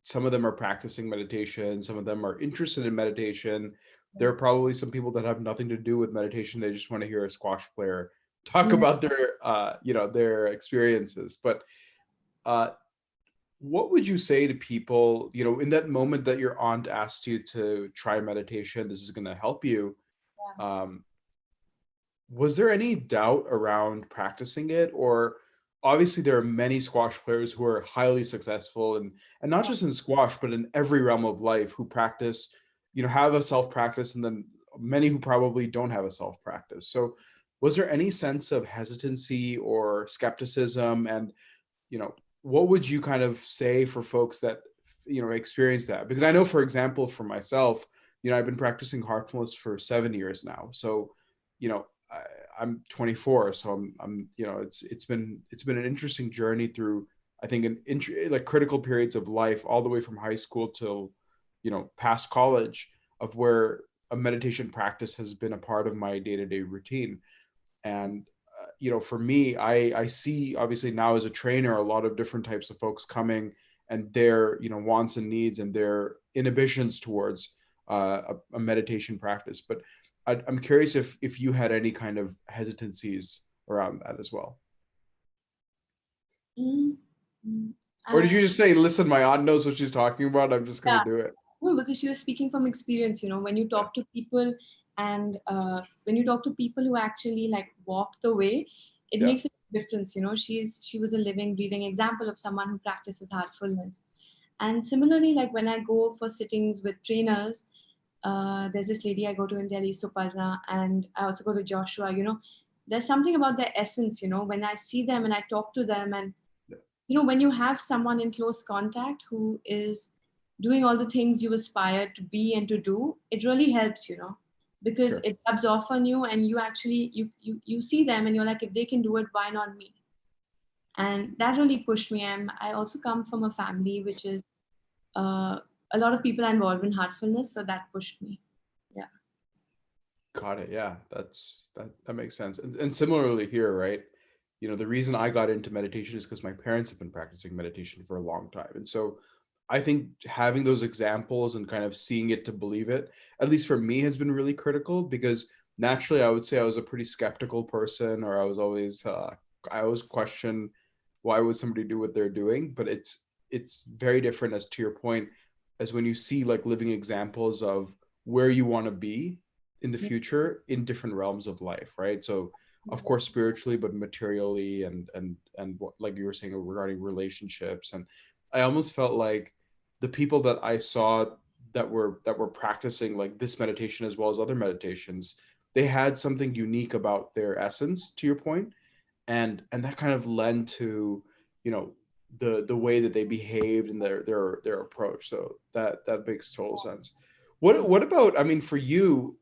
Some of them are practicing meditation, some of them are interested in meditation. There are probably some people that have nothing to do with meditation. They just want to hear a squash player talk Yeah. about their experiences. But uh what would you say to people, in that moment that your aunt asked you to try meditation, this is going to help you? Um, was there any doubt around practicing it? Or obviously there are many squash players who are highly successful, and not just in squash, but in every realm of life, who practice, have a self practice, and then many who probably don't have a self practice. So was there any sense of hesitancy or skepticism? And what would you kind of say for folks that experience that? Because I know, for example, for myself, I've been practicing heartfulness for 7 years now. So I'm 24, so it's been an interesting journey through, I think, like critical periods of life, all the way from high school till past college, of where a meditation practice has been a part of my day-to-day routine. And for me, I see, obviously now as a trainer, a lot of different types of folks coming, and their wants and needs and their inhibitions towards a meditation practice. But I'm curious if you had any kind of hesitancies around that as well. Mm-hmm. Or did you just say, listen, my aunt knows what she's talking about, I'm just going to do it? No, because she was speaking from experience. When you talk to people, and when you talk to people who actually like walk the way, it makes a difference. She was a living, breathing example of someone who practices heartfulness. And similarly, like when I go for sittings with trainers, there's this lady I go to in Delhi, Suparna, and I also go to Joshua. There's something about their essence. When I see them and I talk to them, and when you have someone in close contact who is doing all the things you aspire to be and to do, it really helps, because Sure. it rubs off on you, and you actually you see them and you're like, if they can do it, why not me? And that really pushed me. I also come from a family which is a lot of people are involved in heartfulness, so that pushed me. Yeah. Got it. Yeah, that makes sense. And similarly here, right? The reason I got into meditation is because my parents have been practicing meditation for a long time. And so I think having those examples and kind of seeing it to believe it, at least for me, has been really critical, because naturally I would say I was a pretty skeptical person, or I always question, why would somebody do what they're doing? But it's very different, as to your point, as when you see like living examples of where you want to be in the future in different realms of life, right? So of course spiritually, but materially, and what, like you were saying regarding relationships. And I almost felt like the people that I saw that were practicing like this meditation as well as other meditations, they had something unique about their essence, to your point. And that kind of led to the way that they behaved and their approach. So that makes total sense. What about, I mean, for you,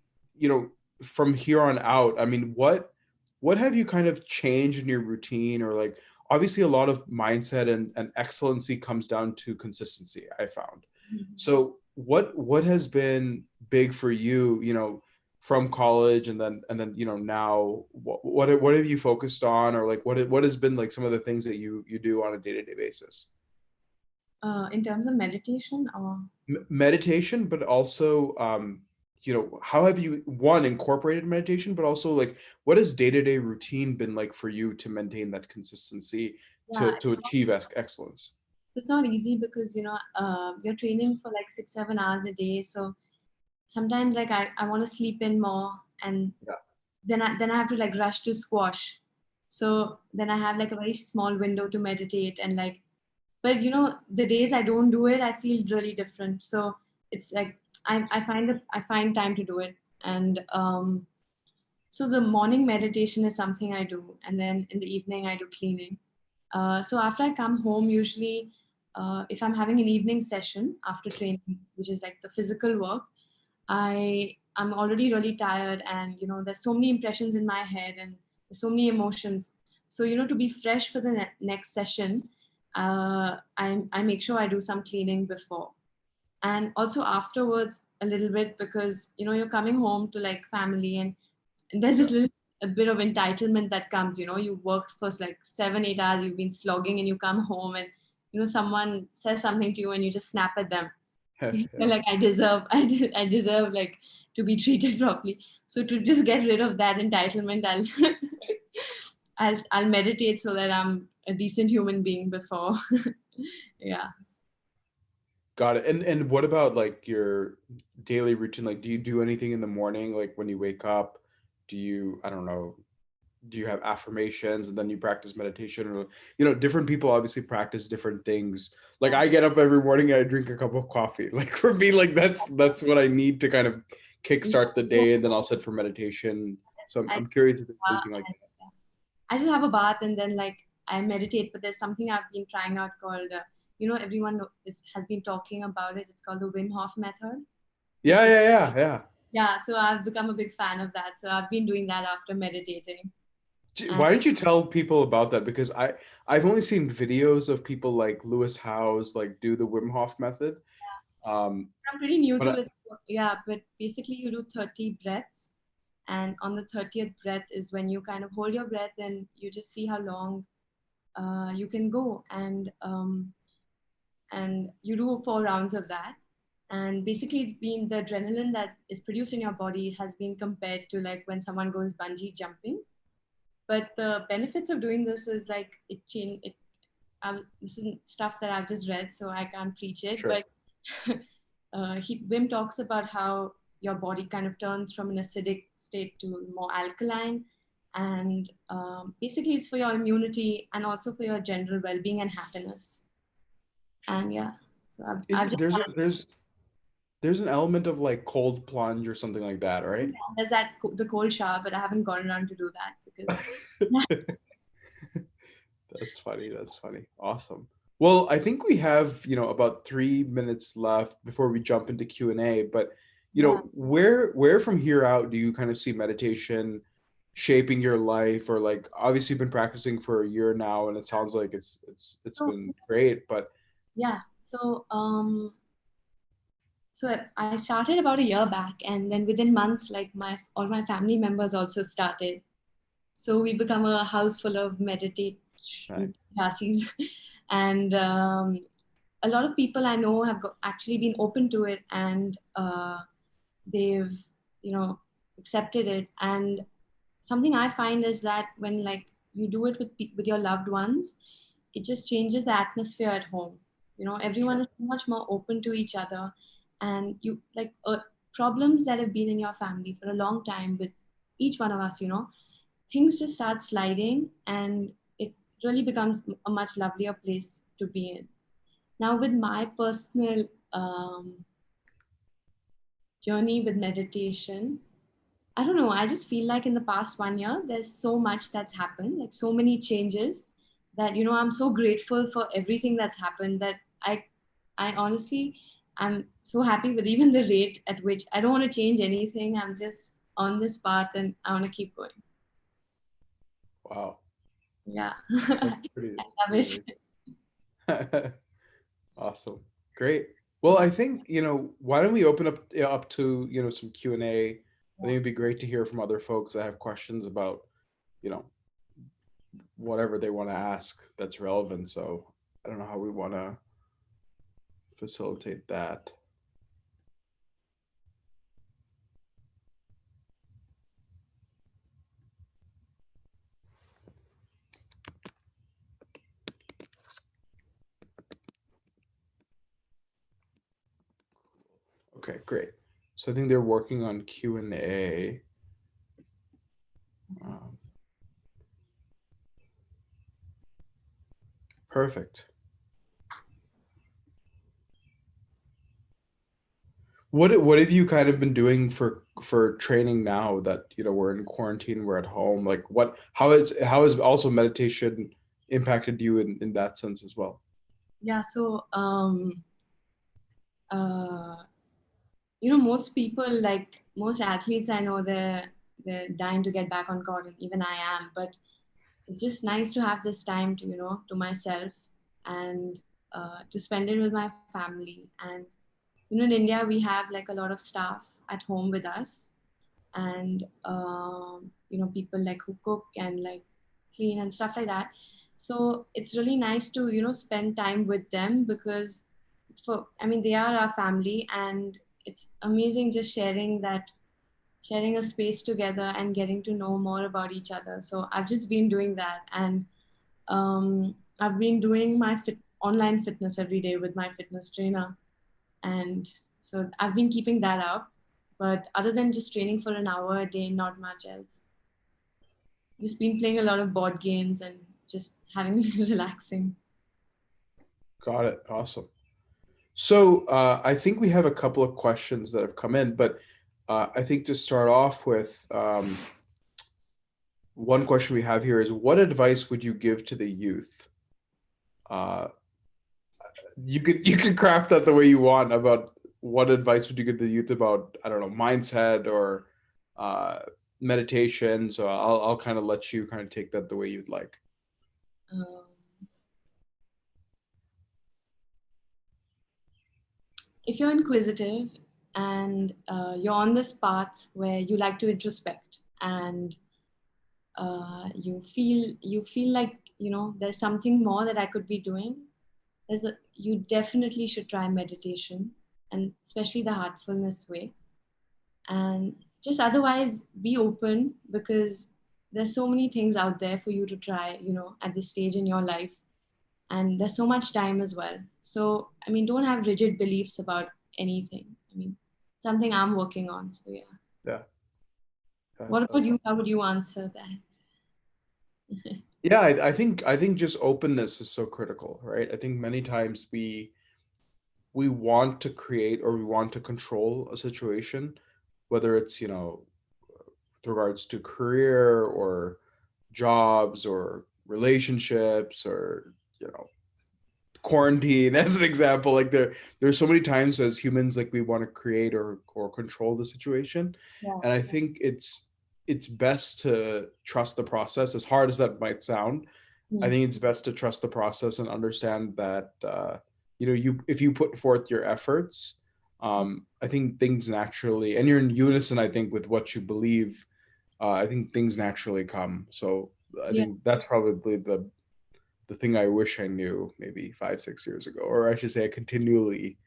from here on out, I mean, what have you kind of changed in your routine? Or like, obviously a lot of mindset and excellency comes down to consistency, I found. So what has been big for you, from college, and then now, what have you focused on? Or like, what has been like some of the things that you do on a day-to-day basis? In terms of meditation, or Meditation, but also how have you, one, incorporated meditation, but also like, what has day-to-day routine been like for you to maintain that consistency, yeah, to achieve excellence? it's not easy, because you're training for like 6-7 hours a day, so sometimes like I want to sleep in more, and Yeah. then I have to like rush to squash. So then I have like a very small window to meditate, and like, but the days I don't do it, I feel really different. So it's like I find time to do it. And so the morning meditation is something I do, and then in the evening I do cleaning. So after I come home, usually if I'm having an evening session after training, which is like the physical work, I'm already really tired, and there's so many impressions in my head, and there's so many emotions. So to be fresh for the next session, I make sure I do some cleaning before, and also afterwards a little bit, because you're coming home to like family, and there's this little a bit of entitlement that comes. You worked for like 7-8 hours, you've been slogging, and you come home, and someone says something to you, and you just snap at them. You're like, I deserve like to be treated properly. So to just get rid of that entitlement, I'll meditate so that I'm a decent human being before. Yeah. Got it. And what about like your daily routine? Like, do you do anything in the morning, like when you wake up? do you, I don't know, do you have affirmations and then you practice meditation? Or, different people obviously practice different things. Like I get up every morning and I drink a cup of coffee. Like for me, like that's what I need to kind of kickstart the day, and then I'll sit for meditation. So I'm curious if there's anything like that. I just have a bath and then like I meditate, but there's something I've been trying out called, everyone has been talking about it. It's called the Wim Hof method. Yeah. So I've become a big fan of that. So I've been doing that after meditating. Why don't you tell people about that? Because I've only seen videos of people like Lewis Howes like do the Wim Hof method. I'm pretty new to it. Yeah, but basically you do 30 breaths, and on the 30th breath is when you kind of hold your breath and you just see how long you can go, and you do 4 rounds of that. And basically it's been the adrenaline that is produced in your body has been compared to like when someone goes bungee jumping. But the benefits of doing this is like this is stuff that I've just read, so I can't preach it. Sure. But Wim talks about how your body kind of turns from an acidic state to more alkaline, and basically it's for your immunity and also for your general well-being and happiness. And yeah, so there's an element of like cold plunge or something like that, right? There's the cold shower, but I haven't gone around to do that because. That's funny. Awesome. Well, I think we have, about 3 minutes left before we jump into Q&A, but where from here out do you kind of see meditation shaping your life? Or like, obviously you've been practicing for a year now and it sounds like it's been great, but So I started about a year back, and then within months, like all my family members also started. So we become a house full of meditation classes, and a lot of people I know have actually been open to it, and they've accepted it. And something I find is that when like you do it with your loved ones, it just changes the atmosphere at home. Everyone is so much more open to each other, and you like problems that have been in your family for a long time with each one of us, things just start sliding, and it really becomes a much lovelier place to be in. Now with my personal journey with meditation, I don't know, I just feel like in the past 1 year there's so much that's happened, like so many changes, that I'm so grateful for everything that's happened, that I honestly, I'm so happy with even the rate at which I don't want to change anything. I'm just on this path and I want to keep going. Wow. Yeah. I love it. Awesome. Great. Well, I think, why don't we open up to, some Q&A. I think it'd be great to hear from other folks that have questions about, whatever they want to ask that's relevant. So I don't know how we want to facilitate that. Okay, great. So I think they're working on Q&A. Perfect. What have you kind of been doing for training now that we're in quarantine, we're at home? Like how has also meditation impacted you in that sense as well? Yeah, so most people, like most athletes I know, they're dying to get back on court, and even I am, but it's just nice to have this time to to myself, and to spend it with my family. And in India we have like a lot of staff at home with us, and people like who cook and like clean and stuff like that. So it's really nice to spend time with them, because they are our family, and it's amazing just sharing a space together and getting to know more about each other. So I've just been doing that, and I've been doing my online fitness every day with my fitness trainer, and so I've been keeping that up. But other than just training for an hour a day, not much else. just been playing a lot of board games and just having relaxing. Got it. Awesome. So I think we have a couple of questions that have come in, but I think to start off with, one question we have here is, what advice would you give to the youth? You could craft that the way you want about what advice would you give the youth about, I don't know, mindset or meditation. So I'll kind of let you kind of take that the way you'd like. Um, if you're inquisitive and you're on this path where you like to introspect and you feel like there's something more that I could be doing, you definitely should try meditation, and especially the heartfulness way. And just otherwise be open, because there's so many things out there for you to try at this stage in your life, and there's so much time as well. So I mean, don't have rigid beliefs about anything. I mean, something I'm working on. So yeah. Yeah. What about you? How would you answer that? Yeah, I think just openness is so critical, right? I think many times we want to create or we want to control a situation, whether it's, with regards to career or jobs or relationships or, quarantine as an example. Like there's so many times as humans, like we want to create or control the situation. Yeah. And I think it's best to trust the process, as hard as that might sound. I think it's best to trust the process and understand that if you put forth your efforts, I think things naturally, and you're in unison, I think, with what you believe. I think things naturally come. So I think that's probably the thing I wish I knew maybe 5-6 years ago, or I should say I continually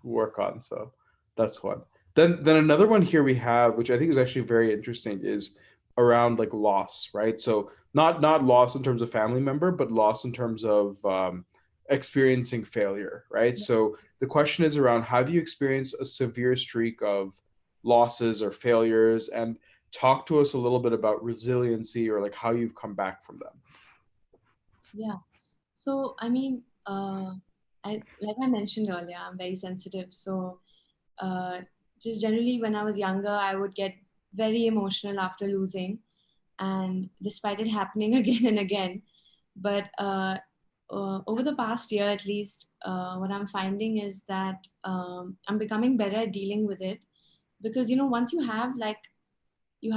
work on. So that's one. Then another one here we have, which I think is actually very interesting, is around like loss, right? So not loss in terms of family member, but loss in terms of experiencing failure, right? So the question is around, have you experienced a severe streak of losses or failures? And talk to us a little bit about resiliency, or like how you've come back from them. Yeah. So, I mean, like I mentioned earlier, I'm very sensitive. So, just generally, when I was younger, I would get very emotional after losing, and despite it happening again and again. But over the past year, at least, what I'm finding is that I'm becoming better at dealing with it, because once you have you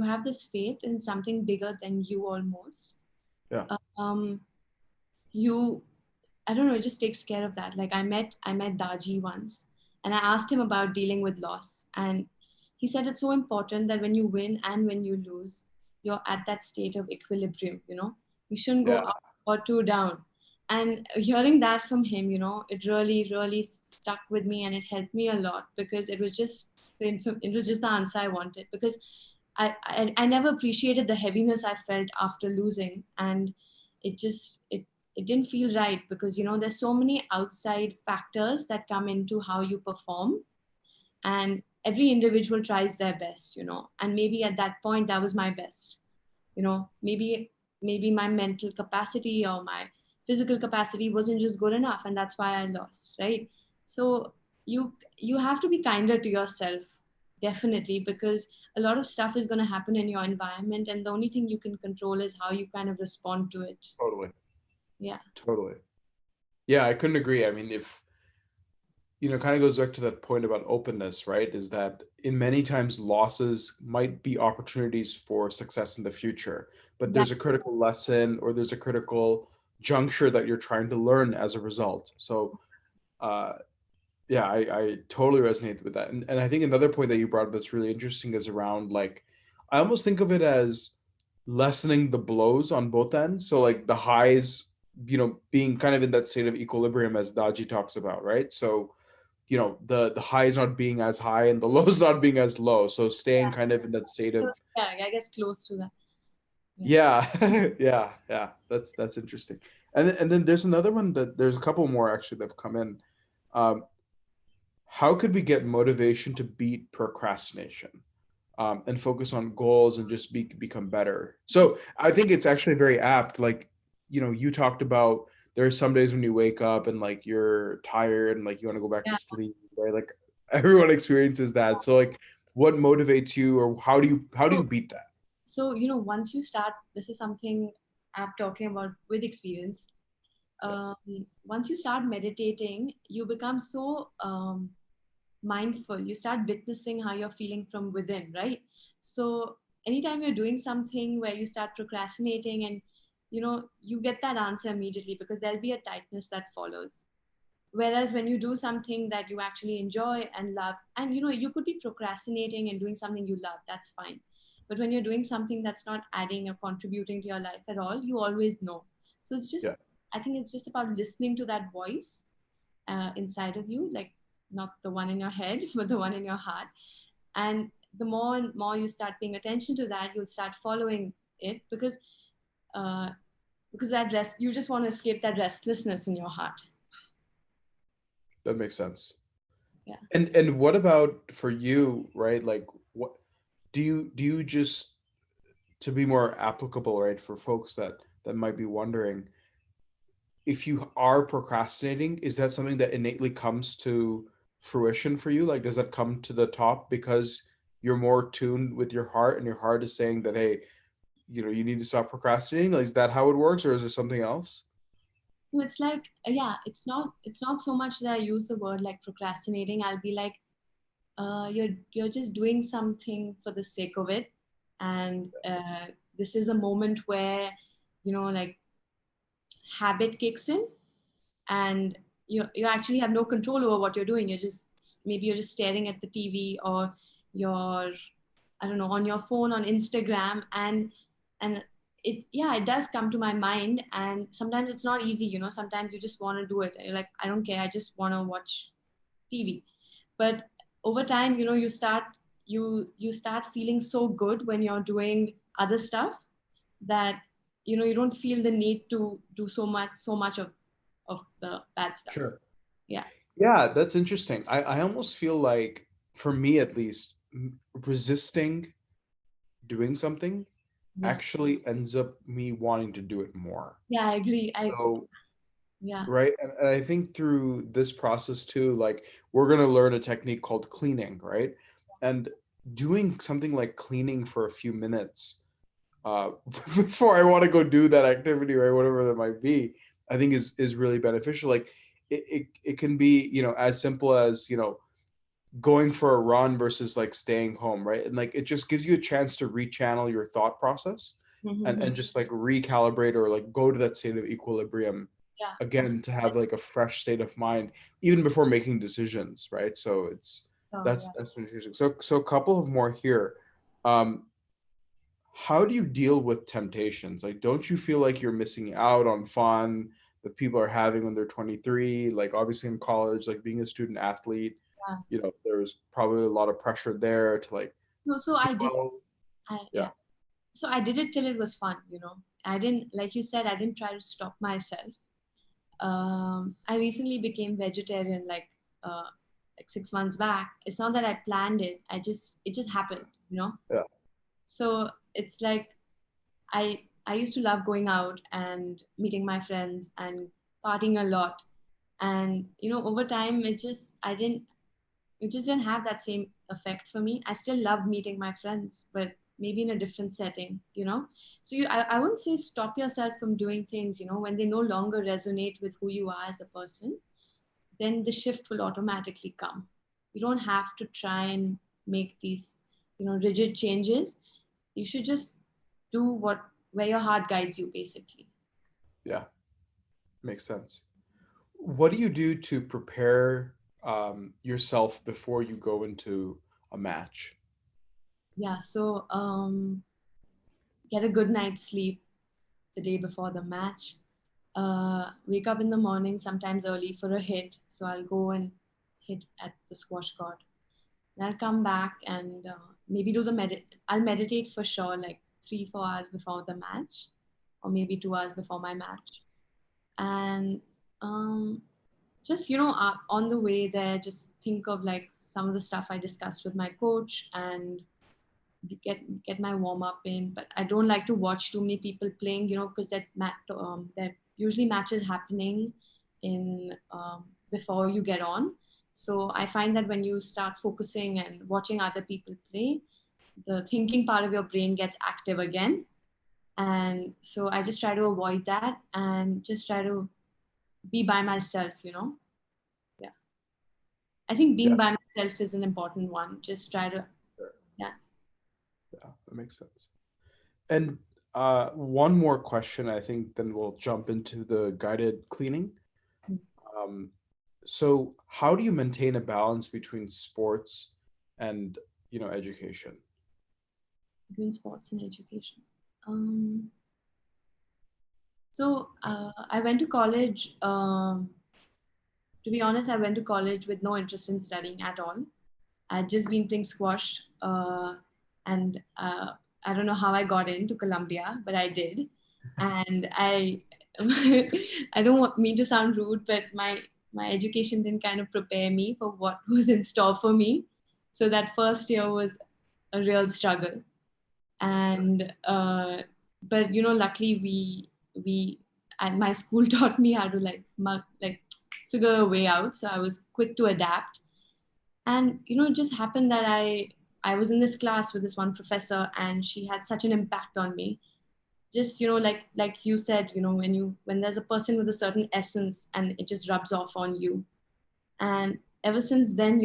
have this faith in something bigger than you almost. Yeah. You I don't know, it just takes care of that. Like I met Daji once, and I asked him about dealing with loss, and he said it's so important that when you win and when you lose, you're at that state of equilibrium. You shouldn't go Yeah. up or too down. And hearing that from him, it really really stuck with me, and it helped me a lot, because it was just the answer I wanted, because I never appreciated the heaviness I felt after losing, and it didn't feel right, because there's so many outside factors that come into how you perform, and every individual tries their best, and maybe at that point that was my best. Maybe my mental capacity or my physical capacity wasn't just good enough, and that's why I lost, right? So you have to be kinder to yourself, definitely, because a lot of stuff is going to happen in your environment, and the only thing you can control is how you kind of respond to it. Totally. Yeah. Totally. Yeah, I couldn't agree. I mean, if kind of goes back to that point about openness, right? Is that in many times losses might be opportunities for success in the future, but there's a critical lesson or there's a critical juncture that you're trying to learn as a result. So yeah, I totally resonate with that. And I think another point that you brought up that's really interesting is around, like, I almost think of it as lessening the blows on both ends. So like the highs, being kind of in that state of equilibrium as Daji talks about, right? So the highs not being as high and the lows not being as low, so staying kind of in that state of I guess close to that. yeah. Yeah, that's interesting. And then there's another one, that there's a couple more actually that have come in. How could we get motivation to beat procrastination? and focus on goals and just become better. So I think it's actually very apt. Like, you talked about there are some days when you wake up and like you're tired and like you want to go back to Yeah. sleep, right? Like everyone experiences that. So like, what motivates you, or how do you beat that? So, once you start, this is something I'm talking about with experience. Um, Once you start meditating, you become so mindful. You start witnessing how you're feeling from within, right? So, anytime you're doing something where you start procrastinating and you get that answer immediately because there'll be a tightness that follows. Whereas when you do something that you actually enjoy and love, and you could be procrastinating and doing something you love, that's fine. But when you're doing something that's not adding or contributing to your life at all, you always know. So it's just, Yeah. I think it's just about listening to that voice inside of you, like not the one in your head, but the one in your heart. And the more and more you start paying attention to that, you'll start following it uh, because that rest, you just want to escape that restlessness in your heart. That makes sense. Yeah. And what about for you, right? Like, what do you just, to be more applicable, right, for folks that might be wondering, if you are procrastinating, is that something that innately comes to fruition for you? Like, does that come to the top because you're more tuned with your heart and your heart is saying that, hey, you need to stop procrastinating? Like, is that how it works, or is there something else? No, it's like, yeah, it's not so much that I use the word like procrastinating. I'll be like, you're just doing something for the sake of it, and this is a moment where like habit kicks in, and you actually have no control over what you're doing. You're just staring at the TV, or you're, I don't know, on your phone, on Instagram, and it does come to my mind, and sometimes it's not easy. Sometimes you just want to do it. You're like, I don't care, I just want to watch TV. But over time, you start feeling so good when you're doing other stuff that you don't feel the need to do so much of the bad stuff. Sure. Yeah. Yeah, that's interesting. I almost feel like, for me at least, resisting doing something Yeah. actually ends up me wanting to do it more. Yeah, I agree. So, Yeah. right. And I think through this process too, like, we're going to learn a technique called cleaning, right? And doing something like cleaning for a few minutes uh, before I want to go do that activity, right? Whatever that might be, I think is really beneficial. Like, it can be, as simple as, going for a run versus like staying home, right? And like, it just gives you a chance to rechannel your thought process and just like recalibrate, or like go to that state of equilibrium Yeah. again, to have like a fresh state of mind even before making decisions, right? So Oh, yeah. that's been interesting. So a couple of more here. um how do you deal with temptations? Like, don't you feel like you're missing out on fun that people are having when they're 23? Like, obviously in college, like being a student athlete, Yeah. there's probably a lot of pressure there to like No, so do I did. well. Yeah. Yeah. So I did it till it was fun. I didn't, like you said, I didn't try to stop myself. I recently became vegetarian like 6 months back. It's not that I planned it. It just happened. Yeah. So it's like I used to love going out and meeting my friends and partying a lot. And over time it just didn't have that same effect for me. I still love meeting my friends, but maybe in a different setting. So I wouldn't say stop yourself from doing things, when they no longer resonate with who you are as a person, then the shift will automatically come. You don't have to try and make these rigid changes. You should just do where your heart guides you, basically. Yeah, makes sense. What do you do to prepare yourself before you go into a match? Yeah, so get a good night's sleep the day before the match. Wake up in the morning, sometimes early for a hit. So I'll go and hit at the squash court. Then I'll come back and maybe do I'll meditate for sure, like 3-4 hours before the match, or maybe 2 hours before my match. And just on the way there, just think of like some of the stuff I discussed with my coach, and get my warm up in. But I don't like to watch too many people playing, because there usually matches happening in before you get on. So I find that when you start focusing and watching other people play, the thinking part of your brain gets active again. And so I just try to avoid that and just try to be by myself. Yeah. I think being Yeah, by myself is an important one. Just try to, sure. yeah. Yeah, that makes sense. And one more question, I think, then we'll jump into the guided cleaning. Um, so how do you maintain a balance between sports and, education? Between sports and education. Um, so I went to college. To be honest, I went to college with no interest in studying at all. I'd just been playing squash, and I don't know how I got into Columbia, but I did. And I, I don't want me to sound rude, but my education didn't kind of prepare me for what was in store for me. So that first year was a real struggle. And but luckily we and my school taught me how to like figure a way out. So I was quick to adapt. And it just happened that I was in this class with this one professor, and she had such an impact on me. Just like you said, when there's a person with a certain essence and it just rubs off on you. And ever since then,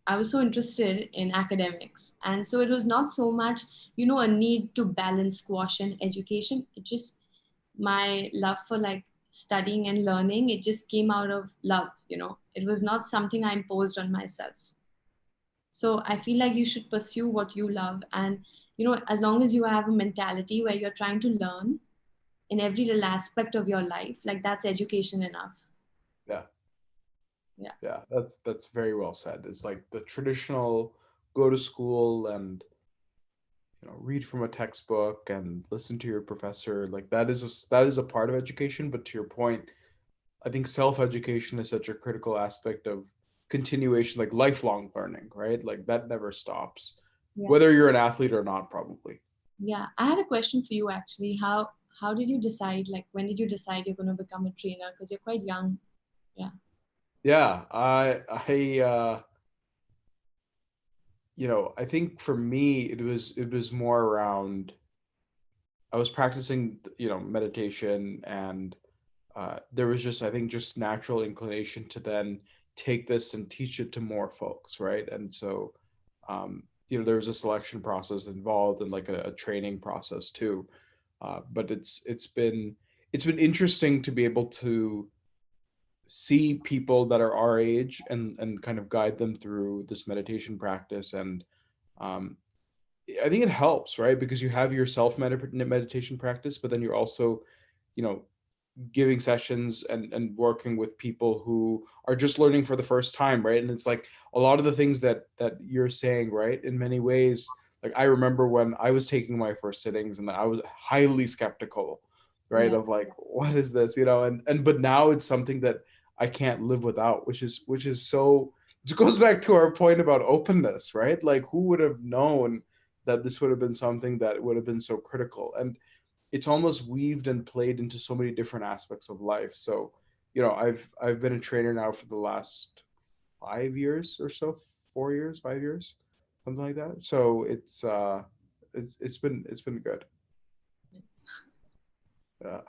I was so interested in academics. And so it was not so much, a need to balance squash and education. It just, my love for like studying and learning, it just came out of love. It was not something I imposed on myself. So I feel like you should pursue what you love. And, as long as you have a mentality where you're trying to learn in every little aspect of your life, like that's education enough. Yeah. Yeah. Yeah, that's very well said. It's like the traditional go to school and read from a textbook and listen to your professor. Like that is a part of education. But to your point, I think self-education is such a critical aspect of continuation, like lifelong learning, right? Like that never stops, Yeah. whether you're an athlete or not, probably. Yeah, I had a question for you actually. How did you decide? Like, when did you decide you're going to become a trainer? Because you're quite young. Yeah. Yeah, I think for me it was more around I was practicing, meditation, and there was just, I think, just natural inclination to then take this and teach it to more folks, right? And so, there was a selection process involved and like a training process too. But it's been interesting to be able to see people that are our age and kind of guide them through this meditation practice. And um, I think it helps, right? Because you have your meditation practice, but then you're also, you know, giving sessions and working with people who are just learning for the first time, right? And it's like a lot of the things that you're saying, right? In many ways, like I remember when I was taking my first sittings and I was highly skeptical, right? Yeah. Of like, what is this, and but now it's something that I can't live without, which is so it goes back to our point about openness, right? Like who would have known that this would have been something that would have been so critical? And it's almost weaved and played into so many different aspects of life. So, I've been a trainer now for the last 5 years or so, 4 years, 5 years, something like that. So it's been good. Yeah.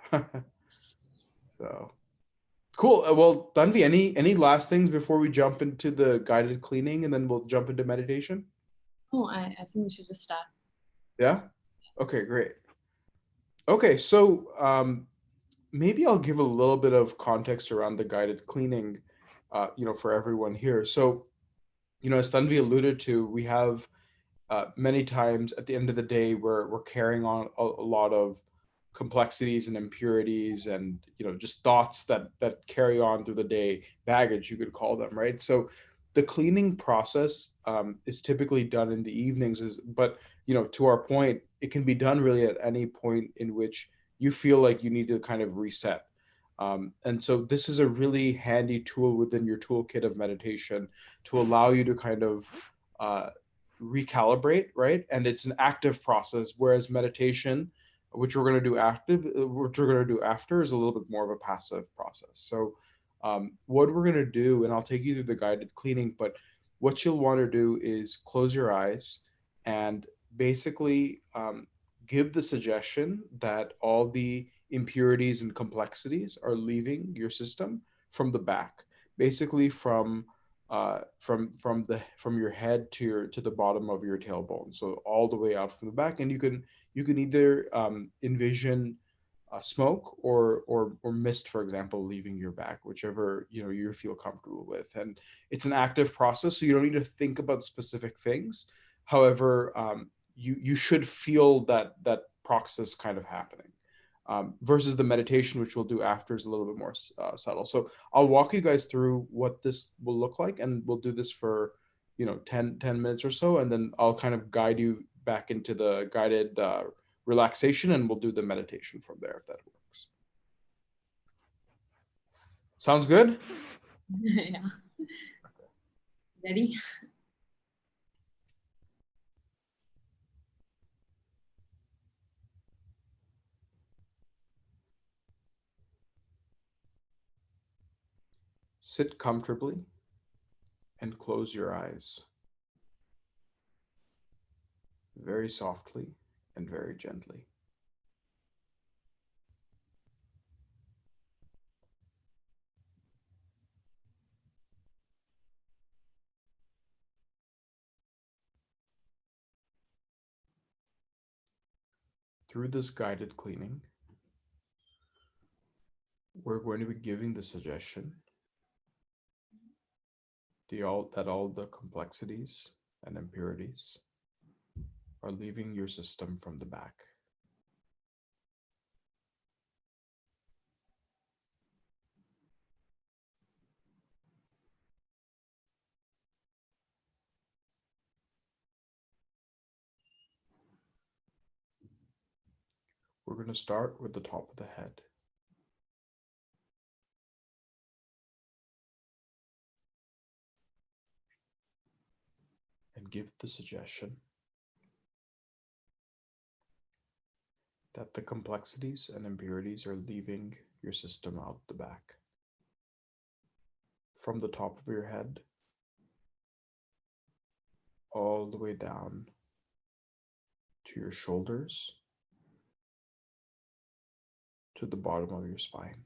So cool. Well, Tanvi, any last things before we jump into the guided cleaning and then we'll jump into meditation? Oh, I think we should just start. Yeah. Okay, great. Okay, so maybe I'll give a little bit of context around the guided cleaning, for everyone here. So, as Tanvi alluded to, we have many times at the end of the day, we're carrying on a lot of complexities and impurities and just thoughts that carry on through the day, baggage you could call them, right? So the cleaning process is typically done in the evenings, but to our point, it can be done really at any point in which you feel like you need to kind of reset. And so this is a really handy tool within your toolkit of meditation to allow you to kind of recalibrate, right? And it's an active process, whereas meditation, which we're going to do active, which we're going to do after, is a little bit more of a passive process. So what we're going to do, and I'll take you through the guided cleaning, but what you'll want to do is close your eyes and basically give the suggestion that all the impurities and complexities are leaving your system from the back, basically from your head to the bottom of your tailbone, so all the way out from the back. And you can either envision smoke or mist, for example, leaving your back, whichever you feel comfortable with. And it's an active process, so you don't need to think about specific things. However, you should feel that process kind of happening. Versus the meditation, which we'll do after, is a little bit more subtle. So I'll walk you guys through what this will look like, and we'll do this for 10 minutes or so, and then I'll kind of guide you back into the guided relaxation, and we'll do the meditation from there, if that works. Sounds good? Yeah. Ready? Sit comfortably and close your eyes very softly and very gently. Through this guided cleaning, we're going to be giving the suggestion that all the complexities and impurities are leaving your system from the back. We're going to start with the top of the head. And give the suggestion that the complexities and impurities are leaving your system out the back. From the top of your head, all the way down to your shoulders, to the bottom of your spine.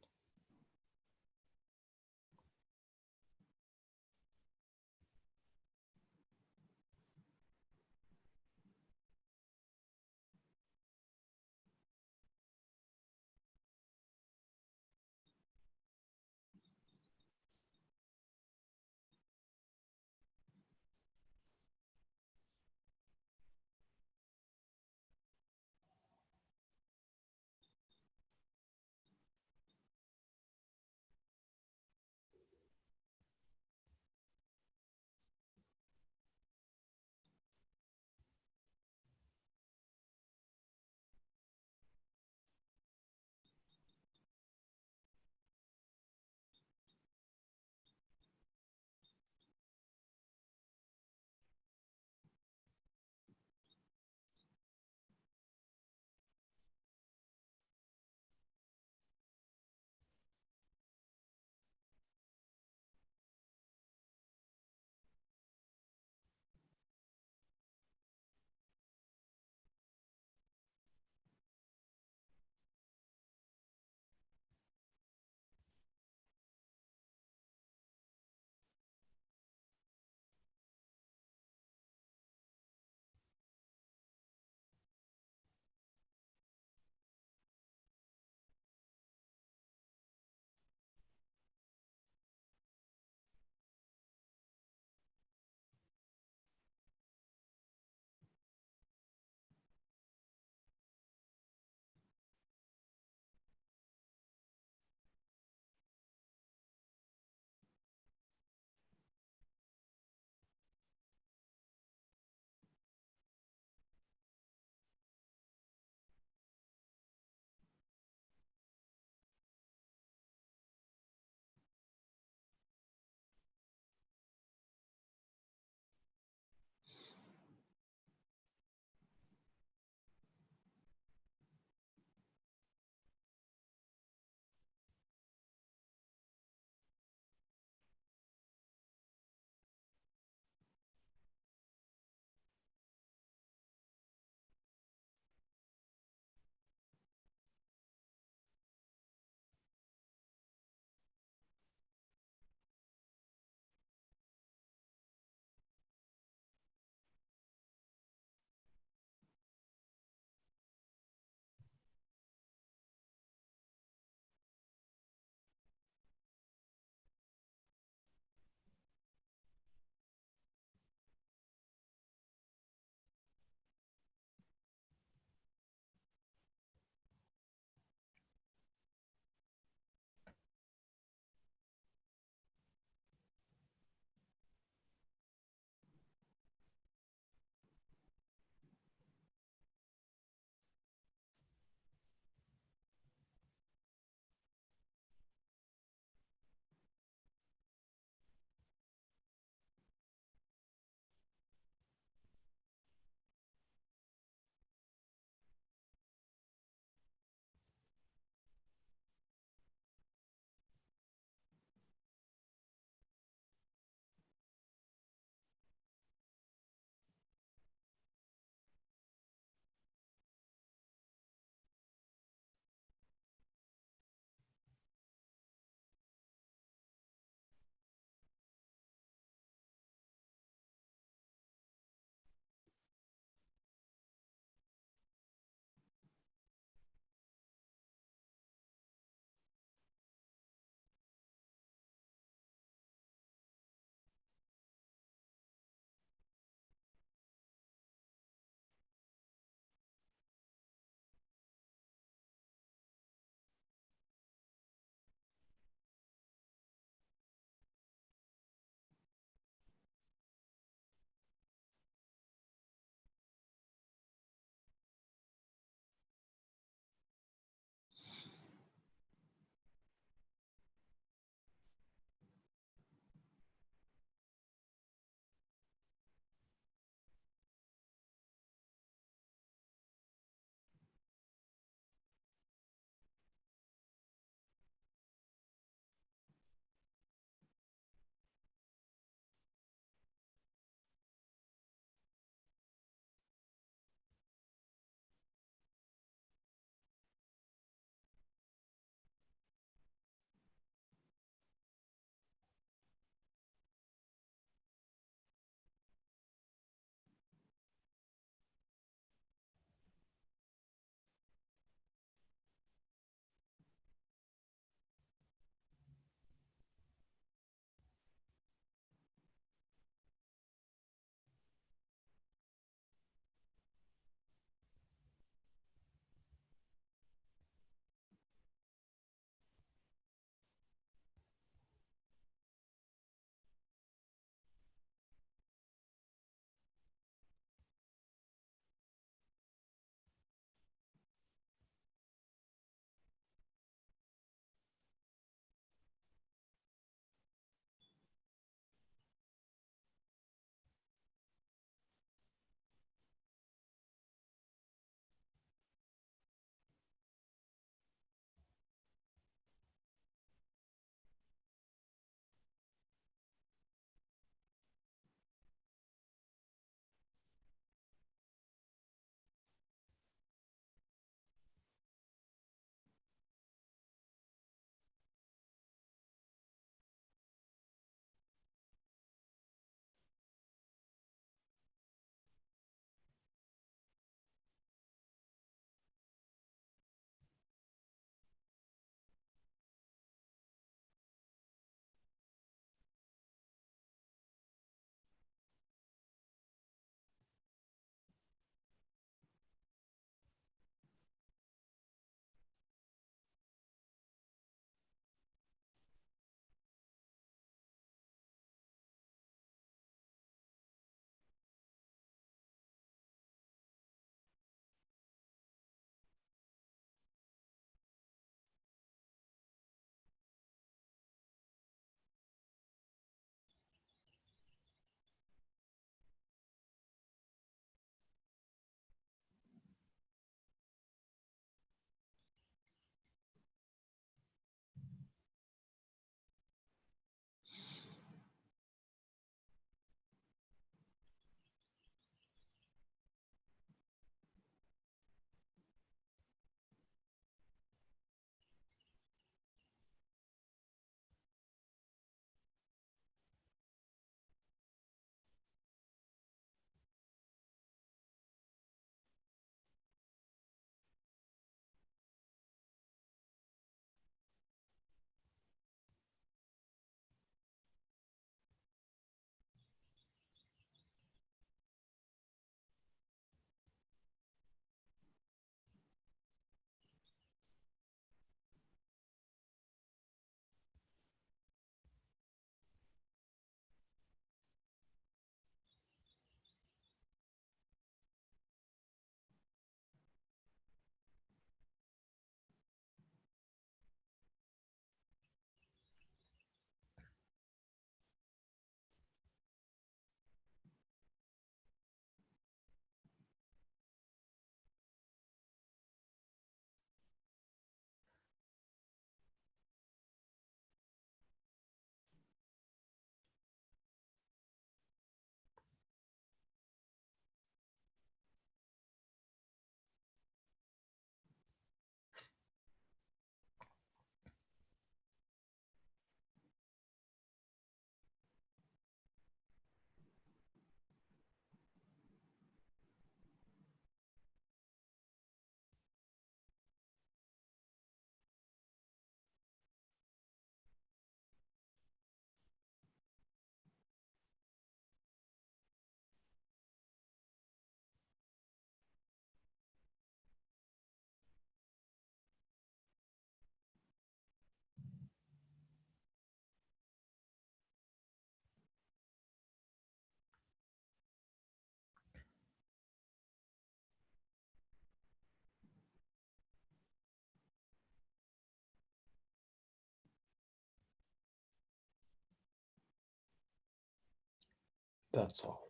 That's all.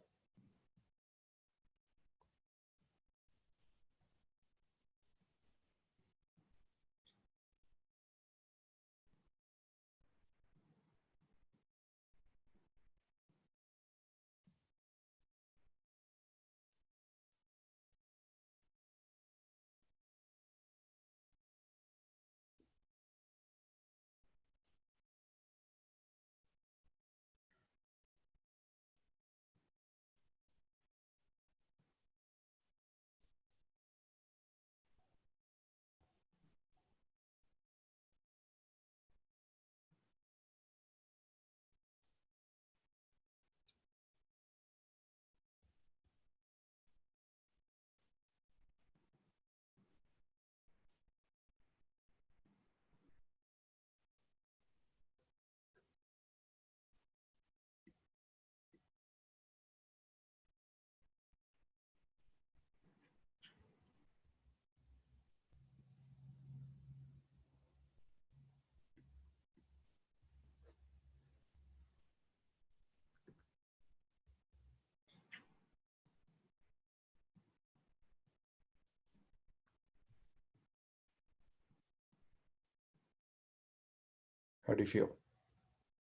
How do you feel?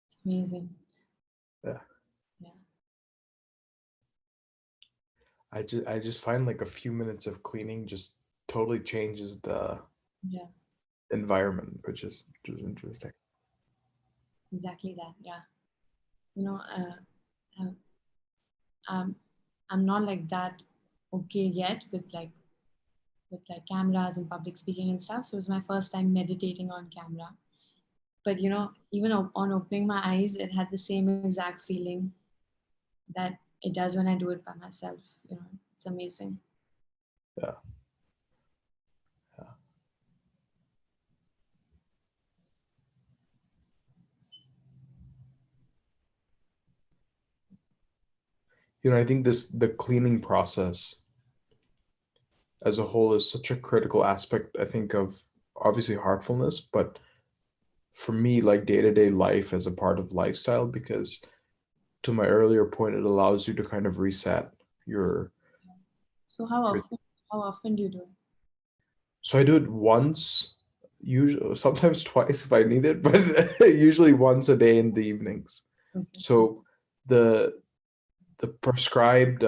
It's amazing. Yeah. Yeah. I just find like a few minutes of cleaning just totally changes the Yeah. environment, which is interesting. Exactly that. Yeah. You know, uh, um, I'm not like that okay yet with like cameras and public speaking and stuff. So it was my first time meditating on camera. But you know, even on opening my eyes, it had the same exact feeling that it does when I do it by myself. You know, it's amazing. Yeah. Yeah. I think the cleaning process as a whole is such a critical aspect, I think, of obviously heartfulness, but for me, like day-to-day life as a part of lifestyle, because to my earlier point, it allows you to kind of reset your. So your how often do you do it? So I do it once, usually sometimes twice if I need it, but usually once a day in the evenings. Okay. So the prescribed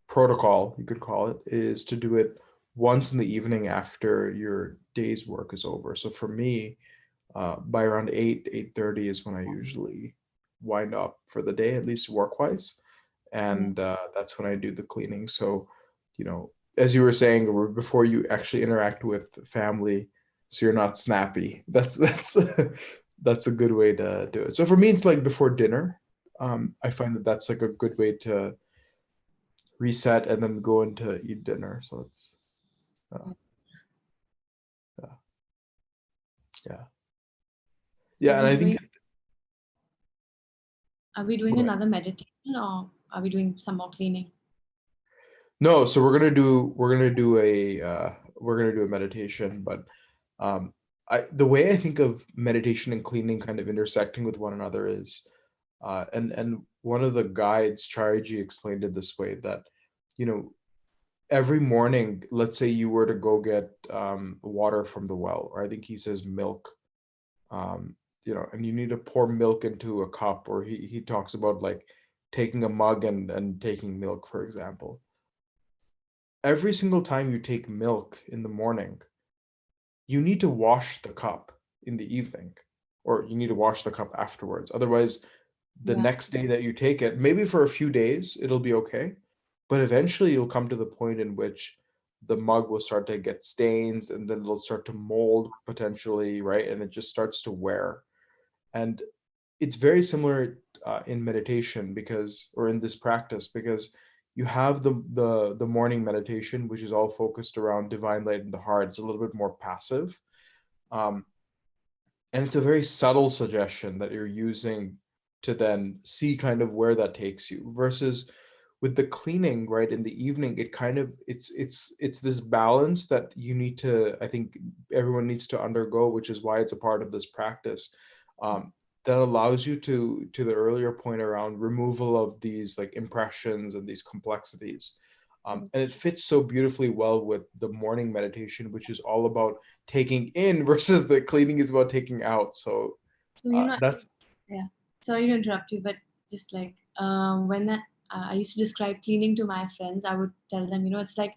protocol, you could call it, is to do it once in the evening after your day's work is over. So for me, by around 8:30 is when I usually wind up for the day, at least work-wise, and that's when I do the cleaning. So, as you were saying, before you actually interact with family, so you're not snappy. That's that's a good way to do it. So for me, it's like before dinner. I find that that's like a good way to reset and then go into eat dinner. So it's uh, yeah, yeah, yeah. Are And we I think doing are we doing go ahead. another meditation or are we doing some more cleaning? No, so we're gonna do a meditation, but the way I think of meditation and cleaning kind of intersecting with one another is, and one of the guides, Chariji, explained it this way that, you know, every morning, let's say you were to go get water from the well, or I think he says milk, um, and you need to pour milk into a cup, or he talks about like taking a mug and taking milk, for example. Every single time you take milk in the morning, you need to wash the cup in the evening, or you need to wash the cup afterwards. Otherwise, the Yeah. next day that you take it, maybe for a few days, it'll be okay. But eventually, you'll come to the point in which the mug will start to get stains and then it'll start to mold potentially, right? And it just starts to wear. And it's very similar in meditation because, or in this practice, because you have the morning meditation, which is all focused around divine light in the heart. It's a little bit more passive, um, and it's a very subtle suggestion that you're using to then see kind of where that takes you. Versus with the cleaning, right, in the evening, it kind of it's this balance that you need to, I think everyone needs to undergo, which is why it's a part of this practice. Um, that allows you to the earlier point around removal of these like impressions and these complexities. And it fits so beautifully well with the morning meditation, which is all about taking in versus the cleaning is about taking out. So So that's yeah. Sorry to interrupt you, but just like when I used to describe cleaning to my friends, I would tell them, it's like,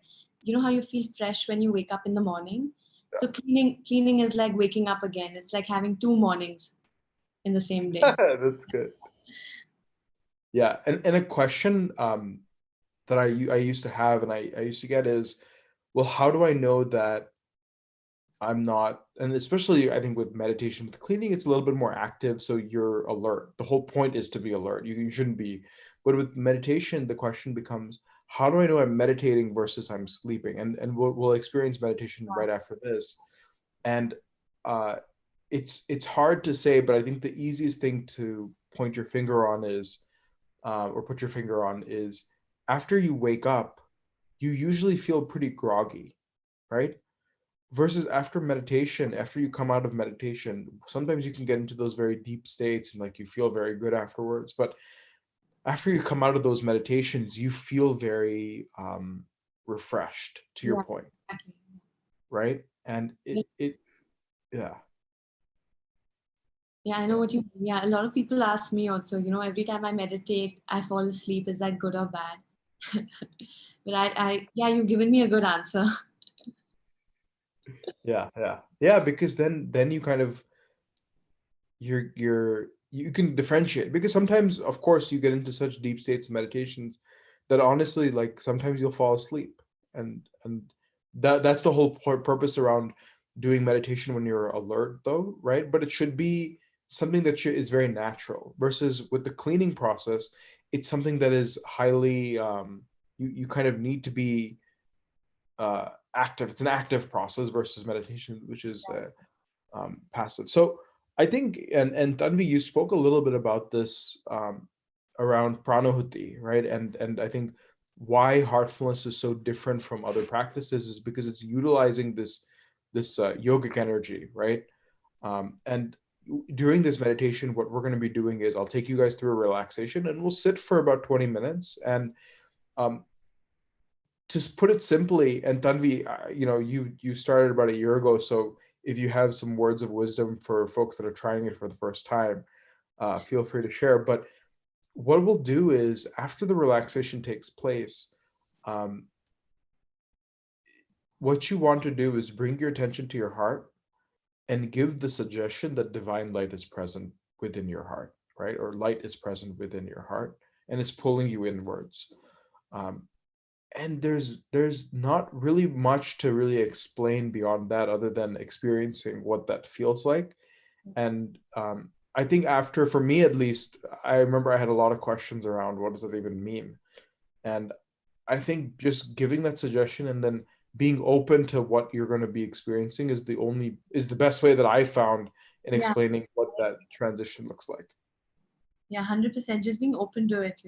how you feel fresh when you wake up in the morning. So cleaning is like waking up again. It's like having two mornings in the same day. that's good. Yeah, and a question that I used to have and I used to get is, well, how do I know that I'm not, and especially I think with meditation, with cleaning, it's a little bit more active, so you're alert. The whole point is to be alert. You shouldn't be, but with meditation, the question becomes, how do I know I'm meditating versus I'm sleeping? And we'll experience meditation right after this, and uh, it's hard to say, but I think the easiest thing to point your finger on is, or put your finger on is, after you wake up, you usually feel pretty groggy, right? Versus after meditation, after you come out of meditation, sometimes you can get into those very deep states and like you feel very good afterwards. But after you come out of those meditations, you feel very refreshed, to your Yeah, point, exactly. right? And Yeah, it yeah, yeah, I know what you mean. Yeah, a lot of people ask me also, every time I meditate, I fall asleep. Is that good or bad? But yeah, you've given me a good answer. yeah, because then you kind of you can differentiate, because sometimes of course you get into such deep states of meditations that honestly, like, sometimes you'll fall asleep, and that's the whole purpose around doing meditation when you're alert, though, right? But it should be something that is very natural, versus with the cleaning process, it's something that is highly you kind of need to be active. It's an active process versus meditation, which is passive. So I think, and Tanvi, you spoke a little bit about this around pranahuti, right? And I think why heartfulness is so different from other practices is because it's utilizing this yogic energy, right? And during this meditation, what we're going to be doing is I'll take you guys through a relaxation, and we'll sit for about 20 minutes. And um, to put it simply, and Tanvi, you started about a year ago, so if you have some words of wisdom for folks that are trying it for the first time, feel free to share. But what we'll do is, after the relaxation takes place, um, what you want to do is bring your attention to your heart and give the suggestion that divine light is present within your heart, right? Or light is present within your heart, and it's pulling you inwards. Um, and there's not really much to really explain beyond that, other than experiencing what that feels like. And I think, after, for me at least, I remember I had a lot of questions around what does that even mean. And I think just giving that suggestion and then being open to what you're going to be experiencing is the best way that I found in Yeah, explaining what that transition looks like. yeah, 100%. Just being open to it,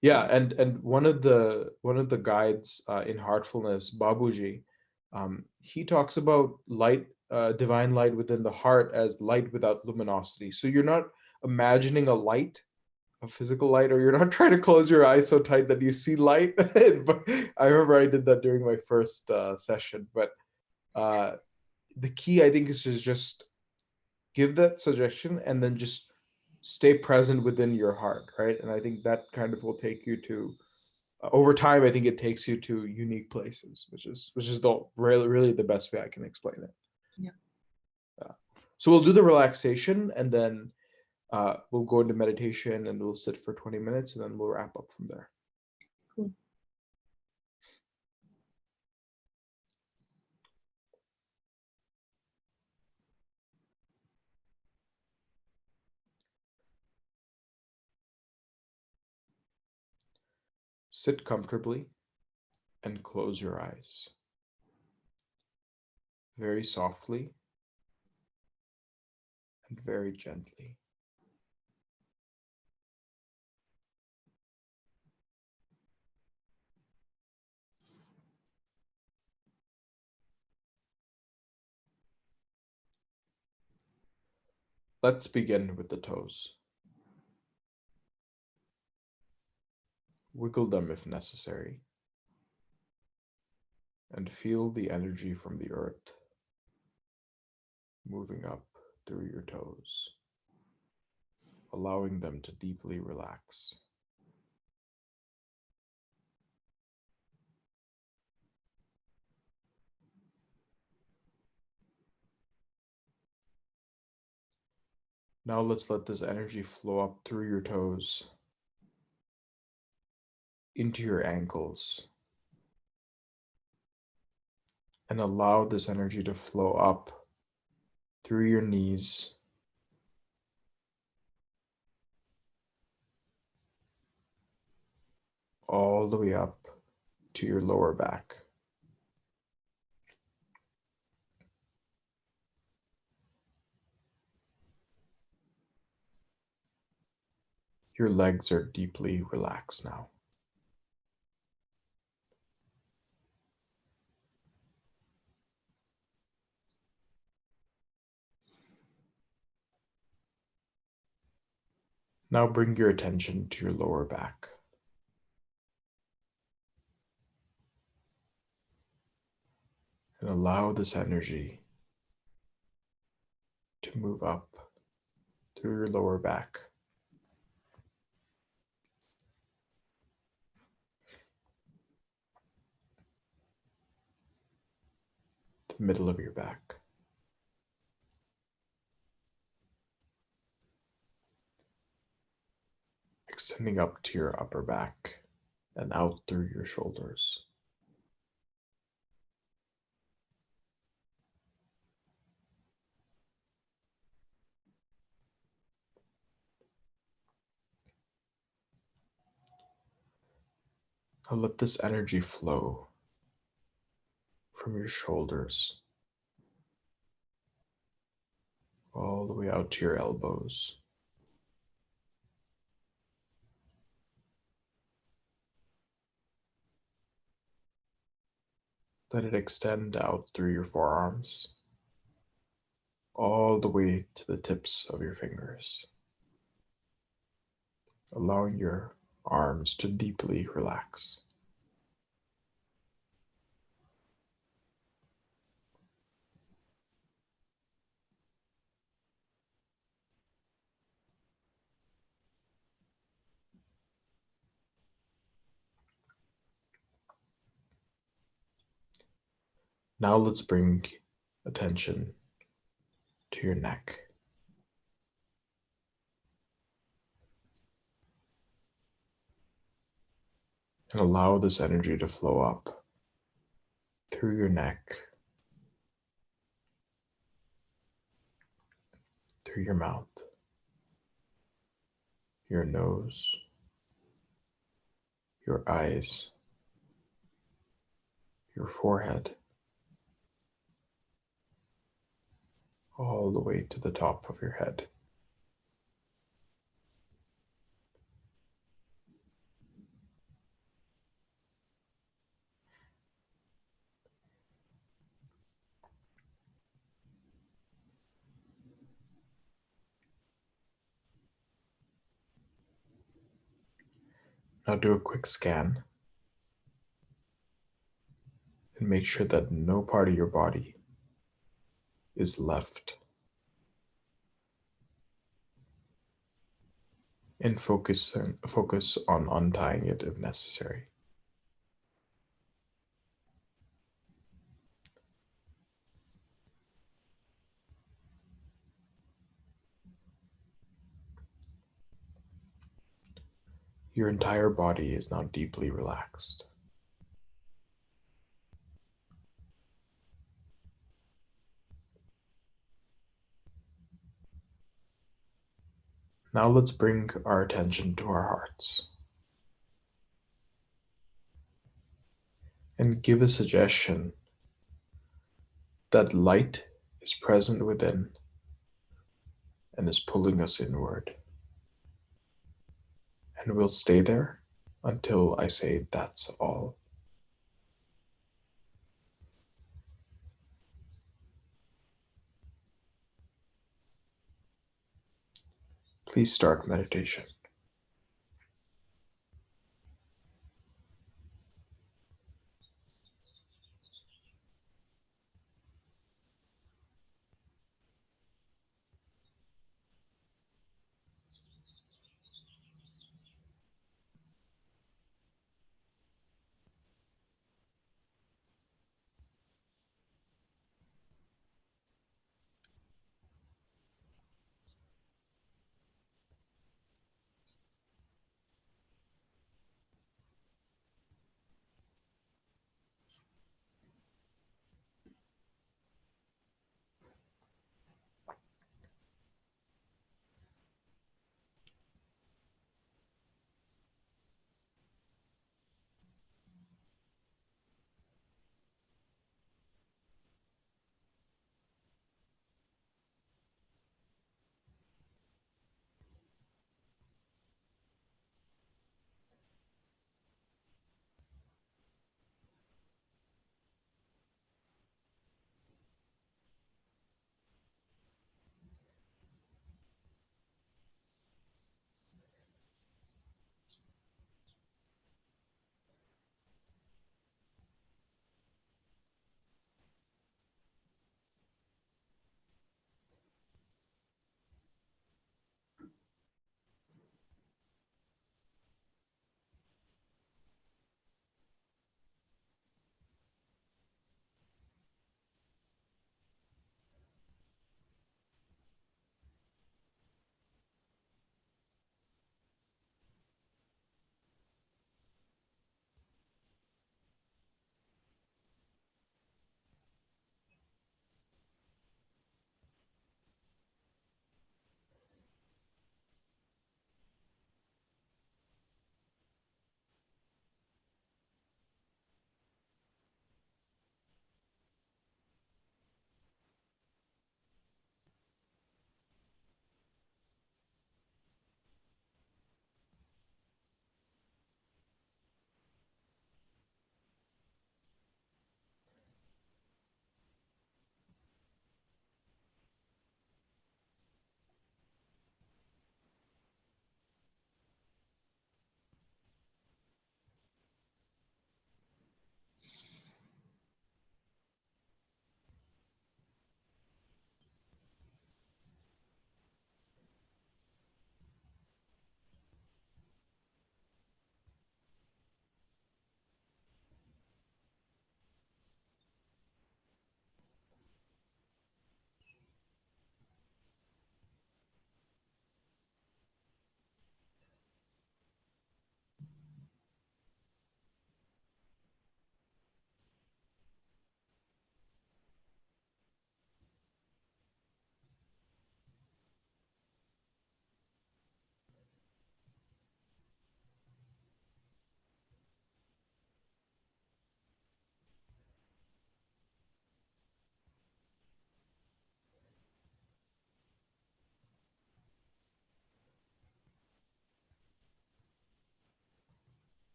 Yeah, and one of the guides in Heartfulness, Babuji, he talks about light, divine light within the heart, as light without luminosity. So you're not imagining a physical light, or you're not trying to close your eyes so tight that you see light. But I remember I did that during my first session. But uh, the key, I think, is to just give that suggestion and then just stay present within your heart, right? And I think that kind of will take you to, over time, I think it takes you to unique places, which is the really the best way I can explain it. Yeah. So we'll do the relaxation, and then we'll go into meditation, and we'll sit for 20 minutes, and then we'll wrap up from there. Cool. Sit comfortably and close your eyes. Very softly and very gently. Let's begin with the toes. Wiggle them if necessary, and feel the energy from the earth moving up through your toes, allowing them to deeply relax. Now let's let this energy flow up through your toes, into your ankles, and allow this energy to flow up through your knees, all the way up to your lower back. Your legs are deeply relaxed now. Now bring your attention to your lower back. And allow this energy to move up through your lower back, to the middle of your back, extending up to your upper back and out through your shoulders. Now let this energy flow from your shoulders all the way out to your elbows. Let it extend out through your forearms, all the way to the tips of your fingers, allowing your arms to deeply relax. Now let's bring attention to your neck. And allow this energy to flow up through your neck, through your mouth, your nose, your eyes, your forehead, all the way to the top of your head. Now do a quick scan and make sure that no part of your body is left. And focus on untying it if necessary. Your entire body is now deeply relaxed. Now let's bring our attention to our hearts and give a suggestion that light is present within and is pulling us inward. And we'll stay there until I say that's all. Please start meditation.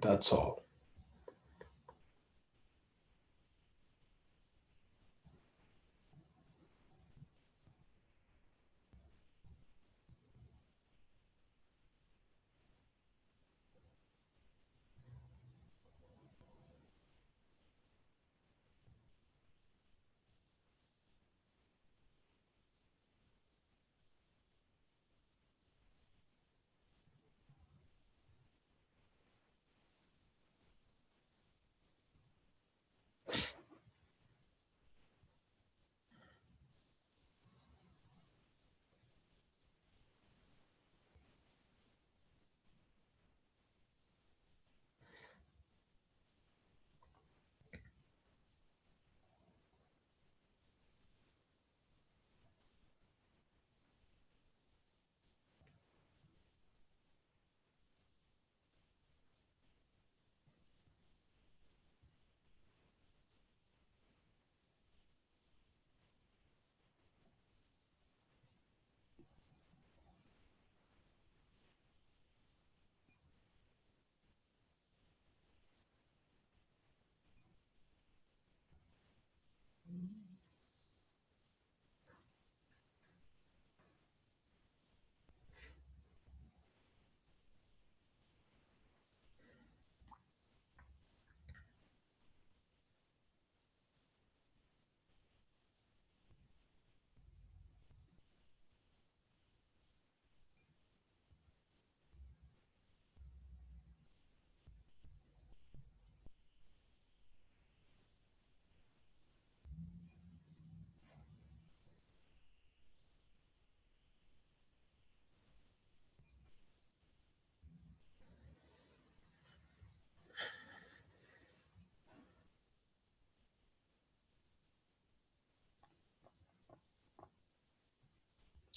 That's all.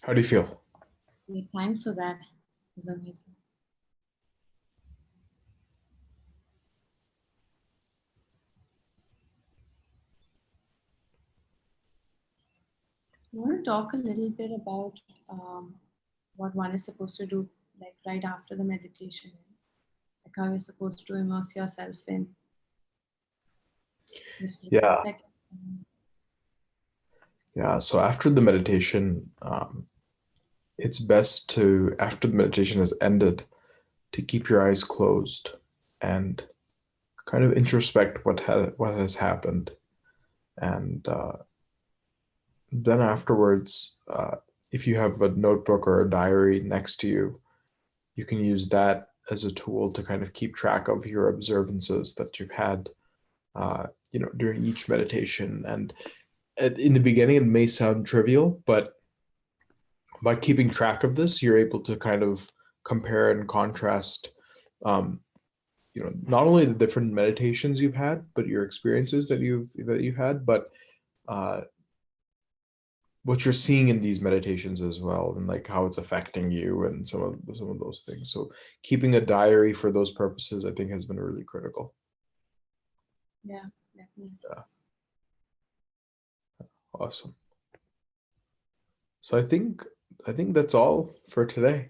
How do you feel? Thanks for that. It was amazing. I want to talk a little bit about what one is supposed to do, like right after the meditation, like how you're supposed to immerse yourself in this for a few Yeah. seconds. Yeah. So after the meditation, it's best to, after the meditation has ended, to keep your eyes closed and kind of introspect what has happened, and then afterwards, if you have a notebook or a diary next to you, you can use that as a tool to kind of keep track of your observances that you've had, during each meditation. And in the beginning, it may sound trivial, but by keeping track of this, you're able to kind of compare and contrast, um, not only the different meditations you've had, but your experiences that you've had, but uh, what you're seeing in these meditations as well, and like how it's affecting you and some of those things. So keeping a diary for those purposes, I think, has been really critical. Yeah, definitely. Yeah. Awesome. So I think that's all for today.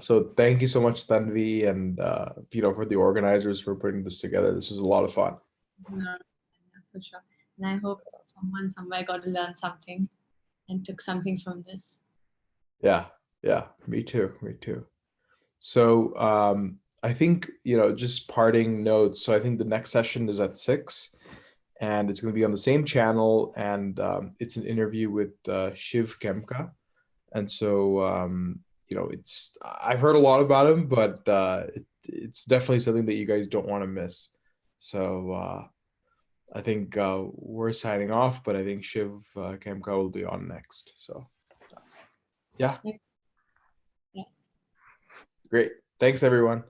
So thank you so much, Tanvi, and for the organizers for putting this together. This was a lot of fun. No, for sure. And I hope someone somewhere got to learn something and took something from this. Yeah, me too. So I think, just parting notes. So I think the next session is at 6, and it's going to be on the same channel, and it's an interview with Shiv Kemka. And so I've heard a lot about him, but it's definitely something that you guys don't want to miss. So I think we're signing off, but I think Shiv Kemka will be on next. So yeah. Yeah. Great. Thanks, everyone.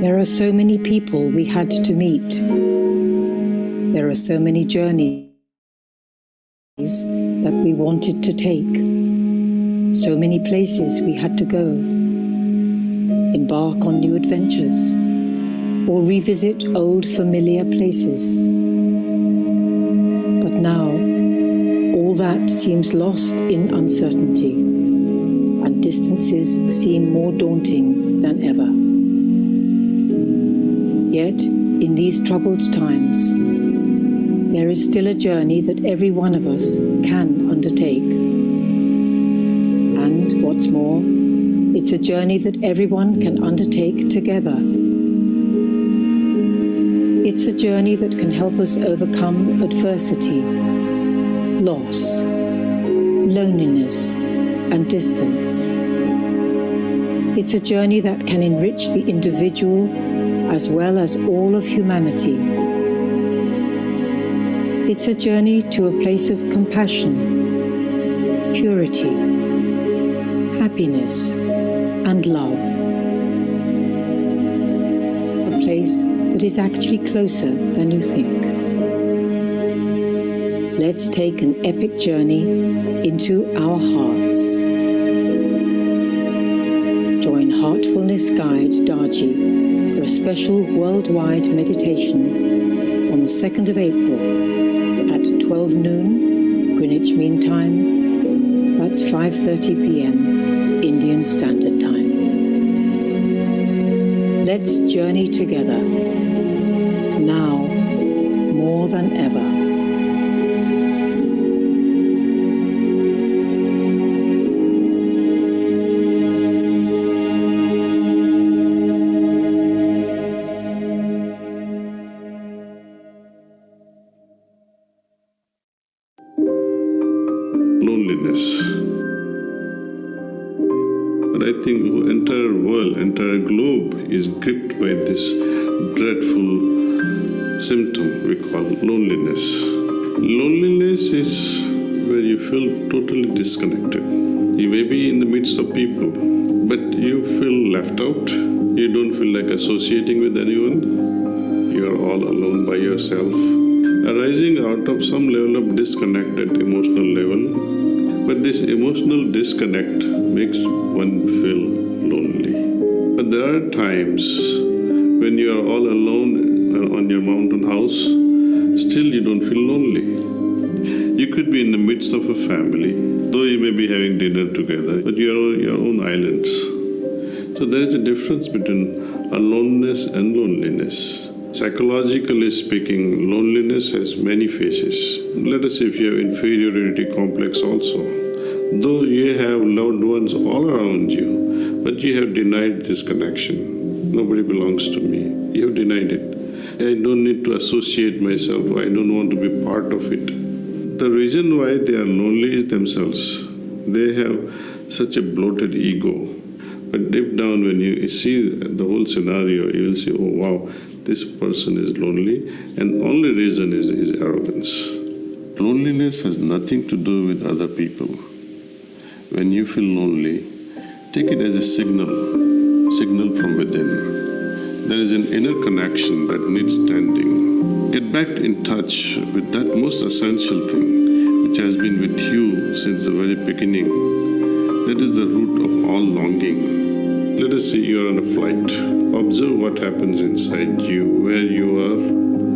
There are so many people we had to meet. There are so many journeys that we wanted to take. So many places we had to go. Embark on new adventures or revisit old familiar places. But now, all that seems lost in uncertainty, and distances seem more daunting than ever. Yet, in these troubled times, there is still a journey that every one of us can undertake. And what's more, it's a journey that everyone can undertake together. It's a journey that can help us overcome adversity, loss, loneliness, and distance. It's a journey that can enrich the individual as well as all of humanity. It's a journey to a place of compassion, purity, happiness, and love. A place that is actually closer than you think. Let's take an epic journey into our hearts. Join Heartfulness Guide Darji for a special worldwide meditation on the 2nd of April at 12 noon Greenwich Mean Time. That's 5:30 p.m. Indian Standard Time. Let's journey together, now more than ever. Loneliness. And I think the entire world, entire globe is gripped by this dreadful symptom we call loneliness. Loneliness is where you feel totally disconnected. You may be in the midst of people, but you feel left out. You don't feel like associating with anyone. You are all alone by yourself, arising out of some level of disconnect at emotional level. But this emotional disconnect makes one feel lonely. But there are times when you are all alone on your mountain house, still you don't feel lonely. You could be in the midst of a family, though you may be having dinner together, but you are on your own islands. So there is a difference between aloneness and loneliness. Psychologically speaking, loneliness has many faces. Let us say if you have inferiority complex also. Though you have loved ones all around you, but you have denied this connection. Nobody belongs to me. You have denied it. I don't need to associate myself. I don't want to be part of it. The reason why they are lonely is themselves. They have such a bloated ego. But deep down, when you see the whole scenario, you will see, oh wow, this person is lonely, and the only reason is his arrogance. Loneliness has nothing to do with other people. When you feel lonely, take it as a signal from within. There is an inner connection that needs tending. Get back in touch with that most essential thing which has been with you since the very beginning. That is the root of all longing. Let us say you are on a flight. Observe what happens inside you, where you are,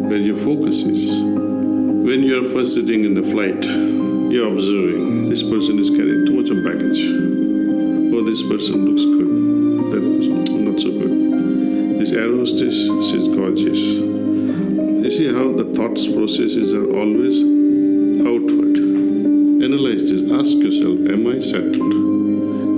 where your focus is. When you are first sitting in the flight, you are observing, this person is carrying too much of baggage. Oh, this person looks good. That person, not so good. This air hostess, she's gorgeous. You see how the thoughts processes are always outward. Analyze this. Ask yourself, am I settled?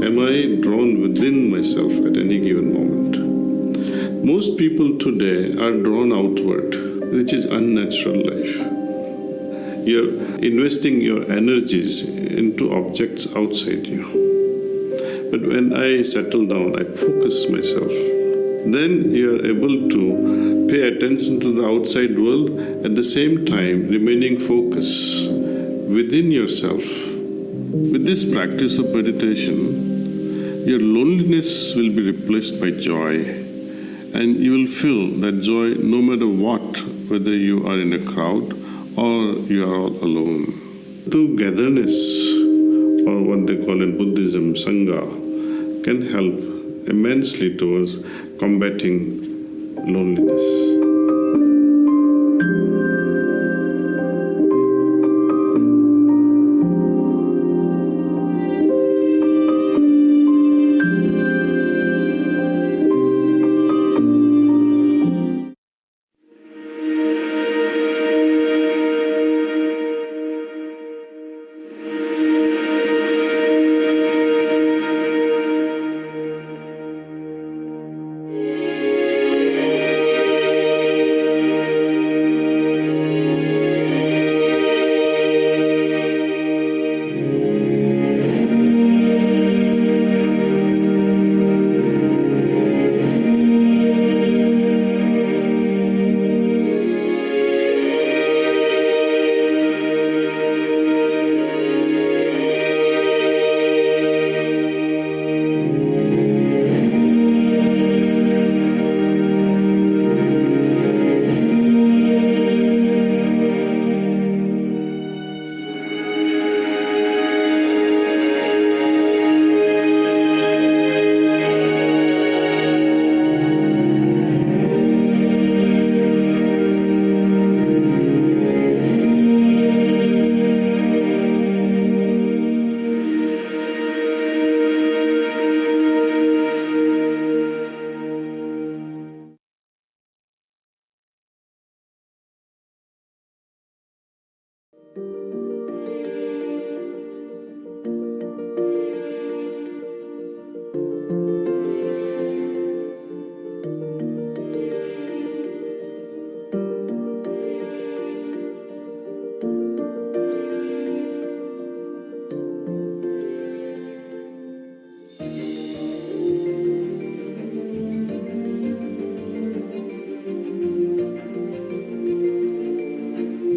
Am I drawn within myself at any given moment? Most people today are drawn outward, which is unnatural life. You're investing your energies into objects outside you. But when I settle down, I focus myself, then you're able to pay attention to the outside world, at the same time remaining focused within yourself. With this practice of meditation, your loneliness will be replaced by joy. And you will feel that joy no matter what, whether you are in a crowd or you are all alone. Togetherness, or what they call in Buddhism, Sangha, can help immensely towards combating loneliness.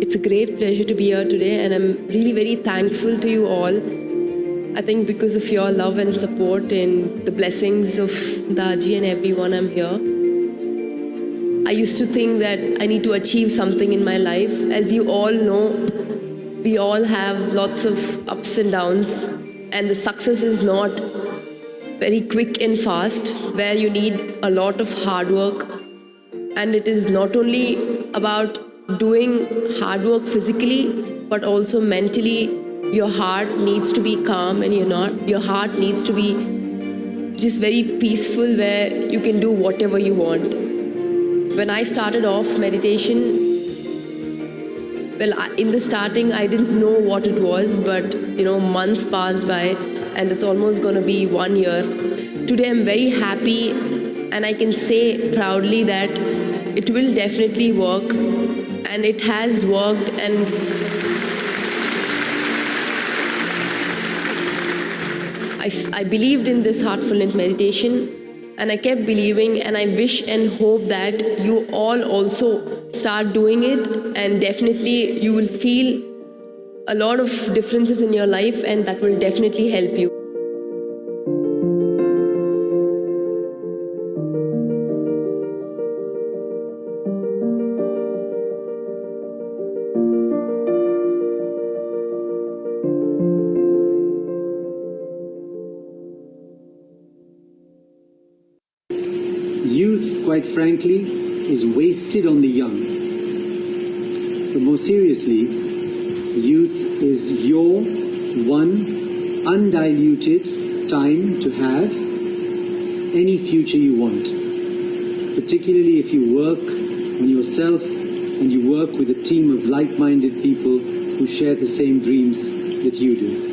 It's a great pleasure to be here today, and I'm really very thankful to you all. I think because of your love and support and the blessings of Daji and everyone, I'm here. I used to think that I need to achieve something in my life. As you all know, we all have lots of ups and downs, and the success is not very quick and fast, where you need a lot of hard work. And it is not only about doing hard work physically, but also mentally. Your heart needs to be calm, and your heart needs to be just very peaceful, where you can do whatever you want. When I started off meditation, well, in the starting, I didn't know what it was, but months passed by, and it's almost going to be 1 year. Today, I'm very happy, and I can say proudly that it will definitely work, and it has worked. And I believed in this heartfulness meditation, and I kept believing, and I wish and hope that you all also start doing it, and definitely you will feel a lot of differences in your life, and that will definitely help you. Youth, quite frankly, is wasted on the young. But more seriously, youth is your one undiluted time to have any future you want, particularly if you work on yourself and you work with a team of like-minded people who share the same dreams that you do.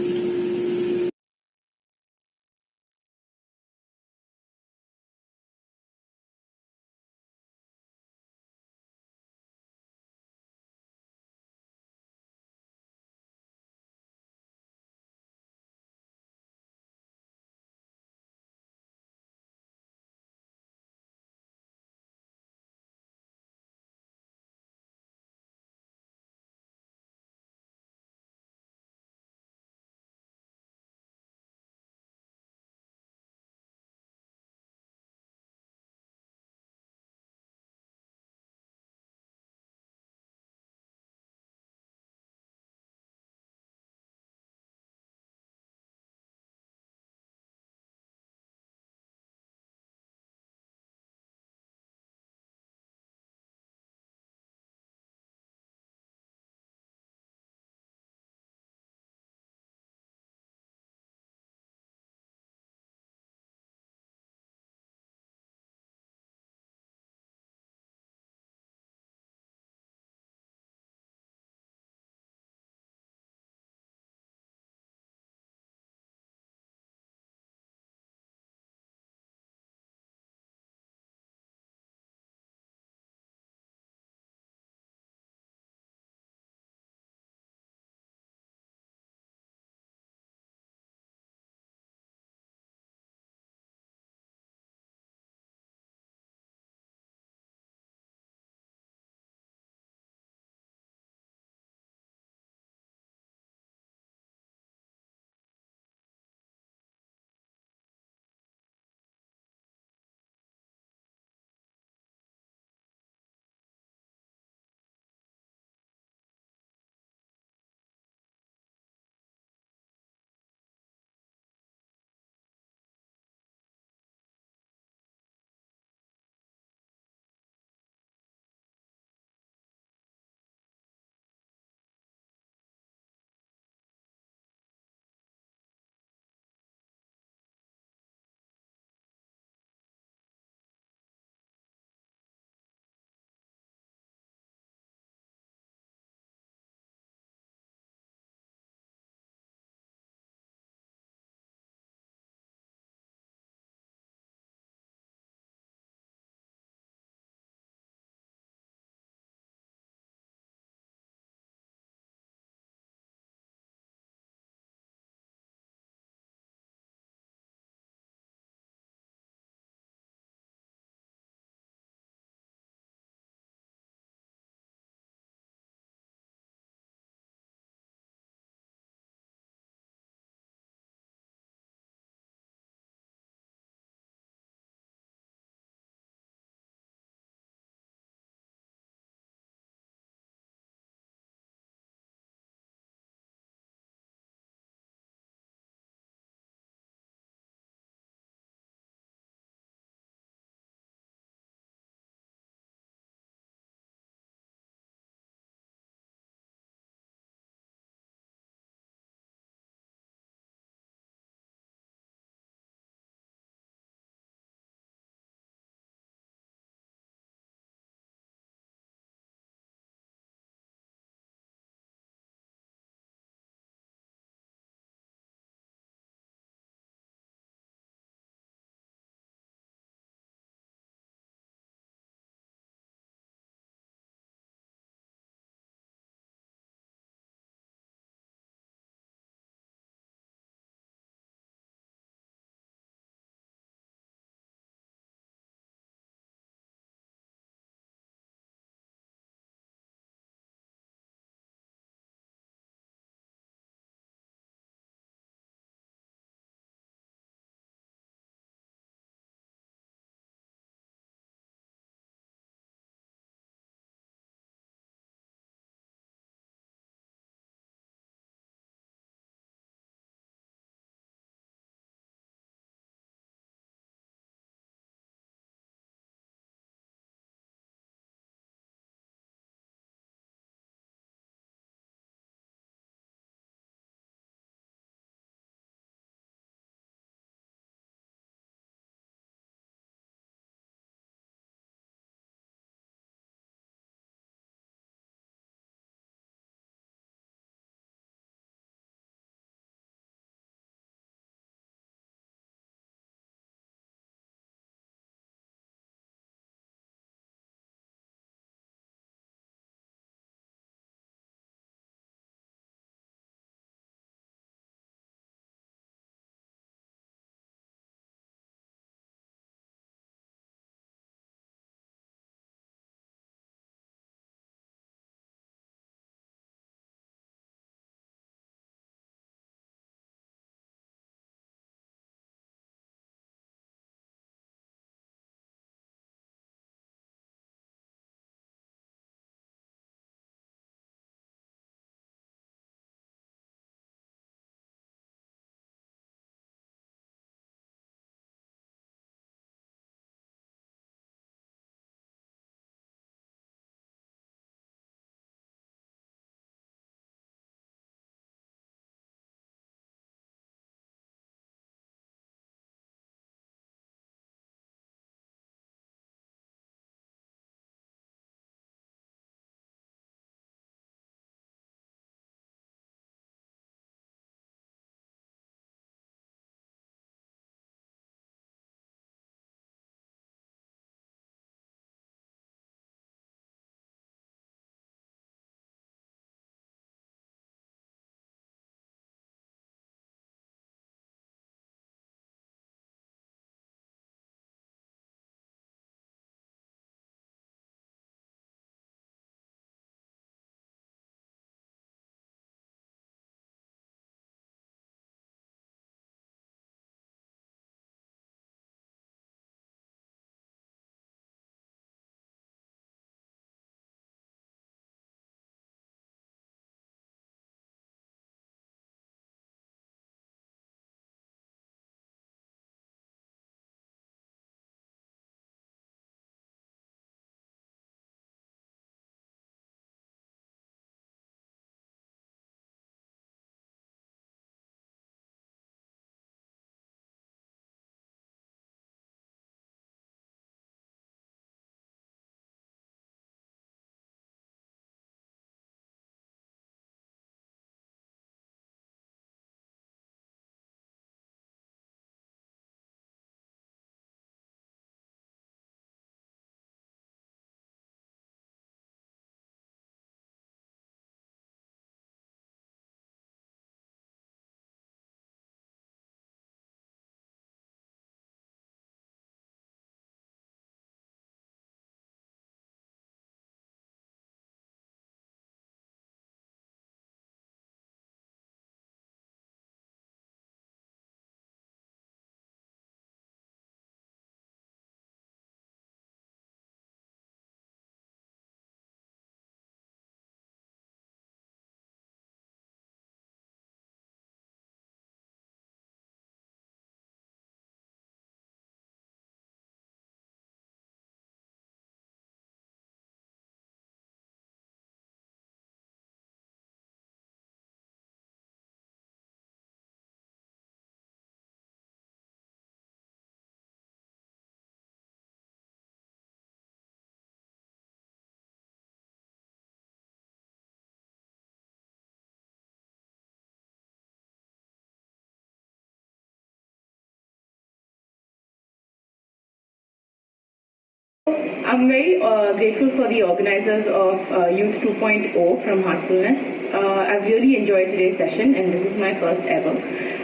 I'm very grateful for the organizers of Youth 2.0 from Heartfulness. I've really enjoyed today's session, and this is my first ever.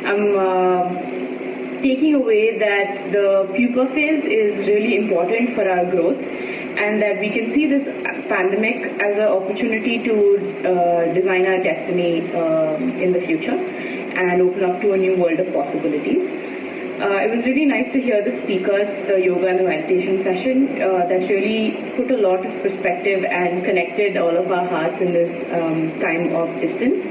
I'm taking away that the pupa phase is really important for our growth, and that we can see this pandemic as an opportunity to design our destiny in the future and open up to a new world of possibilities. It was really nice to hear the speakers, the yoga and the meditation session. That really put a lot of perspective and connected all of our hearts in this time of distance.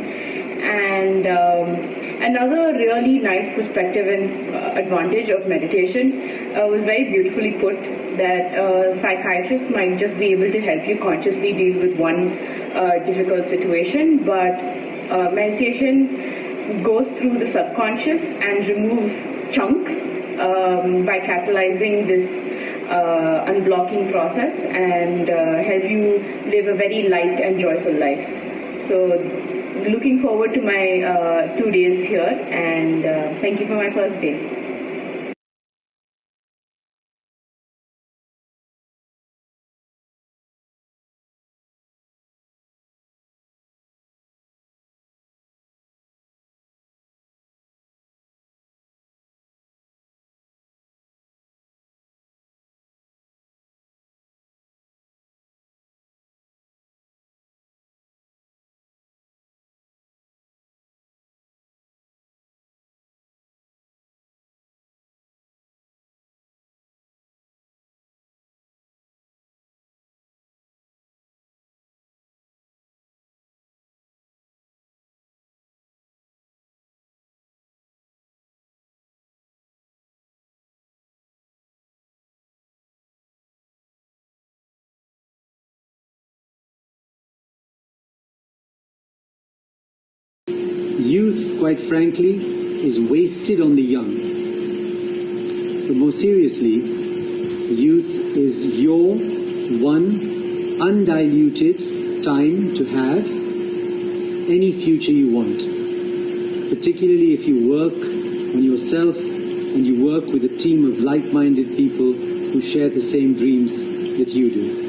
And another really nice perspective and advantage of meditation was very beautifully put, that a psychiatrist might just be able to help you consciously deal with one difficult situation, but meditation goes through the subconscious and removes chunks by catalyzing this unblocking process and help you live a very light and joyful life. So looking forward to my 2 days here, and thank you for my first day. Youth, quite frankly, is wasted on the young. But more seriously, youth is your one undiluted time to have any future you want, particularly if you work on yourself and you work with a team of like-minded people who share the same dreams that you do.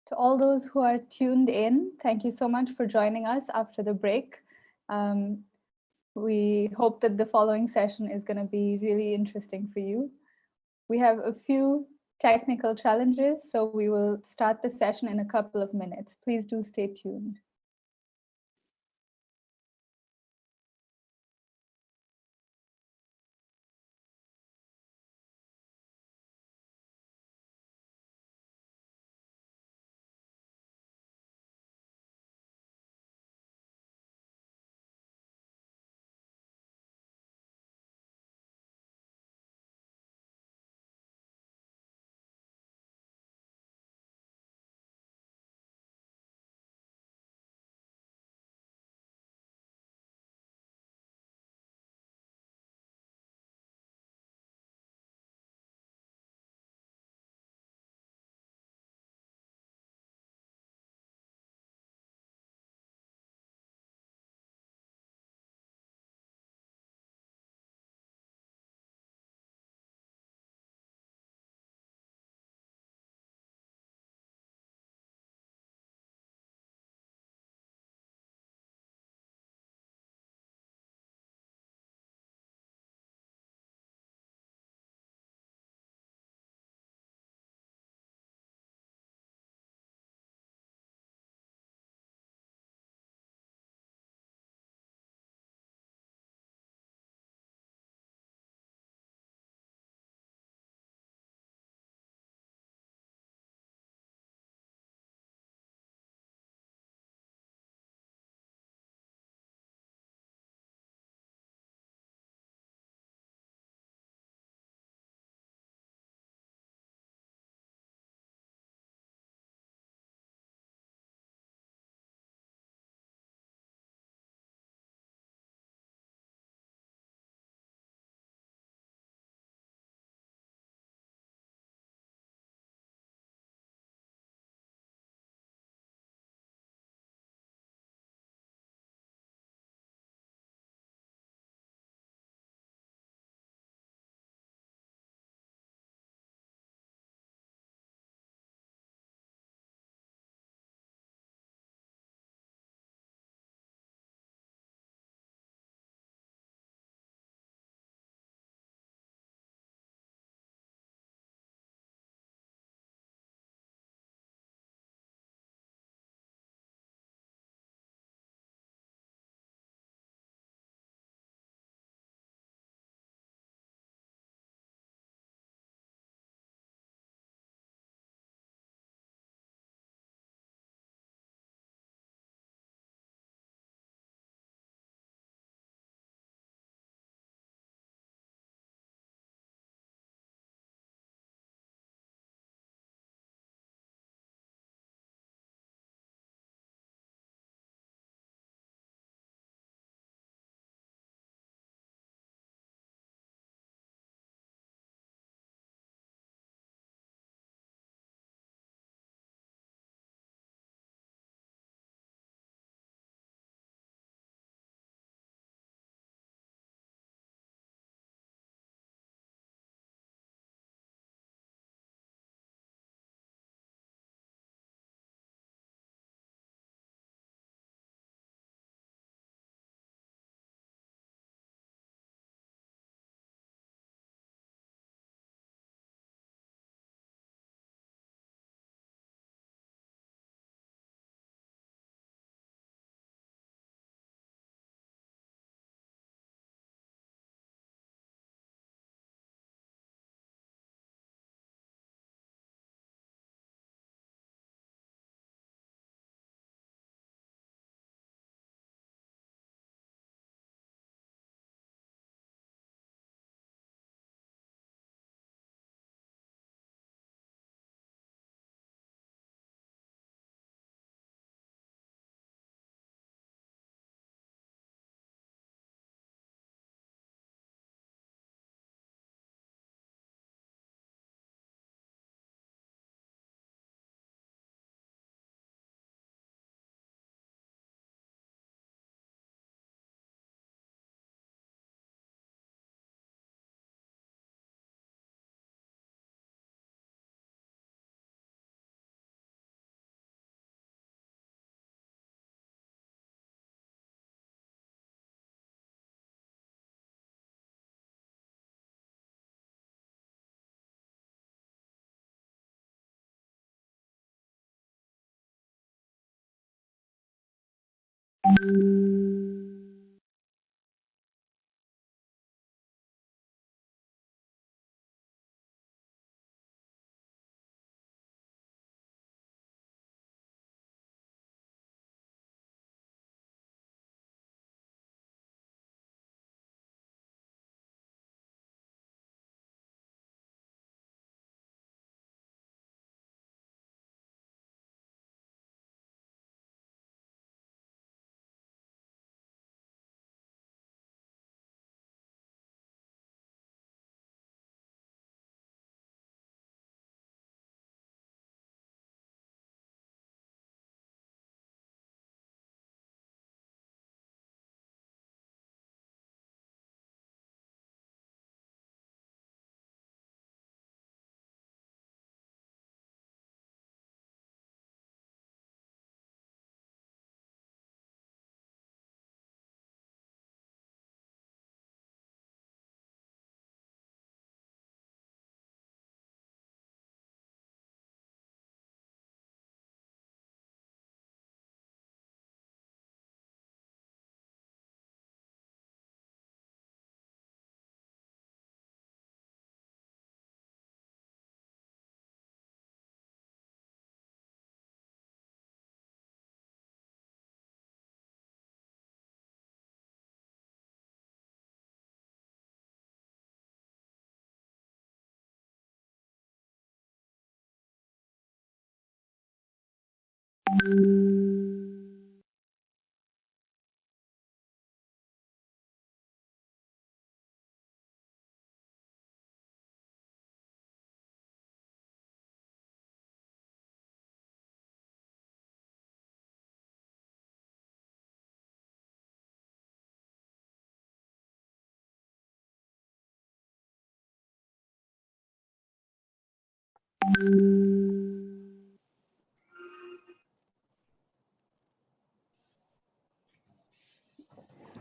To all those who are tuned in, thank you so much for joining us after the break. We hope that the following session is going to be really interesting for you. We have a few technical challenges, so we will start the session in a couple of minutes. Please do stay tuned.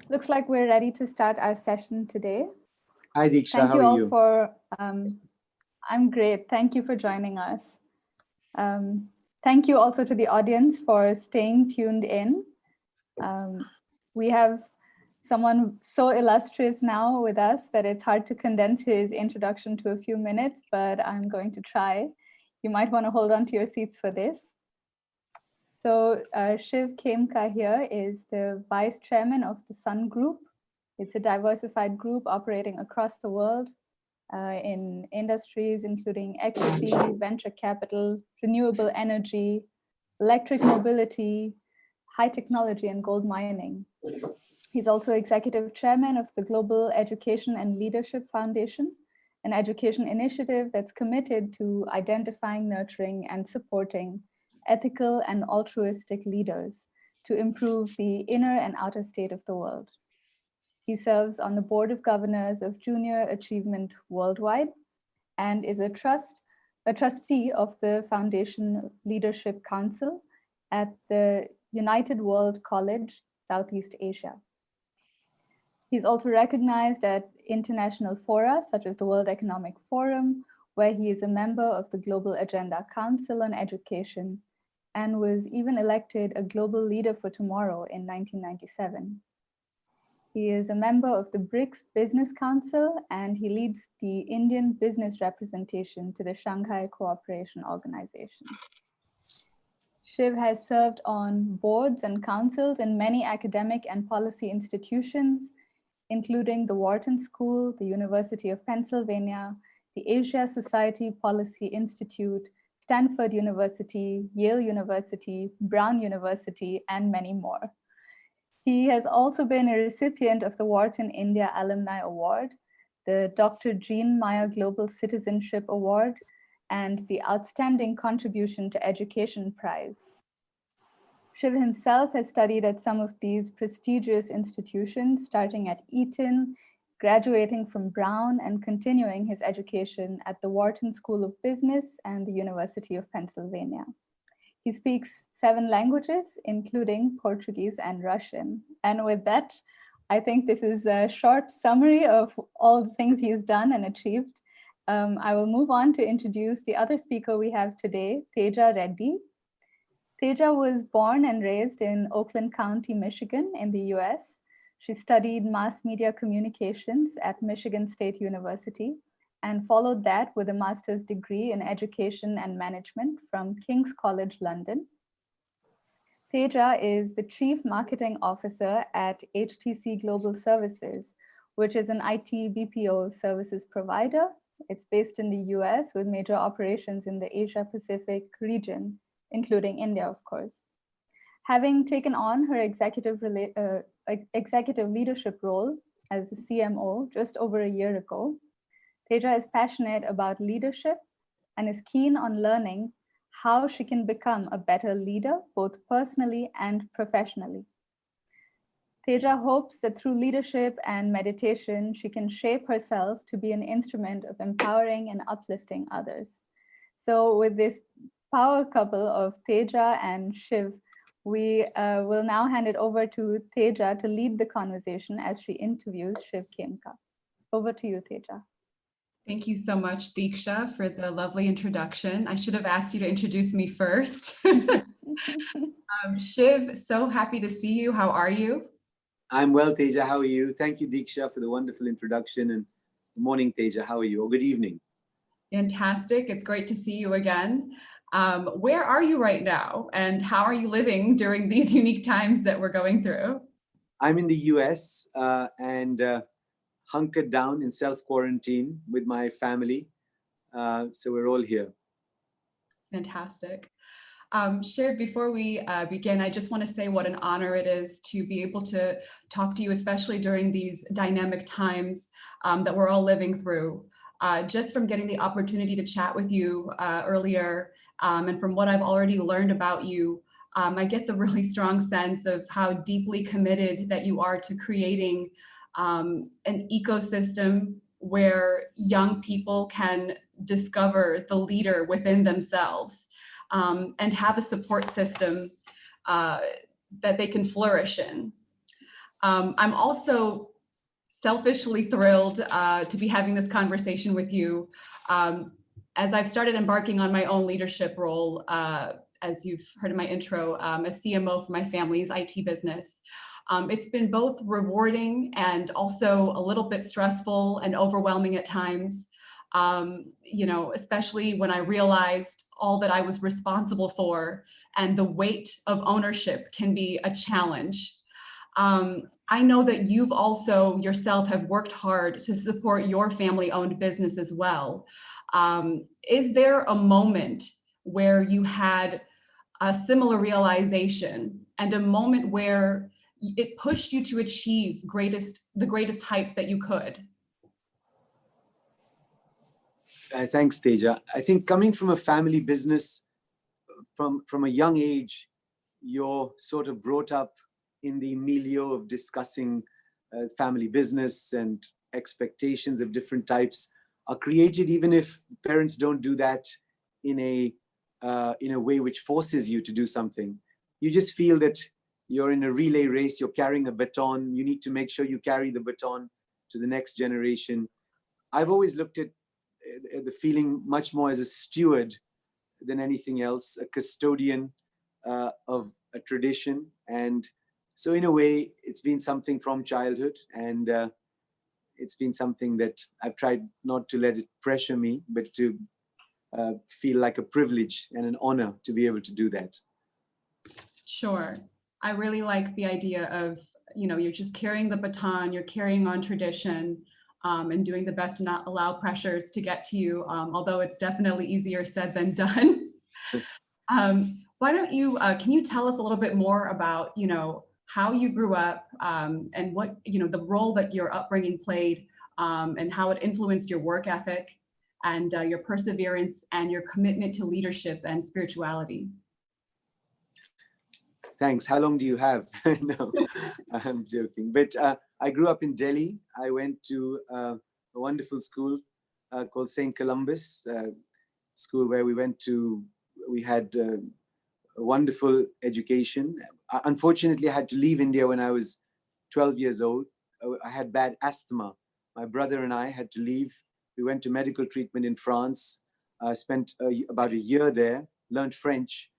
Looks like we're ready to start our session today. Hi, Diksha. Thank How you are all you? for, I'm great. Thank you for joining us. Thank you also to the audience for staying tuned in. We have someone so illustrious now with us that it's hard to condense his introduction to a few minutes, but I'm going to try. You might want to hold on to your seats for this. So Shiv Khemka here is the vice chairman of the Sun Group. It's a diversified group operating across the world in industries including equity, venture capital, renewable energy, electric mobility, high technology, and gold mining. He's also executive chairman of the Global Education and Leadership Foundation, an education initiative that's committed to identifying, nurturing, and supporting ethical and altruistic leaders to improve the inner and outer state of the world. He serves on the board of governors of Junior Achievement Worldwide and is a trustee of the Foundation Leadership Council at the United World College, Southeast Asia. He's also recognized at international fora, such as the World Economic Forum, where he is a member of the Global Agenda Council on Education, and was even elected a Global Leader for Tomorrow in 1997. He is a member of the BRICS Business Council, and he leads the Indian business representation to the Shanghai Cooperation Organization. Shiv has served on boards and councils in many academic and policy institutions, including the Wharton School, the University of Pennsylvania, the Asia Society Policy Institute, Stanford University, Yale University, Brown University, and many more. He has also been a recipient of the Wharton India Alumni Award, the Dr. Jean Meyer Global Citizenship Award, and the Outstanding Contribution to Education Prize. Shiv himself has studied at some of these prestigious institutions, starting at Eton, graduating from Brown, and continuing his education at the Wharton School of Business and the University of Pennsylvania. He speaks 7 languages, including Portuguese and Russian. And with that, I think this is a short summary of all the things he's done and achieved. I will move on to introduce the other speaker we have today, Teja Reddy. Teja was born and raised in Oakland County, Michigan, in the US. She studied mass media communications at Michigan State University and followed that with a master's degree in education and management from King's College London. Teja is the Chief Marketing Officer at HTC Global Services, which is an IT BPO services provider. It's based in the US with major operations in the Asia Pacific region, including India, of course. Having taken on her executive leadership role as the CMO just over a year ago, Teja is passionate about leadership and is keen on learning how she can become a better leader, both personally and professionally. Teja hopes that through leadership and meditation, she can shape herself to be an instrument of empowering and uplifting others. So with this power couple of Teja and Shiv, we will now hand it over to Teja to lead the conversation as she interviews Shiv Khemka. Over to you, Teja. Thank you so much, Deeksha, for the lovely introduction. I should have asked you to introduce me first. Shiv, so happy to see you. How are you? I'm well, Teja. How are you? Thank you, Deeksha, for the wonderful introduction. And good morning, Teja. How are you? Or good evening. Fantastic. It's great to see you again. Where are you right now? And how are you living during these unique times that we're going through? I'm in the US and hunkered down in self-quarantine with my family. So we're all here. Fantastic. Shiv, before we begin, I just want to say what an honor it is to be able to talk to you, especially during these dynamic times that we're all living through. Just from getting the opportunity to chat with you earlier, and from what I've already learned about you, I get the really strong sense of how deeply committed that you are to creating an ecosystem where young people can discover the leader within themselves and have a support system that they can flourish in. I'm also selfishly thrilled to be having this conversation with you as I've started embarking on my own leadership role, as you've heard in my intro, as CMO for my family's IT business. It's been both rewarding and also a little bit stressful and overwhelming at times, especially when I realized all that I was responsible for and the weight of ownership can be a challenge. I know that you've also yourself have worked hard to support your family-owned business as well. Is there a moment where you had a similar realization and a moment where it pushed you to achieve the greatest heights that you could? Thanks, Teja. I think coming from a family business, from a young age, you're sort of brought up in the milieu of discussing family business, and expectations of different types are created, even if parents don't do that in a way which forces you to do something. You just feel that you're in a relay race, you're carrying a baton, you need to make sure you carry the baton to the next generation. I've always looked at the feeling much more as a steward than anything else, a custodian of a tradition. And so in a way, it's been something from childhood, and it's been something that I've tried not to let it pressure me, but to feel like a privilege and an honor to be able to do that. Sure. I really like the idea of, you're just carrying the baton, you're carrying on tradition, and doing the best to not allow pressures to get to you, although it's definitely easier said than done. Why don't you, can you tell us a little bit more about, how you grew up and what, the role that your upbringing played and how it influenced your work ethic and your perseverance and your commitment to leadership and spirituality? Thanks. How long do you have? No, I'm joking. But I grew up in Delhi. I went to a wonderful school called St. Columbus, school where we had a wonderful education. Unfortunately, I had to leave India when I was 12 years old. I had bad asthma. My brother and I had to leave. We went to medical treatment in France, spent about a year there, learned French.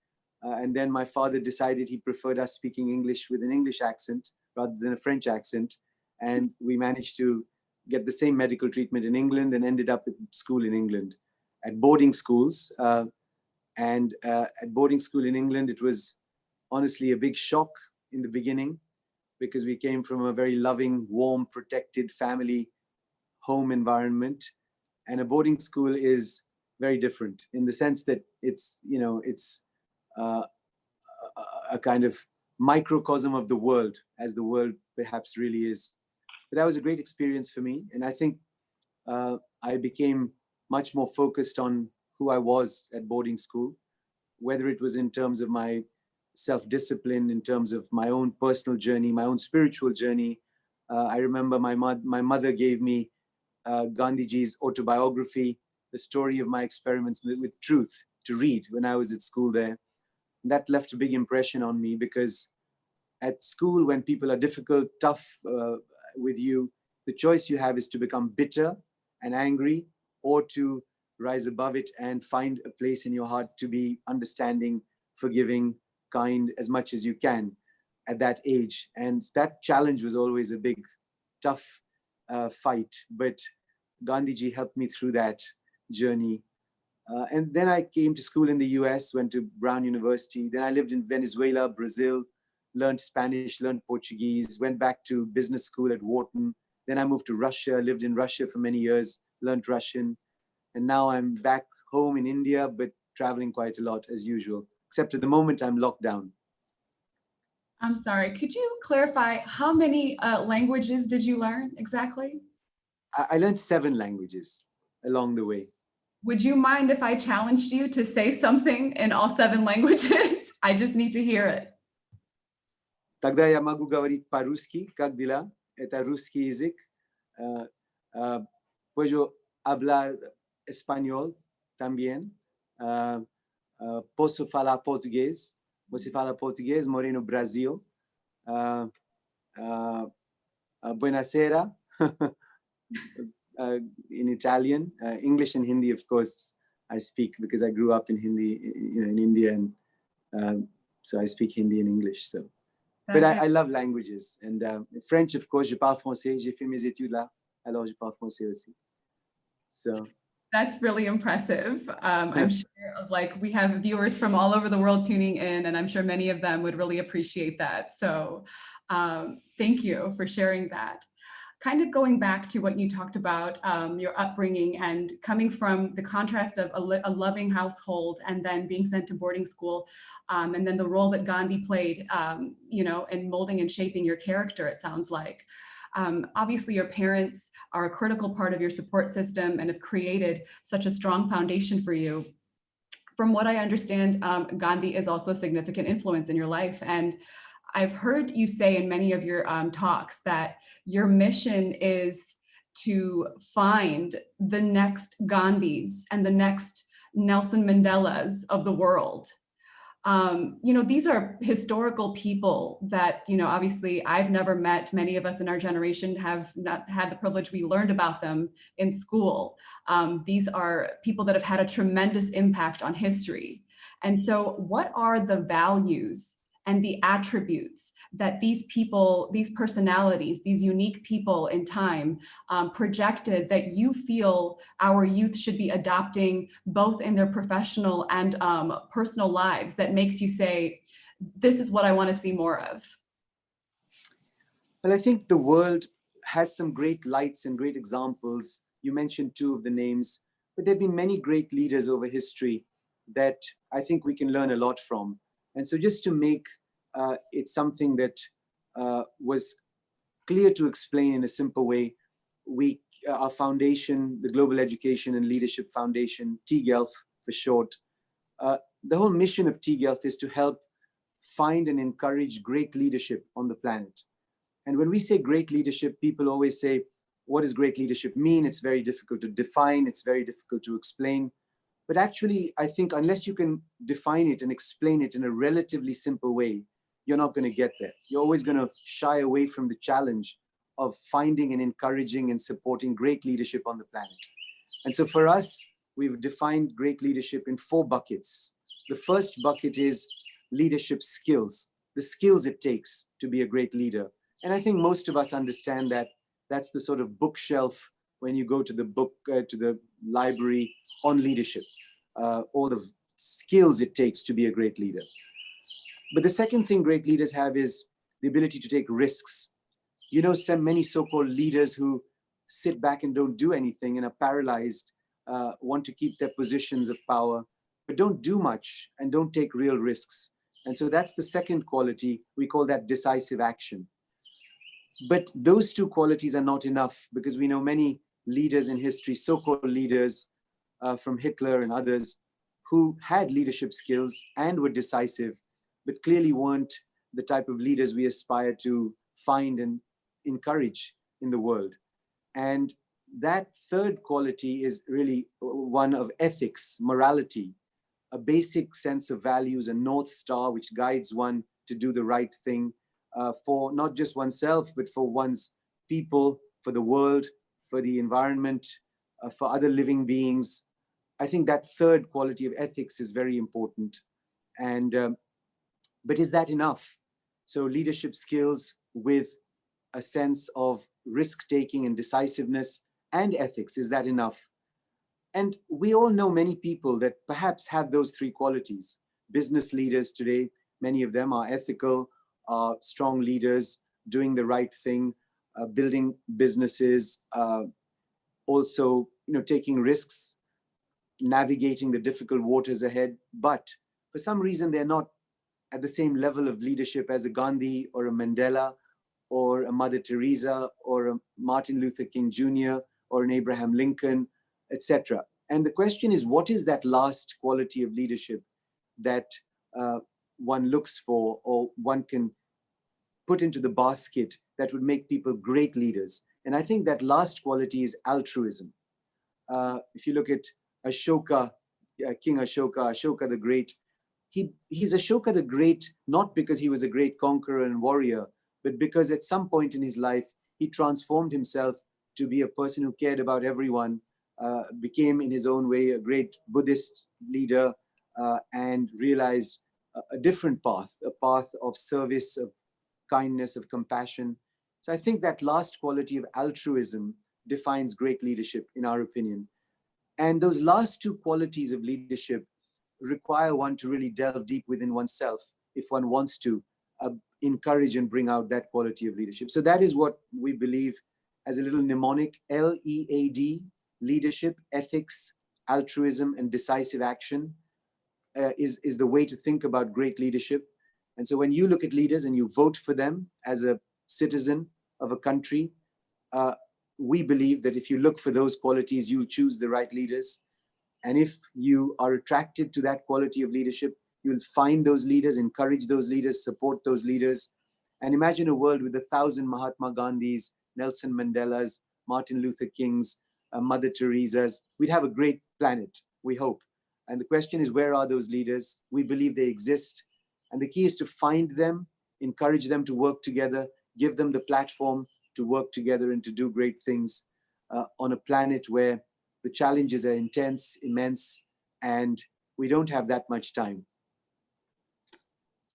And then my father decided he preferred us speaking English with an English accent rather than a French accent. And we managed to get the same medical treatment in England and ended up at school in England, at boarding schools. At boarding school in England, it was honestly a big shock in the beginning because we came from a very loving, warm, protected family home environment. And a boarding school is very different in the sense that it's, you know, it's a kind of microcosm of the world, as the world perhaps really is. But that was a great experience for me. And I think I became much more focused on who I was at boarding school, whether it was in terms of my self-discipline, in terms of my own personal journey, my own spiritual journey. I remember my mother gave me Gandhiji's autobiography, the story of my experiments with truth, to read when I was at school there. And that left a big impression on me because at school, when people are difficult, tough with you, the choice you have is to become bitter and angry, or to rise above it and find a place in your heart to be understanding, forgiving, kind as much as you can at that age. And that challenge was always a big, tough fight. But Gandhiji helped me through that journey. And then I came to school in the US, went to Brown University. Then I lived in Venezuela, Brazil, learned Spanish, learned Portuguese, went back to business school at Wharton. Then I moved to Russia, lived in Russia for many years, learned Russian. And now I'm back home in India, but traveling quite a lot as usual, except at the moment I'm locked down. I'm sorry, could you clarify how many languages did you learn exactly? I learned 7 languages along the way. Would you mind if I challenged you to say something in all 7 languages? I just need to hear it. Тогда я могу говорить по-русски, как дела? Это русский язык. Puedo hablar español también. Posso falar português. Você fala português, morei no Brasil. Buonasera. In Italian, English and Hindi, of course, I speak because I grew up in Hindi, you know, in India, and so I speak Hindi and English. So, but I love languages, and French, of course. Je parle français. J'ai fait mes études là, alors je parle français aussi. So. That's really impressive. I'm sure we have viewers from all over the world tuning in, and I'm sure many of them would really appreciate that. So thank you for sharing that. Kind of going back to what you talked about, your upbringing and coming from the contrast of a loving household and then being sent to boarding school, and then the role that Gandhi played, you know, in molding and shaping your character, it sounds like. Obviously, your parents are a critical part of your support system and have created such a strong foundation for you. From what I understand, Gandhi is also a significant influence in your life. And I've heard you say in many of your talks that your mission is to find the next Gandhis and the next Nelson Mandelas of the world. You know, these are historical people that, you know, obviously I've never met. Many of us in our generation have not had the privilege. We learned about them in school. These are people that have had a tremendous impact on history. And so what are the values and the attributes that these people, these personalities, these unique people in time projected that you feel our youth should be adopting both in their professional and personal lives that makes you say, this is what I want to see more of? Well, I think the world has some great lights and great examples. You mentioned 2 of the names, but there have been many great leaders over history that I think we can learn a lot from. And so just to make it something that was clear to explain in a simple way, our foundation, the Global Education and Leadership Foundation, TGELF for short, the whole mission of TGELF is to help find and encourage great leadership on the planet. And when we say great leadership, people always say, what does great leadership mean? It's very difficult to define. It's very difficult to explain. But actually, I think unless you can define it and explain it in a relatively simple way, you're not going to get there. You're always going to shy away from the challenge of finding and encouraging and supporting great leadership on the planet. And so for us, we've defined great leadership in 4 buckets. The first bucket is leadership skills, the skills it takes to be a great leader. And I think most of us understand that that's the sort of bookshelf when you go to the library on leadership, all the skills it takes to be a great leader. But the second thing great leaders have is the ability to take risks. You know, many so-called leaders who sit back and don't do anything and are paralyzed, want to keep their positions of power, but don't do much and don't take real risks. And so that's the second quality. We call that decisive action. But those two qualities are not enough, because we know many leaders in history, so-called leaders from Hitler and others, who had leadership skills and were decisive, but clearly weren't the type of leaders we aspire to find and encourage in the world. And that third quality is really one of ethics, morality, a basic sense of values, a North Star which guides one to do the right thing for not just oneself, but for one's people, for the world, for the environment, for other living beings. I think that third quality of ethics is very important. And but is that enough? So leadership skills with a sense of risk-taking and decisiveness and ethics, is that enough? And we all know many people that perhaps have those three qualities. Business leaders today, many of them are ethical, are strong leaders, doing the right thing, building businesses, also, taking risks, navigating the difficult waters ahead. But for some reason, they're not at the same level of leadership as a Gandhi or a Mandela or a Mother Teresa or a Martin Luther King Jr. or an Abraham Lincoln, etc. And the question is, what is that last quality of leadership that one looks for, or one can put into the basket that would make people great leaders? And I think that last quality is altruism. If you look at Ashoka, King Ashoka, Ashoka the Great, he's Ashoka the Great not because he was a great conqueror and warrior, but because at some point in his life, he transformed himself to be a person who cared about everyone, became in his own way a great Buddhist leader, and realized a different path, a path of service, of kindness, of compassion. So I think that last quality of altruism defines great leadership, in our opinion. And those last two qualities of leadership require one to really delve deep within oneself if one wants to encourage and bring out that quality of leadership. So that is what we believe as a little mnemonic, LEAD, leadership, ethics, altruism, and decisive action is the way to think about great leadership. And so when you look at leaders and you vote for them as a citizen of a country, we believe that if you look for those qualities, you'll choose the right leaders. And if you are attracted to that quality of leadership, you'll find those leaders, encourage those leaders, support those leaders. And imagine a world with 1,000 Mahatma Gandhis, Nelson Mandelas, Martin Luther Kings, Mother Teresa's. We'd have a great planet, we hope. And the question is, where are those leaders? We believe they exist. And the key is to find them, encourage them to work together, give them the platform to work together and to do great things on a planet where the challenges are intense, immense, and we don't have that much time.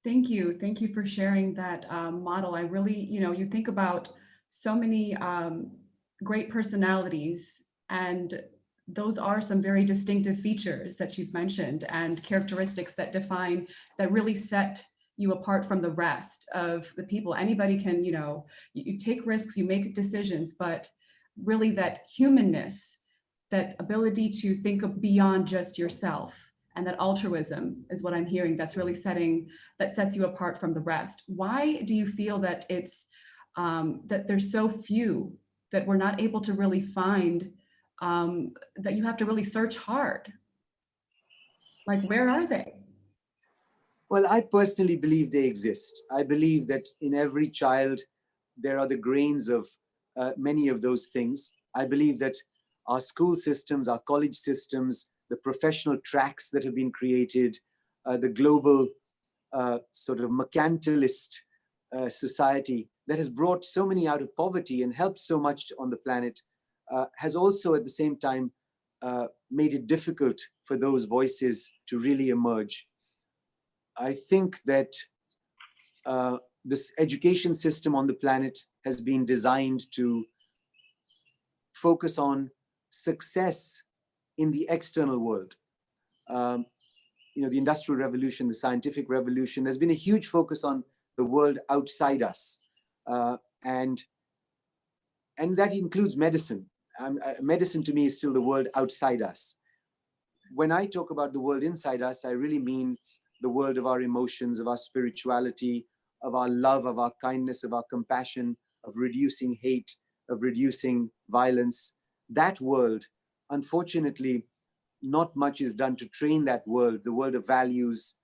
Thank you. Thank you for sharing that model. I really, you think about so many great personalities, and those are some very distinctive features that you've mentioned and characteristics that define, that really set you apart from the rest of the people. Anybody can, you take risks, you make decisions, but really that humanness, that ability to think of beyond just yourself, and that altruism is what I'm hearing that's really that sets you apart from the rest. Why do you feel that it's that there's so few, that we're not able to really find, that you have to really search hard? Like, where are they? Well, I personally believe they exist. I believe that in every child, there are the grains of many of those things. I believe that our school systems, our college systems, the professional tracks that have been created, the global sort of mercantilist society that has brought so many out of poverty and helped so much on the planet, has also at the same time made it difficult for those voices to really emerge. I think that this education system on the planet has been designed to focus on success in the external world. The Industrial Revolution, the Scientific Revolution, there's been a huge focus on the world outside us. And that includes medicine. Medicine to me is still the world outside us. When I talk about the world inside us, I really mean the world of our emotions, of our spirituality, of our love, of our kindness, of our compassion, of reducing hate, of reducing violence. That world, unfortunately, not much is done to train that world, the world of values.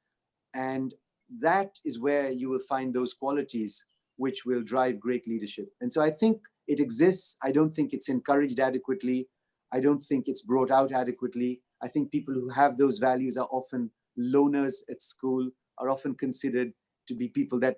And that is where you will find those qualities which will drive great leadership. And so I think it exists. I don't think it's encouraged adequately. I don't think it's brought out adequately. I think people who have those values are often loners at school, are often considered to be people that,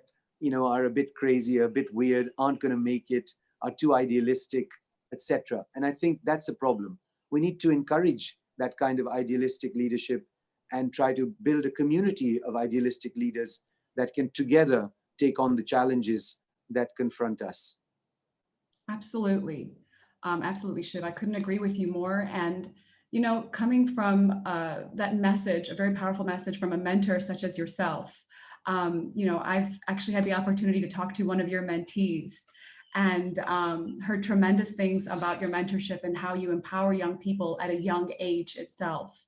are a bit crazy, a bit weird, aren't going to make it, are too idealistic, etc. And I think that's a problem. We need to encourage that kind of idealistic leadership and try to build a community of idealistic leaders that can together take on the challenges that confront us. Absolutely. Absolutely, Shiv. I couldn't agree with you more. And, coming from that message, a very powerful message from a mentor such as yourself, I've actually had the opportunity to talk to one of your mentees and heard tremendous things about your mentorship and how you empower young people at a young age itself,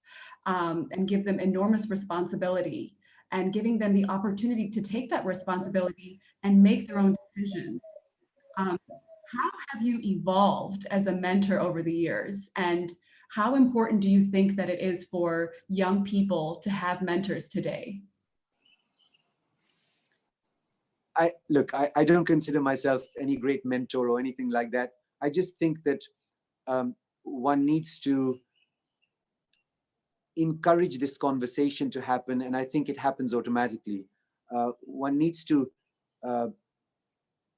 and give them enormous responsibility and giving them the opportunity to take that responsibility and make their own decisions. How have you evolved as a mentor over the years? And how important do you think that it is for young people to have mentors today? I don't consider myself any great mentor or anything like that. I just think that one needs to encourage this conversation to happen, and I think it happens automatically. One needs to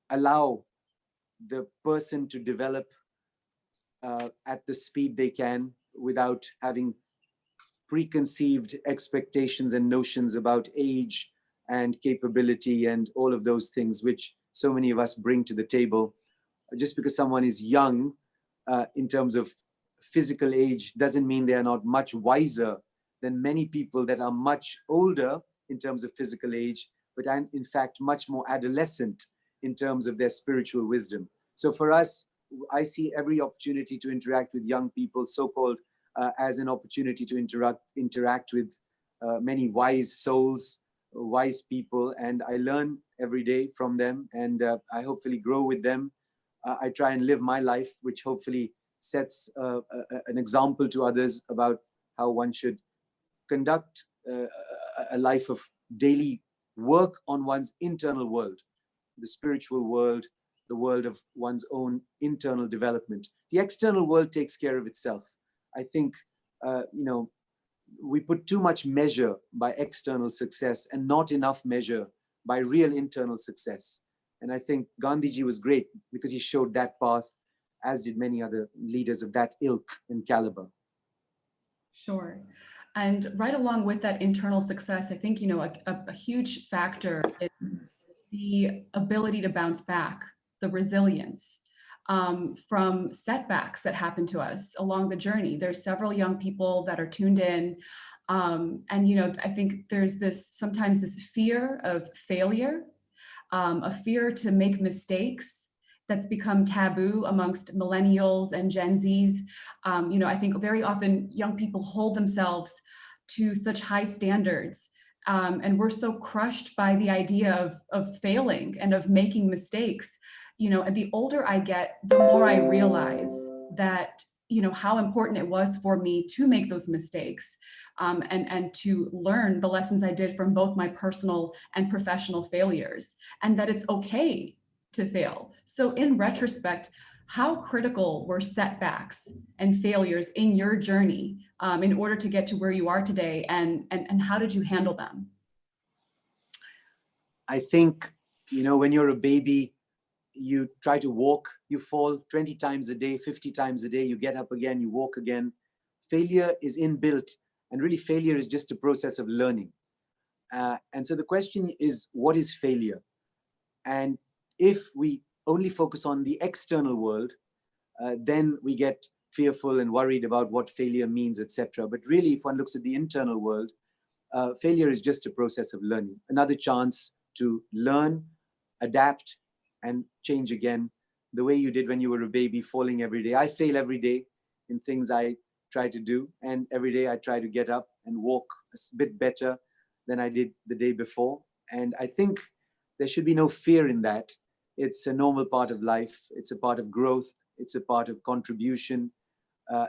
allow the person to develop at the speed they can without having preconceived expectations and notions about age and capability and all of those things which so many of us bring to the table. Just because someone is young in terms of physical age doesn't mean they are not much wiser than many people that are much older in terms of physical age, but are in fact much more adolescent in terms of their spiritual wisdom. So for us, I see every opportunity to interact with young people, so-called as an opportunity to interact with many wise souls, wise people, and I learn every day from them, and I hopefully grow with them. I try and live my life, which hopefully sets an example to others about how one should conduct a life of daily work on one's internal world, the spiritual world, the world of one's own internal development. The external world takes care of itself. I think, we put too much measure by external success and not enough measure by real internal success. And I think Gandhiji was great because he showed that path, as did many other leaders of that ilk and caliber. Sure. And right along with that internal success, I think, a huge factor is the ability to bounce back, the resilience from setbacks that happen to us along the journey. There's several young people that are tuned in. And, I think there's sometimes this fear of failure, a fear to make mistakes that's become taboo amongst millennials and Gen Zs. I think very often young people hold themselves to such high standards. And we're so crushed by the idea of failing and of making mistakes. And the older I get, the more I realize that, how important it was for me to make those mistakes, and to learn the lessons I did from both my personal and professional failures, and that it's okay to fail. So in retrospect, how critical were setbacks and failures in your journey in order to get to where you are today, and how did you handle them? I think, when you're a baby, you try to walk, you fall 20 times a day, 50 times a day, you get up again, you walk again. Failure is inbuilt, and really failure is just a process of learning. And so the question is, what is failure? And if we only focus on the external world, then we get fearful and worried about what failure means, etc. But really, if one looks at the internal world, failure is just a process of learning, another chance to learn, adapt, and change again, the way you did when you were a baby, falling every day. I fail every day in things I try to do, and every day I try to get up and walk a bit better than I did the day before. And I think there should be no fear in that. It's a normal part of life. It's a part of growth. It's a part of contribution.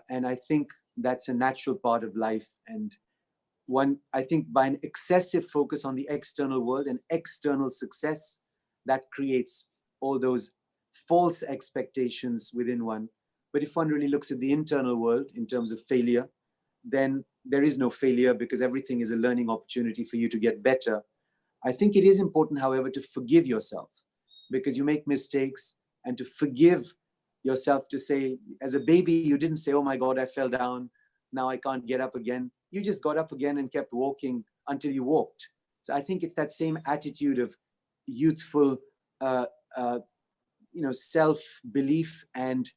And I think that's a natural part of life. And I think by an excessive focus on the external world and external success, that creates all those false expectations within one. But if one really looks at the internal world in terms of failure, then there is no failure, because everything is a learning opportunity for you to get better. I think it is important, however, to forgive yourself, because you make mistakes, and to forgive yourself, to say, as a baby, you didn't say, oh my God, I fell down, now I can't get up again. You just got up again and kept walking until you walked. So I think it's that same attitude of youthful, self-belief and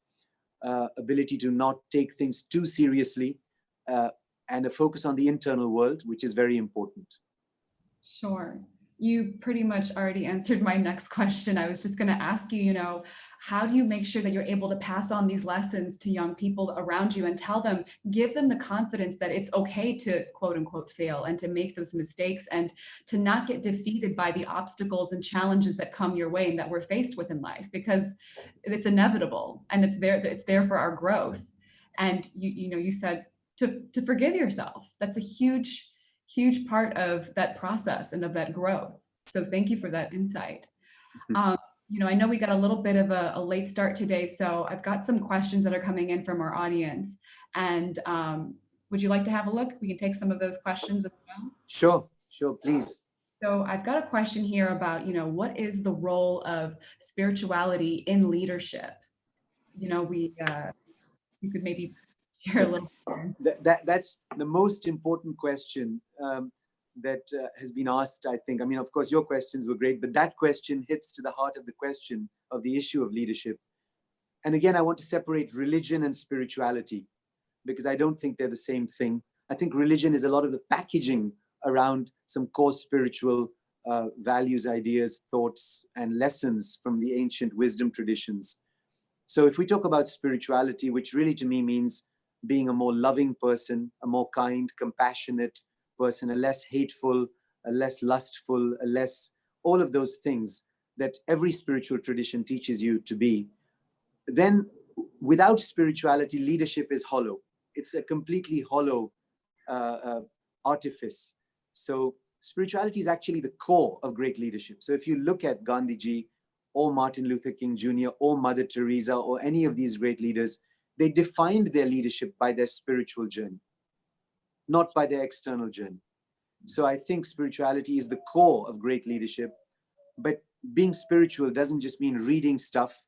ability to not take things too seriously, and a focus on the internal world, which is very important. Sure. You pretty much already answered my next question. I was just going to ask you, how do you make sure that you're able to pass on these lessons to young people around you and give them the confidence that it's okay to quote unquote fail and to make those mistakes and to not get defeated by the obstacles and challenges that come your way and that we're faced with in life, because it's inevitable and it's there for our growth. And you said to forgive yourself. That's a huge part of that process and of that growth. So thank you for that insight. I know we got a little bit of a late start today, so I've got some questions that are coming in from our audience. And would you like to have a look? We can take some of those questions as well. Sure, please. So I've got a question here about, what is the role of spirituality in leadership? You could maybe share a little. That's the most important question that has been asked, I think. I mean, of course, your questions were great, but that question hits to the heart of the question of the issue of leadership. And again, I want to separate religion and spirituality, because I don't think they're the same thing. I think religion is a lot of the packaging around some core spiritual values, ideas, thoughts, and lessons from the ancient wisdom traditions. So if we talk about spirituality, which really to me means being a more loving person, a more kind, compassionate person, a less hateful, a less lustful, a less, all of those things that every spiritual tradition teaches you to be, then without spirituality, leadership is hollow. It's a completely hollow artifice. So spirituality is actually the core of great leadership. So if you look at Gandhiji or Martin Luther King Jr. or Mother Teresa or any of these great leaders, they defined their leadership by their spiritual journey, not by their external journey. So I think spirituality is the core of great leadership. But being spiritual doesn't just mean reading stuff.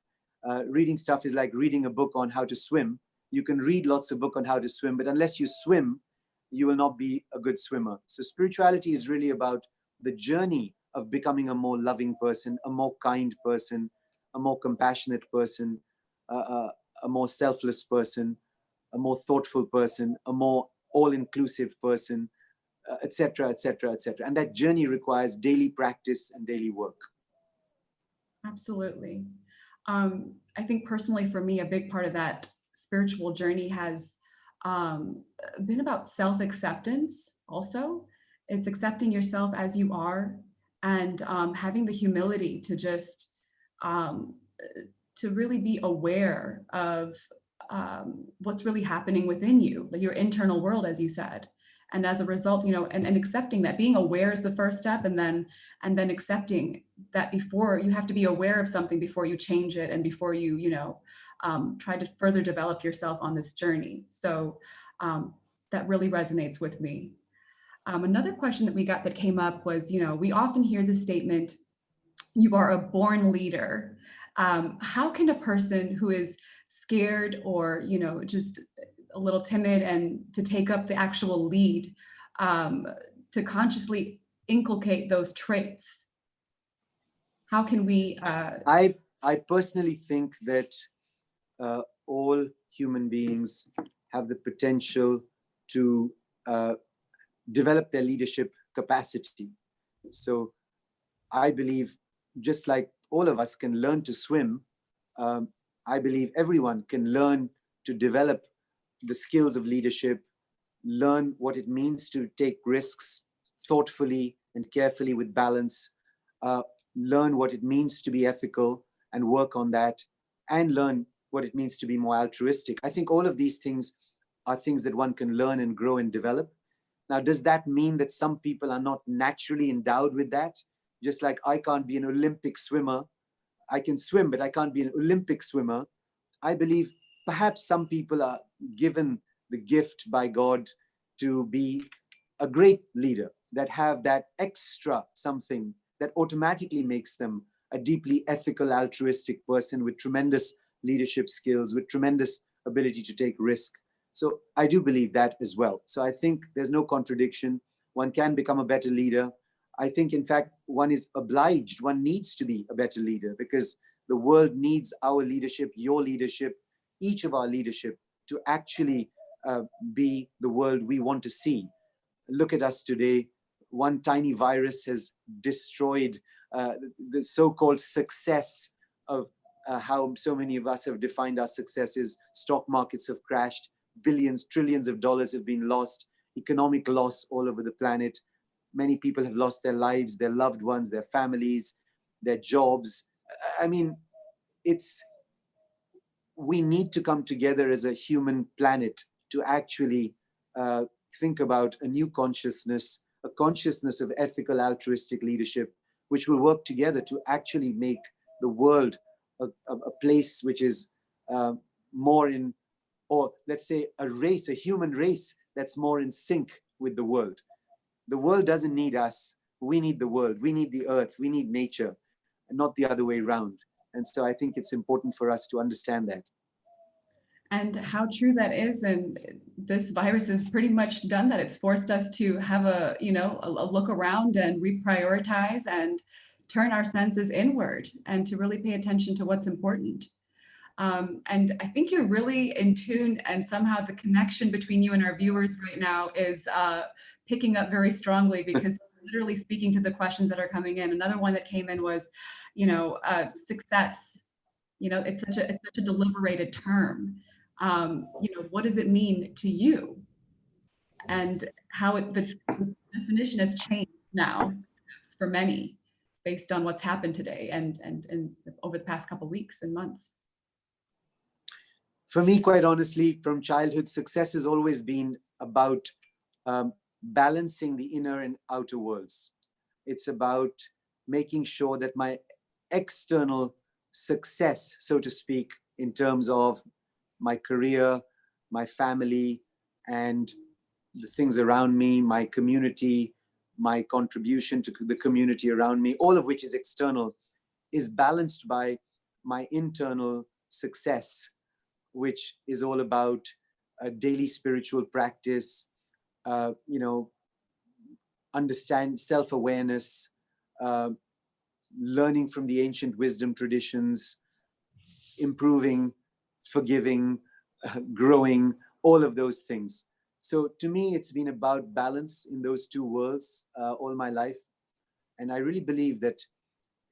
Reading stuff is like reading a book on how to swim. You can read lots of books on how to swim, but unless you swim, you will not be a good swimmer. So spirituality is really about the journey of becoming a more loving person, a more kind person, a more compassionate person, a more selfless person, a more thoughtful person, a more all-inclusive person, etc., etc., etc. And that journey requires daily practice and daily work. Absolutely. I think personally for me, a big part of that spiritual journey has been about self-acceptance also. It's accepting yourself as you are and having the humility to just to really be aware of what's really happening within you, your internal world, as you said. And as a result, and accepting that, being aware is the first step, and then accepting that before you have to be aware of something before you change it and before you, try to further develop yourself on this journey. So that really resonates with me. Another question that we got that came up was, we often hear the statement, you are a born leader. How can a person who is scared or, just a little timid and to take up the actual lead, to consciously inculcate those traits? How can we? I personally think that all human beings have the potential to develop their leadership capacity. So I believe, just like all of us can learn to swim, I believe everyone can learn to develop the skills of leadership, learn what it means to take risks thoughtfully and carefully with balance, learn what it means to be ethical and work on that, and learn what it means to be more altruistic. I think all of these things are things that one can learn and grow and develop. Now, does that mean that some people are not naturally endowed with that? Just like I can't be an Olympic swimmer. I can swim, but I can't be an Olympic swimmer. I believe perhaps some people are given the gift by God to be a great leader, that have that extra something that automatically makes them a deeply ethical, altruistic person with tremendous leadership skills, with tremendous ability to take risk. So I do believe that as well. So I think there's no contradiction. One can become a better leader. I think, in fact, one is obliged, one needs to be a better leader, because the world needs our leadership, your leadership, each of our leadership, to actually be the world we want to see. Look at us today. One tiny virus has destroyed the so-called success of how so many of us have defined our successes. Stock markets have crashed. Billions, trillions of dollars have been lost. Economic loss all over the planet. Many people have lost their lives, their loved ones, their families, their jobs. I mean, we need to come together as a human planet to actually think about a new consciousness, a consciousness of ethical, altruistic leadership, which will work together to actually make the world a place which is more in, or let's say a race, a human race that's more in sync with the world. The world doesn't need us. We need the world. We need the earth. We need nature, and not the other way around. And so I think it's important for us to understand that. And how true that is. And this virus has pretty much done that. It's forced us to have a look around and reprioritize and turn our senses inward and to really pay attention to what's important. And I think you're really in tune, and somehow the connection between you and our viewers right now is picking up very strongly, because literally speaking to the questions that are coming in. Another one that came in was, success. It's such a deliberated term. What does it mean to you? And how the definition has changed now for many based on what's happened today and over the past couple of weeks and months. For me, quite honestly, from childhood, success has always been about balancing the inner and outer worlds. It's about making sure that my external success, so to speak, in terms of my career, my family, and the things around me, my community, my contribution to the community around me, all of which is external, is balanced by my internal success, which is all about daily spiritual practice, understand self-awareness, learning from the ancient wisdom traditions, improving, forgiving, growing, all of those things. So to me, it's been about balance in those two worlds all my life. And I really believe that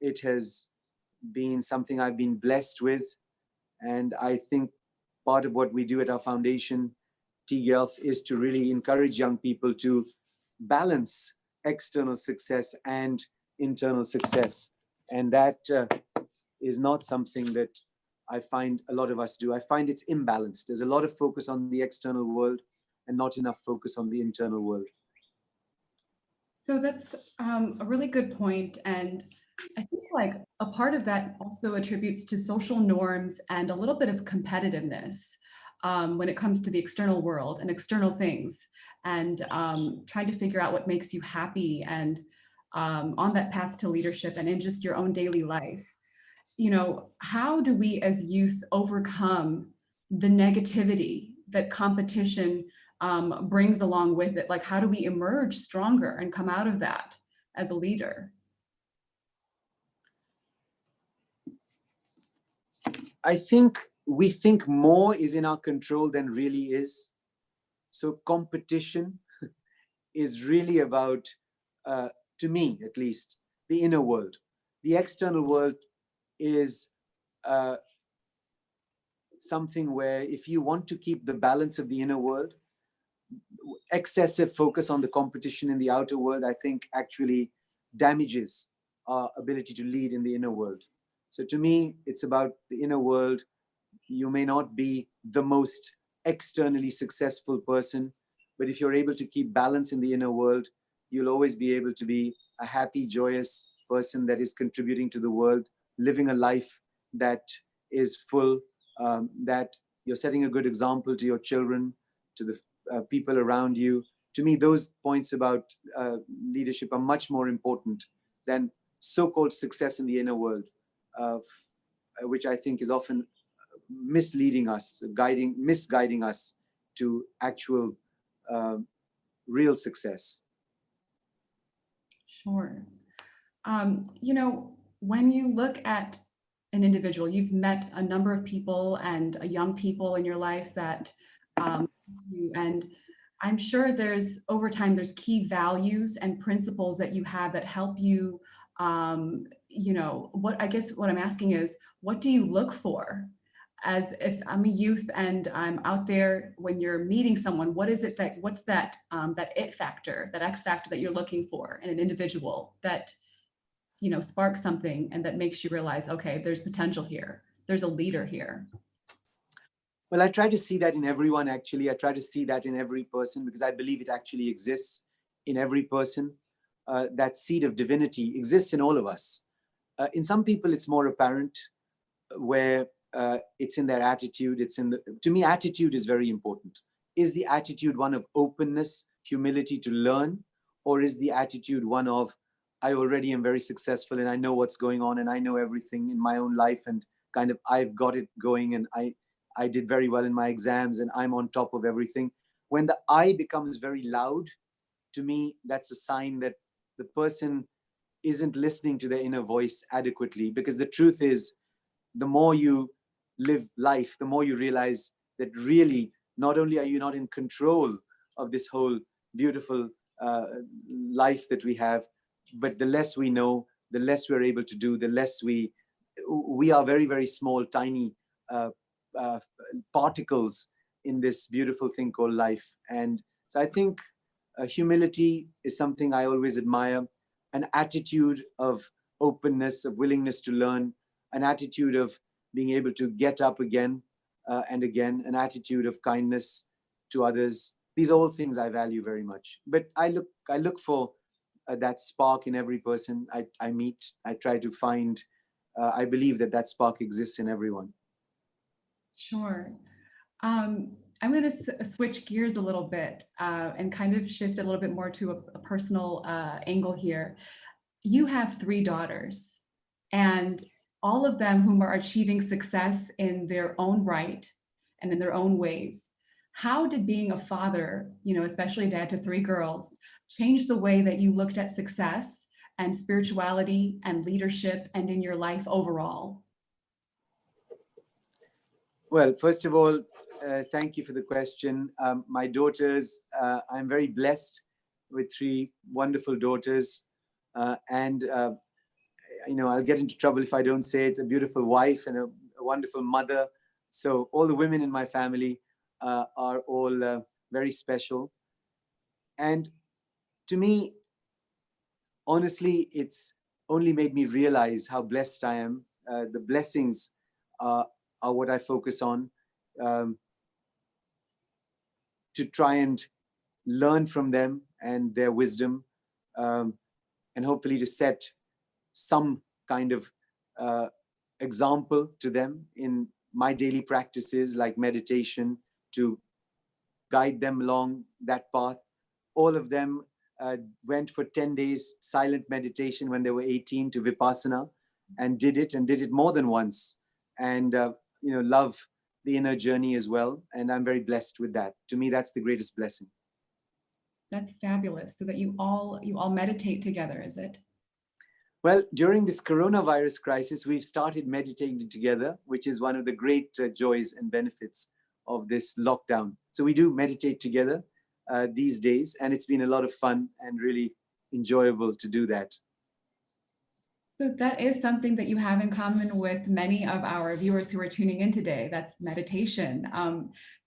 it has been something I've been blessed with. And I think part of what we do at our foundation, T-Gelf, is to really encourage young people to balance external success and internal success. And that is not something that I find a lot of us do. I find it's imbalanced. There's a lot of focus on the external world and not enough focus on the internal world. So that's a really good point. And I think like a part of that also attributes to social norms and a little bit of competitiveness when it comes to the external world and external things, and trying to figure out what makes you happy and on that path to leadership and in just your own daily life. How do we as youth overcome the negativity that competition brings along with it? Like, how do we emerge stronger and come out of that as a leader? I think we think more is in our control than really is. So competition is really about, to me at least, the inner world. The external world is something where if you want to keep the balance of the inner world, excessive focus on the competition in the outer world, I think actually damages our ability to lead in the inner world. So to me, it's about the inner world. You may not be the most externally successful person, but if you're able to keep balance in the inner world, you'll always be able to be a happy, joyous person that is contributing to the world, living a life that is full, that you're setting a good example to your children, to the people around you. To me, those points about leadership are much more important than so-called success in the inner world, which I think is often misleading us, misguiding us to actual real success. Sure. You know, when you look at an individual, you've met a number of people and young people in your life that and I'm sure there's over time, there's key values and principles that you have that help you, you know, what I guess what I'm asking is, what do you look for? As if I'm a youth and I'm out there, when you're meeting someone, what is it that, what's that, that it factor, that X factor that you're looking for in an individual that, you know, sparks something and that makes you realize, okay, there's potential here. There's a leader here. Well, I try to see that in everyone, actually. I try to see that in every person because I believe it actually exists in every person. That seed of divinity exists in all of us. In some people, it's more apparent where it's in their attitude. It's in the, to me, attitude is very important. Is the attitude one of openness, humility to learn, or is the attitude one of, I already am very successful and I know what's going on and I know everything in my own life and kind of I've got it going and I did very well in my exams and I'm on top of everything. When the I becomes very loud, to me, that's a sign that the person isn't listening to their inner voice adequately, because the truth is, the more you live life, the more you realize that really, not only are you not in control of this whole beautiful life that we have, but the less we know, the less we're able to do, the less we are very, very small, tiny particles in this beautiful thing called life. And so I think humility is something I always admire, an attitude of openness, of willingness to learn, an attitude of being able to get up again and again, an attitude of kindness to others. These are all things I value very much. But I look for that spark in every person I meet. I try to find, I believe that spark exists in everyone. Sure. I'm going to switch gears a little bit and kind of shift a little bit more to a personal angle here. You have 3 daughters, and all of them whom are achieving success in their own right and in their own ways. How did being a father, you know, especially dad to 3 girls, change the way that you looked at success and spirituality and leadership and in your life overall? Well, first of all, thank you for the question. My daughters, I'm very blessed with 3 wonderful daughters. You know, I'll get into trouble if I don't say it, a beautiful wife and a wonderful mother. So all the women in my family are all very special. And to me, honestly, it's only made me realize how blessed I am. The blessings are what I focus on, to try and learn from them and their wisdom, and hopefully to set some kind of example to them in my daily practices like meditation, to guide them along that path. All of them went for 10 days silent meditation when they were 18 to Vipassana, and did it more than once, and you know, love the inner journey as well. And I'm very blessed with that. To me, that's the greatest blessing. That's fabulous. So that you all meditate together, is it? Well, during this coronavirus crisis, we've started meditating together, which is one of the great joys and benefits of this lockdown. So we do meditate together these days, and it's been a lot of fun and really enjoyable to do that. So that is something that you have in common with many of our viewers who are tuning in today. That's meditation.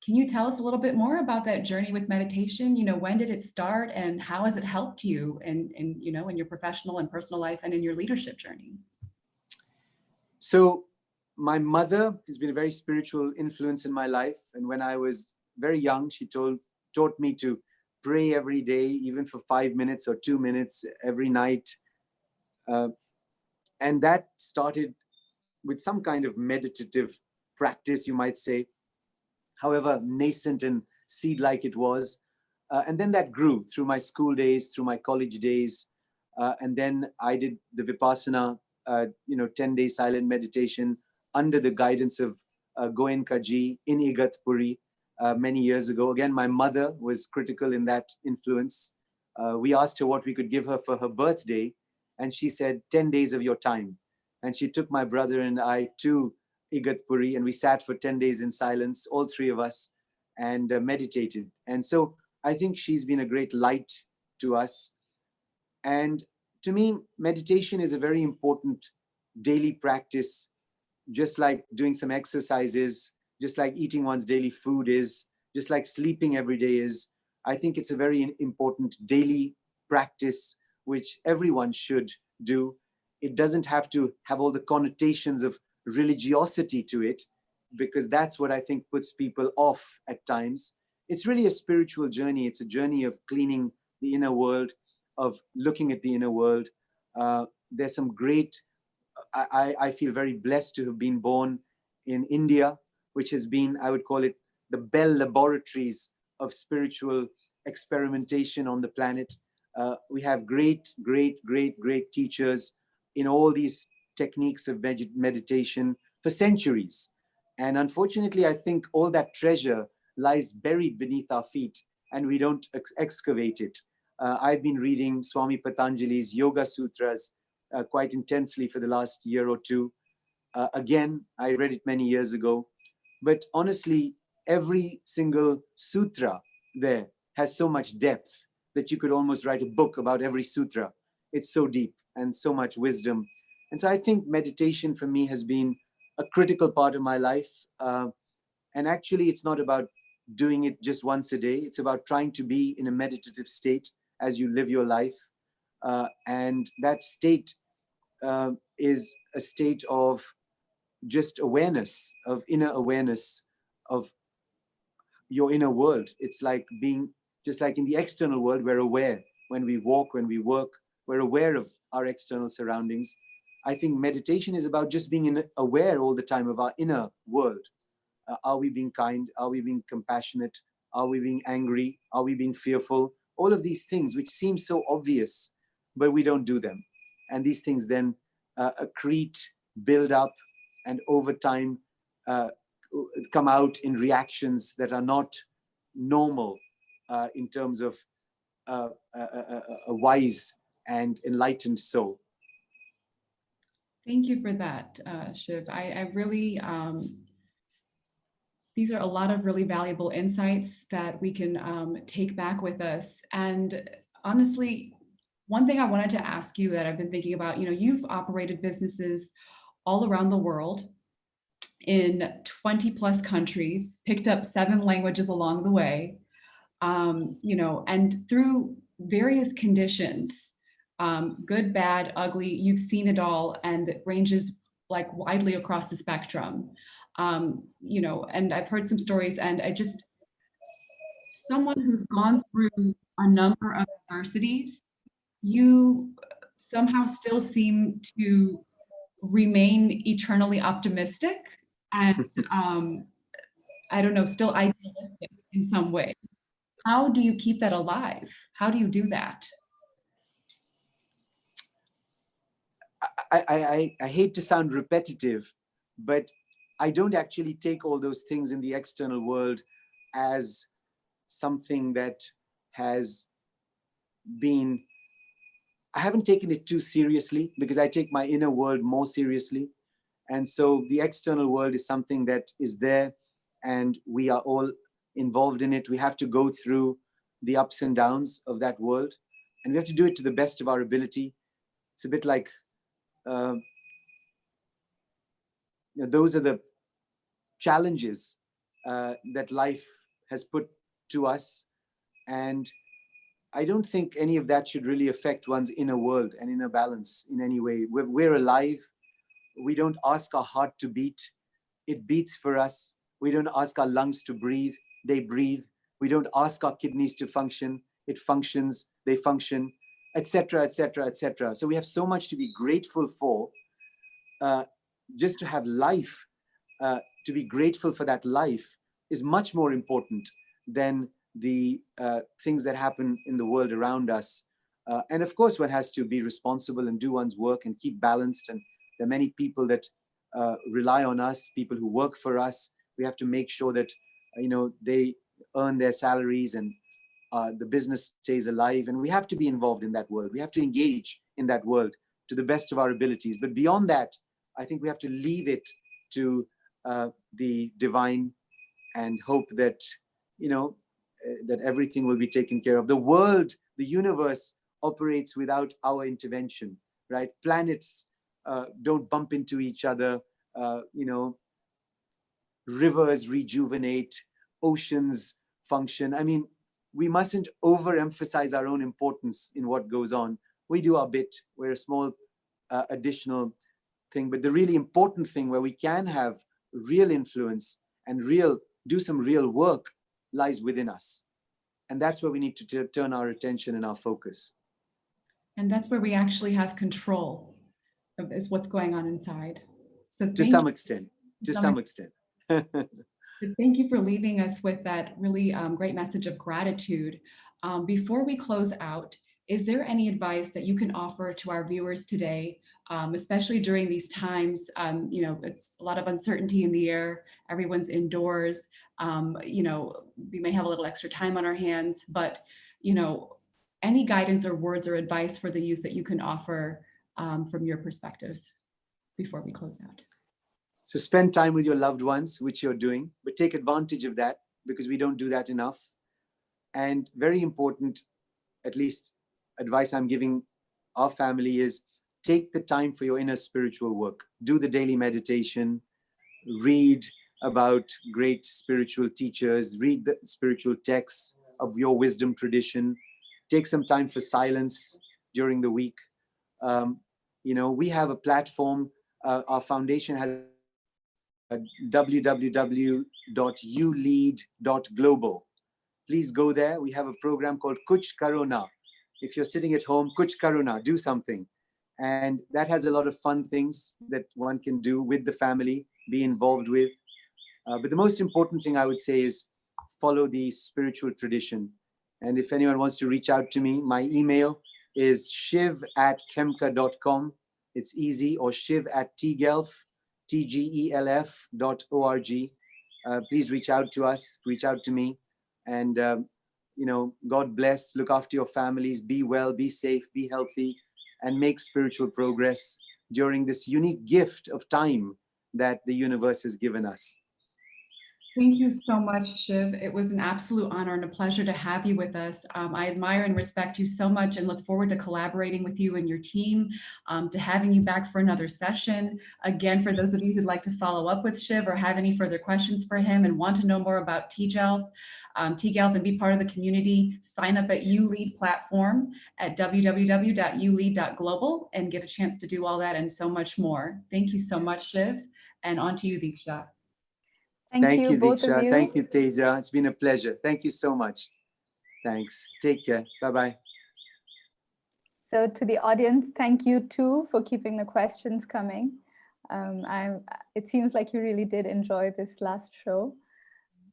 Can you tell us a little bit more about that journey with meditation? You know, when did it start, and how has it helped you in you know, in your professional and personal life and in your leadership journey? So my mother has been a very spiritual influence in my life. And when I was very young, she taught me to pray every day, even for 5 minutes or 2 minutes every night. And that started with some kind of meditative practice, you might say, however nascent and seed-like it was. And then that grew through my school days, through my college days. And then I did the Vipassana, 10-day silent meditation under the guidance of Goenka Ji in Igatpuri many years ago. Again, my mother was critical in that influence. We asked her what we could give her for her birthday, and she said, 10 days of your time. And she took my brother and I to Igatpuri, and we sat for 10 days in silence, all three of us, and meditated. And so I think she's been a great light to us. And to me, meditation is a very important daily practice, just like doing some exercises, just like eating one's daily food is, just like sleeping every day is. I think it's a very important daily practice which everyone should do. It doesn't have to have all the connotations of religiosity to it, because that's what I think puts people off at times. It's really a spiritual journey. It's a journey of cleaning the inner world, of looking at the inner world. There's some great, I feel very blessed to have been born in India, which has been, I would call it, the Bell Laboratories of spiritual experimentation on the planet. We have great teachers in all these techniques of meditation for centuries. And unfortunately, I think all that treasure lies buried beneath our feet, and we don't excavate it. I've been reading Swami Patanjali's Yoga Sutras quite intensely for the last year or two. Again, I read it many years ago. But honestly, every single sutra there has so much depth that you could almost write a book about every sutra. It's so deep and so much wisdom. And so I think meditation for me has been a critical part of my life. And actually, it's not about doing it just once a day. It's about trying to be in a meditative state as you live your life. And that state is a state of just awareness, of inner awareness of your inner world. It's like being, just like in the external world, we're aware. When we walk, when we work, we're aware of our external surroundings. I think meditation is about just being aware all the time of our inner world. Are we being kind? Are we being compassionate? Are we being angry? Are we being fearful? All of these things which seem so obvious, but we don't do them. And these things then accrete, build up, and over time come out in reactions that are not normal in terms of a wise and enlightened soul. Thank you for that, Shiv. I really, these are a lot of really valuable insights that we can take back with us. And honestly, one thing I wanted to ask you that I've been thinking about, you know, you've operated businesses all around the world in 20 plus countries, picked up 7 languages along the way, you know, and through various conditions, good, bad, ugly, you've seen it all, and it ranges like widely across the spectrum. You know, and I've heard some stories, and I just, someone who's gone through a number of adversities, you somehow still seem to remain eternally optimistic and I don't know, still idealistic in some way. How do you keep that alive? How do you do that? I hate to sound repetitive, but I don't actually take all those things in the external world as something that has I haven't taken it too seriously because I take my inner world more seriously. And so the external world is something that is there and we are all involved in it. We have to go through the ups and downs of that world and we have to do it to the best of our ability. It's a bit like, those are the challenges that life has put to us. And I don't think any of that should really affect one's inner world and inner balance in any way. We're alive. We don't ask our heart to beat. It beats for us. We don't ask our lungs to breathe. They breathe. We don't ask our kidneys to function. It functions. They function, etc., etc., etc. So we have so much to be grateful for. Just to have life, to be grateful for that life is much more important than the things that happen in the world around us. And of course, one has to be responsible and do one's work and keep balanced. And there are many people that rely on us, people who work for us. We have to make sure that they earn their salaries and the business stays alive. And we have to be involved in that world. We have to engage in that world to the best of our abilities. But beyond that, I think we have to leave it to the divine and hope that that everything will be taken care of. The world, the universe operates without our intervention, right? Planets don't bump into each other. Rivers rejuvenate, oceans function. I mean, we mustn't overemphasize our own importance in what goes on. We do our bit. We're a small additional thing, but the really important thing where we can have real influence and do some real work lies within us. And that's where we need to turn our attention and our focus. And that's where we actually have control of is what's going on inside. So to some extent. Thank you for leaving us with that really great message of gratitude. Before we close out, is there any advice that you can offer to our viewers today, especially during these times? It's a lot of uncertainty in the air. Everyone's indoors. We may have a little extra time on our hands, but any guidance or words or advice for the youth that you can offer from your perspective before we close out? So spend time with your loved ones, which you're doing, but take advantage of that because we don't do that enough. And very important, at least advice I'm giving our family is take the time for your inner spiritual work. Do the daily meditation, read about great spiritual teachers, read the spiritual texts of your wisdom tradition, take some time for silence during the week. We have a platform, our foundation has www.ulead.global. Please go there. We have a program called Kuch Karona. If you're sitting at home, Kuch Karona, do something. And that has a lot of fun things that one can do with the family, be involved with. But the most important thing I would say is follow the spiritual tradition. And if anyone wants to reach out to me, my email is shiv@kemka.com. It's easy, or shiv@tgelf.org. Please reach out to us, reach out to me. And, God bless, look after your families, be well, be safe, be healthy, and make spiritual progress during this unique gift of time that the universe has given us. Thank you so much, Shiv. It was an absolute honor and a pleasure to have you with us. I admire and respect you so much and look forward to collaborating with you and your team, to having you back for another session. Again, for those of you who'd like to follow up with Shiv or have any further questions for him and want to know more about TGELF and be part of the community, sign up at ULead platform at www.ulead.global and get a chance to do all that and so much more. Thank you so much, Shiv. And on to you, Diksha. Thank you, both Diksha. of you. Thank you, Teja. It's been a pleasure. Thank you so much. Thanks. Take care. Bye-bye. So to the audience, thank you too for keeping the questions coming. It seems like you really did enjoy this last show.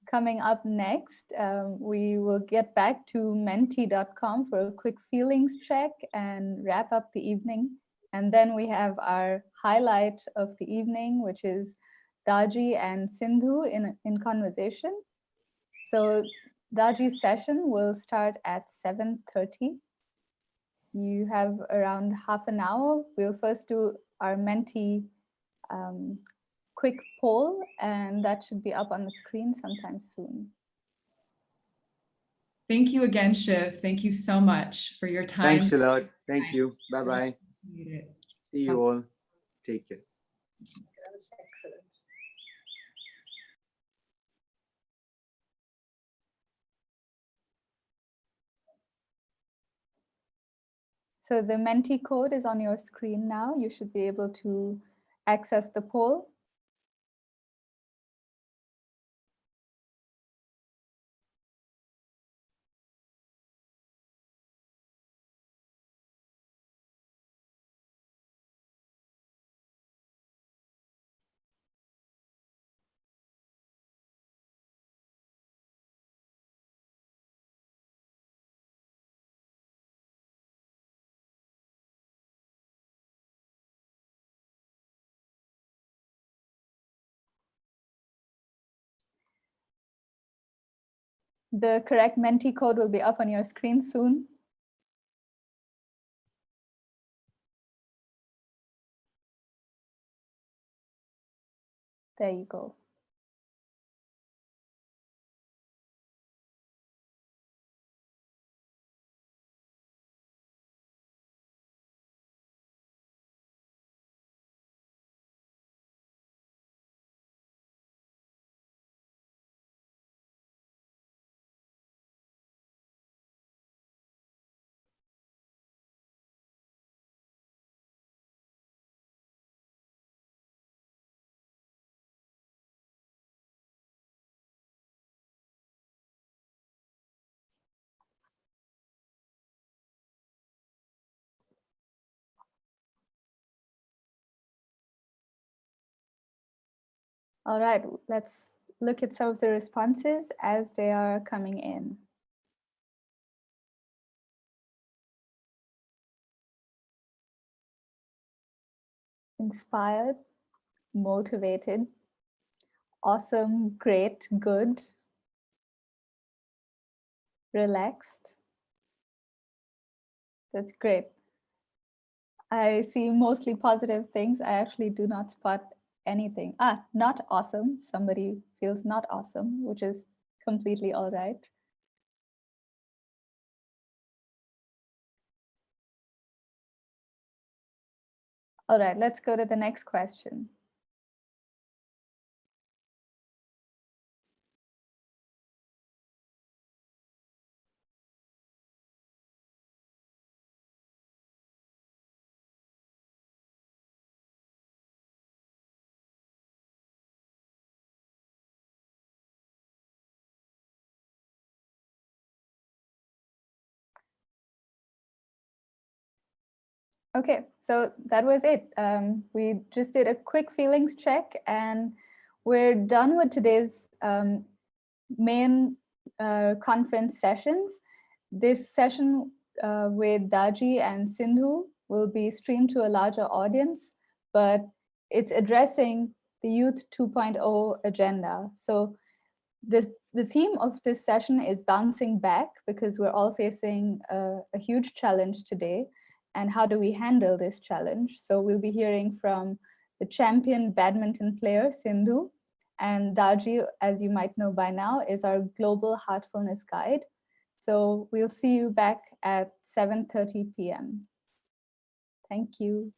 Coming up next, we will get back to menti.com for a quick feelings check and wrap up the evening. And then we have our highlight of the evening, which is Daji and Sindhu in conversation. So Daji's session will start at 7:30 You have around half an hour. We'll first do our mentee quick poll, and that should be up on the screen sometime soon. Thank you again, Shiv. Thank you so much for your time. Thanks a lot. Thank you. Bye-bye. See you all. Take care. That was excellent. So the Menti code is on your screen now. You should be able to access the poll. The correct Menti code will be up on your screen soon. There you go. All right, let's look at some of the responses as they are coming in. Inspired, motivated, awesome, great, good, relaxed. That's great. I see mostly positive things. I actually do not spot anything. Not awesome. Somebody feels not awesome, which is completely all right. All right, let's go to the next question. Okay, so that was it. We just did a quick feelings check and we're done with today's main conference sessions. This session with Daji and Sindhu will be streamed to a larger audience, but it's addressing the Youth 2.0 agenda. So the theme of this session is bouncing back because we're all facing a huge challenge today. And how do we handle this challenge? So we'll be hearing from the champion badminton player, Sindhu, and Daji, as you might know by now, is our global heartfulness guide. So we'll see you back at 7:30 p.m. Thank you.